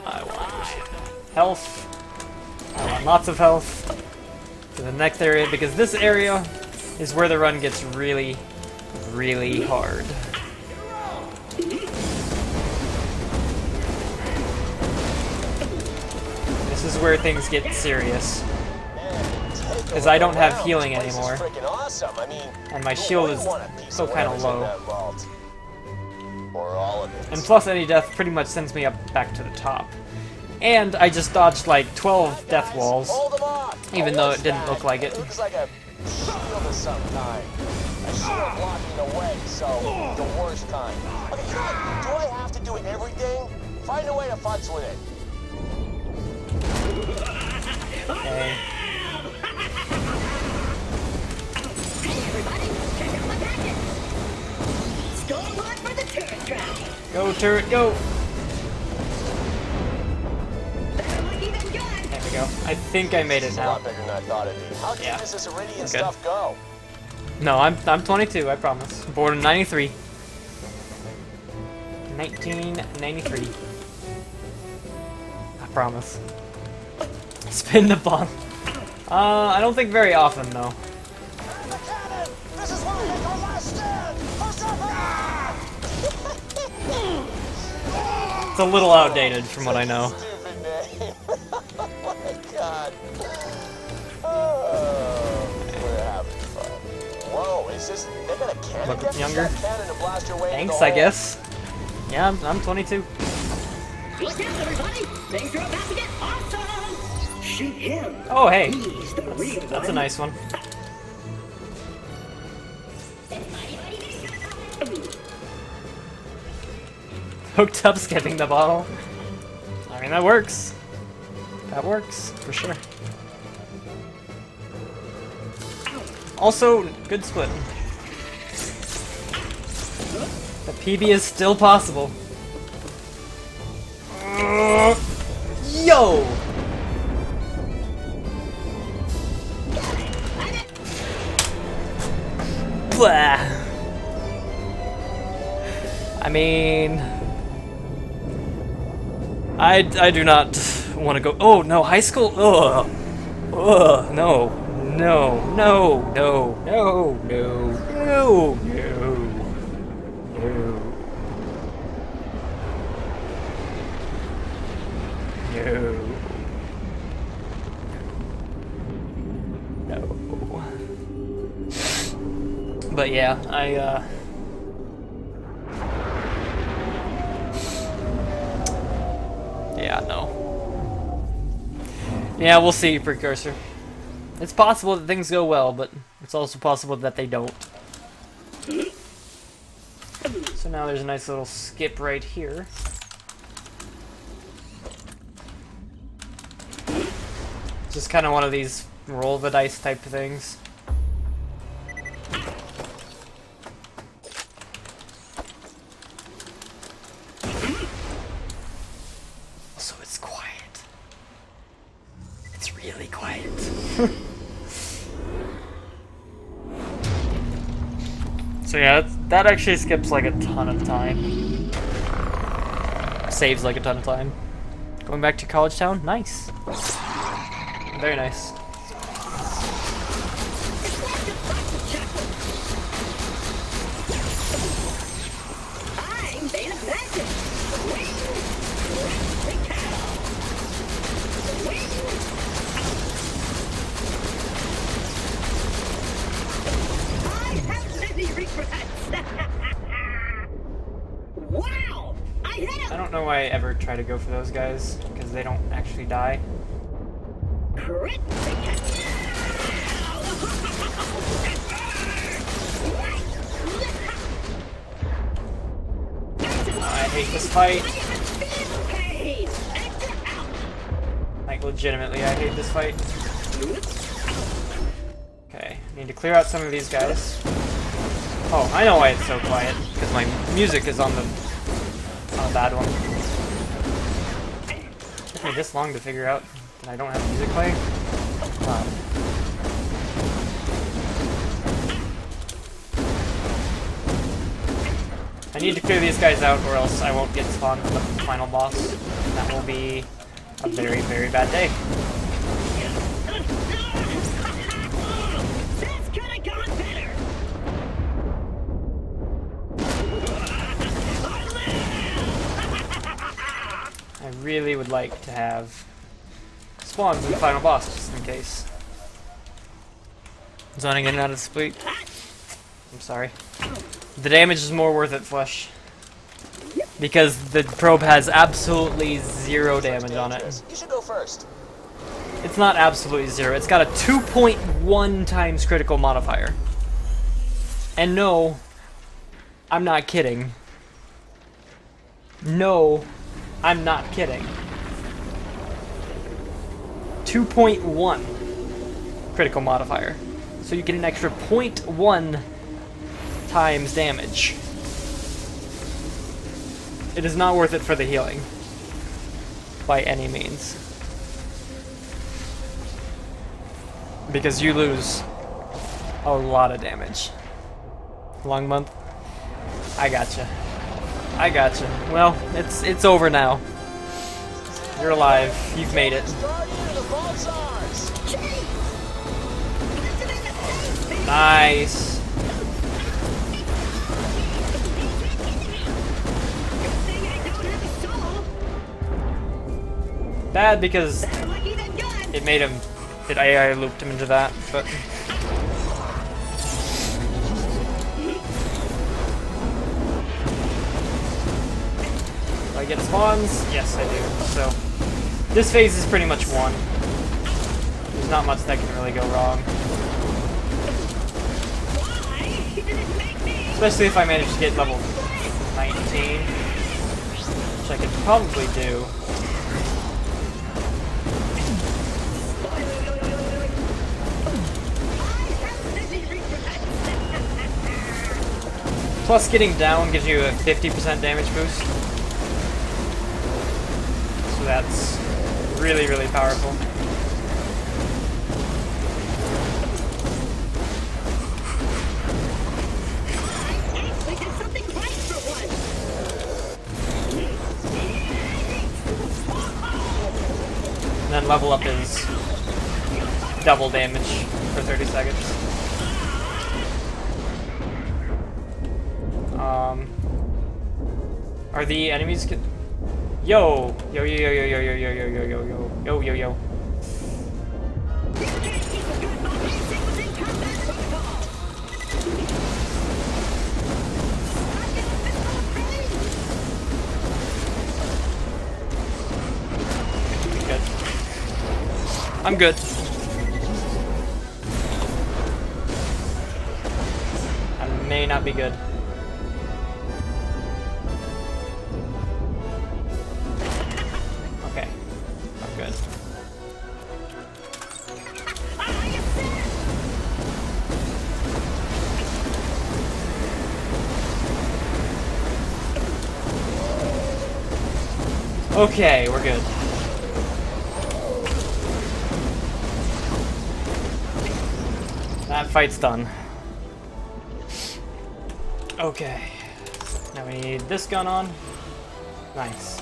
I want health. I want lots of health. To the next area, because this area is where the run gets really, really hard. This is where things get serious. Because I don't have healing anymore. And my shield is still kind of low. And plus any death pretty much sends me up back to the top. And I just dodged like 12 death walls, even though it didn't look like it. It looks like a shield of some kind. A shield blocking the way, so the worst kind. Okay, do I have to do everything? Find a way to futz with it. Okay. Go, turret, go! There we go. I think I made it It's a now. lot bigger than I thought it'd be. How deep does this Iridian Good. stuff go? No, I'm 22, I promise. Born in 93. 1993. I promise. Spin the bomb. I don't think very often, though. This is where we make our last stand! It's a little outdated from what I know. Stupid name. Oh my god. Oh, we're having fun. Whoa, is this... They got a cannon? Look Use younger. that cannon to blast your way into Thanks, the I hole. guess. Yeah, I'm 22. Look out, everybody! Things are about to get awesome! Shoot him! Oh, hey. He's the real That's a nice one. Hooked up skipping the bottle. I mean, that works. That works, for sure. Also, good split. The PB is still possible. Yo! Blah. I mean... I do not want to go... Oh, no, high school? Ugh. Ugh, no. No, no, no, no, no, no, no, no. No. But yeah, yeah, no. Yeah, we'll see, Precursor. It's possible that things go well, but it's also possible that they don't. So now there's a nice little skip right here. Just kind of one of these roll the dice type of things. So it's quiet. It's really quiet. So yeah, that actually skips like a ton of time. Saves like a ton of time. Going back to College Town? Nice. Very nice. Wow! I don't know why I ever try to go for those guys, because they don't actually die. Crit! I hate this fight. Like, legitimately, I hate this fight. Okay, need to clear out some of these guys. Oh, I know why it's so quiet, because my music is on a bad one. It took me this long to figure out that I don't have music playing. Wow. I need to clear these guys out or else I won't get spawned for the final boss. And that will be a very, very bad day. I really would like to have spawns in the final boss, just in case. Zoning in and out of the split. I'm sorry. The damage is more worth it, Flesh. Because the probe has absolutely 0 damage on it. You should go first. It's not absolutely 0. It's got a 2.1 times critical modifier. And no, I'm not kidding. No, I'm not kidding. 2.1 critical modifier. So you get an extra 0.1 times damage. It is not worth it for the healing. By any means. Because you lose a lot of damage. Long month? I gotcha. I gotcha. Well, it's over now. You're alive. You've made it. Nice. Bad because it made him. It AI looped him into that, but. Do I get spawns? Yes, I do. So, this phase is pretty much won. There's not much that can really go wrong. Especially if I manage to get level 19, which I could probably do. Plus, getting down gives you a 50% damage boost. So that's really, really powerful. And then level up is double damage for 30 seconds. Are the enemies yo yo yo yo yo yo yo yo yo yo yo yo yo yo. Good. I'm good. I may not be good. Okay, we're good. That fight's done. Okay. Now we need this gun on. Nice.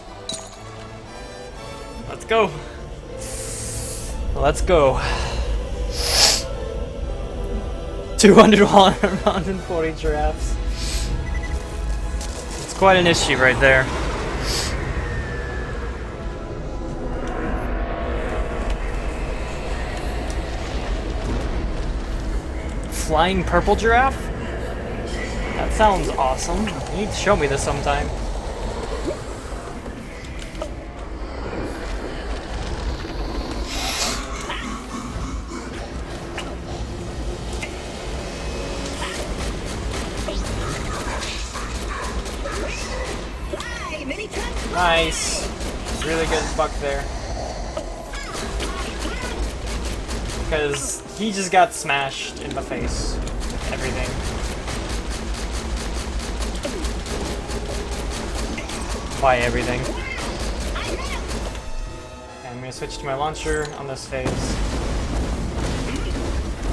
Let's go. Let's go. 240 giraffes. It's quite an issue right there. Flying purple giraffe? That sounds awesome. You need to show me this sometime. Nice. Really good buck there. Because he just got smashed in the face. Everything. By everything. And I'm going to switch to my launcher on this phase.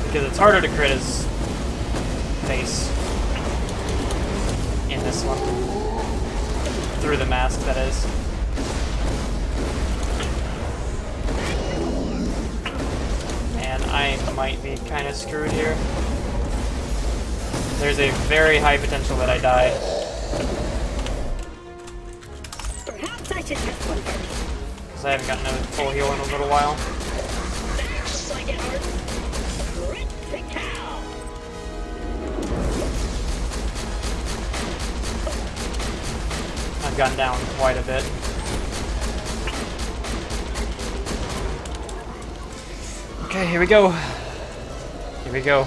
Because it's harder to crit his face in this one. Through the mask, that is. And I might be kind of screwed here. There's a very high potential that I die. Perhaps I should test one first. Because I haven't gotten a full heal in a little while. I've gone down quite a bit. Okay, here we go. Here we go.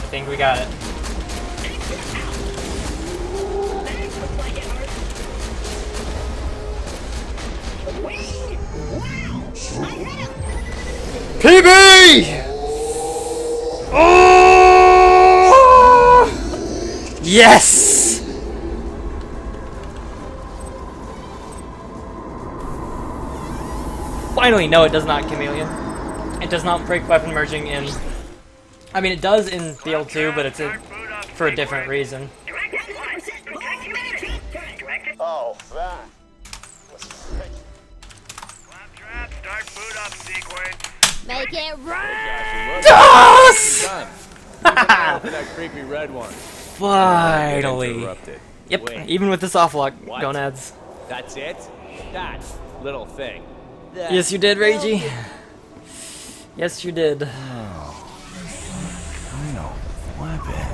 think we got it. PB! Oh! Yes! Finally, no, it does not, Chameleon. It does not break weapon merging in... I mean, it does in the L2, but it's for a different reason. Oh, that was freaking... Claptrap, start boot up sequence. Make it rain! DOS! That creepy red one. Finally. Yep, Wait. even with this offlock, What? gonads. That's it? That little thing. Yes, you did, Reiji. Yes, you did.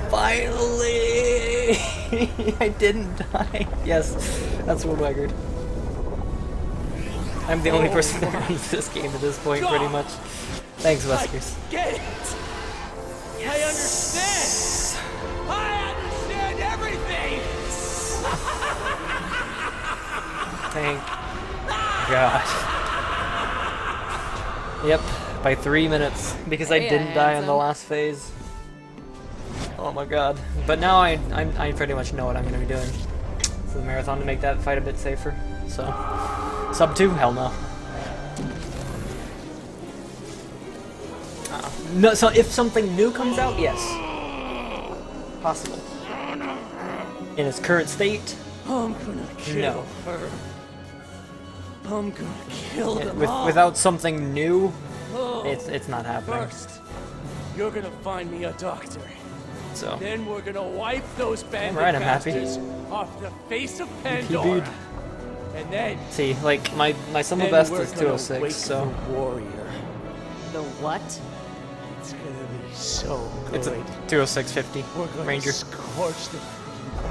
Finally! I didn't die. Yes, that's world record. I'm the only person that runs this game at this point, pretty much. Thanks, Weskers. Get it! I understand! I understand everything! Thank God. Yep, by 3 minutes, because I didn't die on the last phase. Oh my God. But now I pretty much know what I'm going to be doing for the marathon to make that fight a bit safer. So, sub 2? Hell no. No, so if something new comes out, yes. Possible. In its current state, I'm gonna kill her. I'm gonna kill them all. Without something new, it's not happening. First, you're gonna find me a doctor. So. Then we're gonna wipe those bandit Alright, I'm happy. bastards off the face of PB'd. Pandora. And then See, like my summer best is 206, so the warrior. The what? It's gonna be so good. it's a 206.50 We're gonna Ranger. scorch the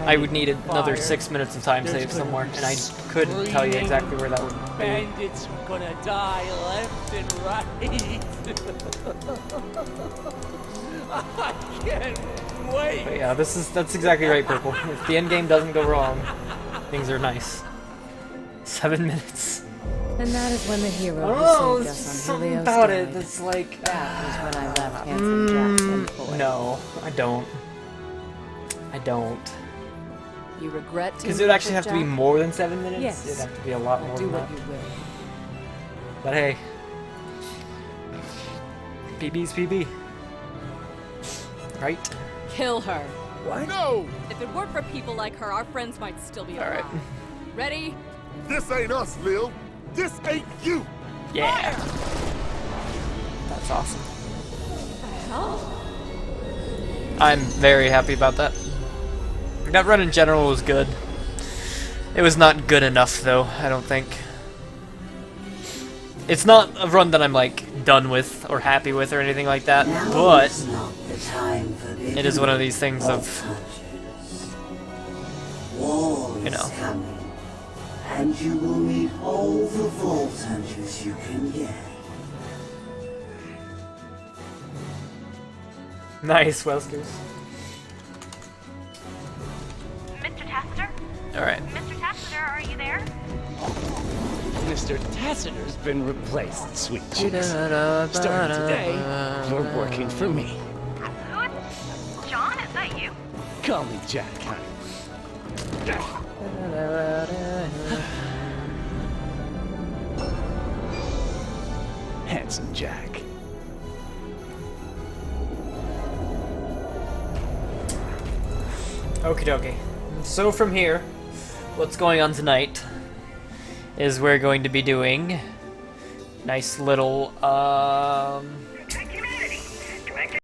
I would need another fire. 6 minutes of time There's save gonna somewhere, be and I couldn't tell you exactly where that would be. bandits are gonna die left and right. I can't wait. But yeah, that's exactly right, Purple. If the end game doesn't go wrong, things are nice. 7 minutes. And that is when the hero Oh, who saved us on something Helios about died. it that's like... That was when I left Handsome Jack's employ. No, I don't. I don't. You regret Because it would actually have to be Jack? more than 7 minutes. Yes. It'd have to be a lot more Do than what that. you will. But hey. PB's PB. Right? Kill her. What? No! If it weren't for people like her, our friends might still be alive. Alright. Ready? This ain't us, Lil. This ain't you. Yeah. That's awesome. Hell? I'm very happy about that. That run in general was good. It was not good enough, though, I don't think. It's not a run that I'm, like, done with or happy with or anything like that, but it is one of these things of, you know. And you will need all the Vault Hunters you can get. Nice, Weskers. Mr. Tassiter? Alright. Mr. Tassiter, are you there? Mr. Tassiter's been replaced, sweet cheeks. Starting today, you're working for me. Who is... John, is that you? Call me Jack, honey. Handsome Jack. Okie dokie. So from here, what's going on tonight is we're going to be doing nice little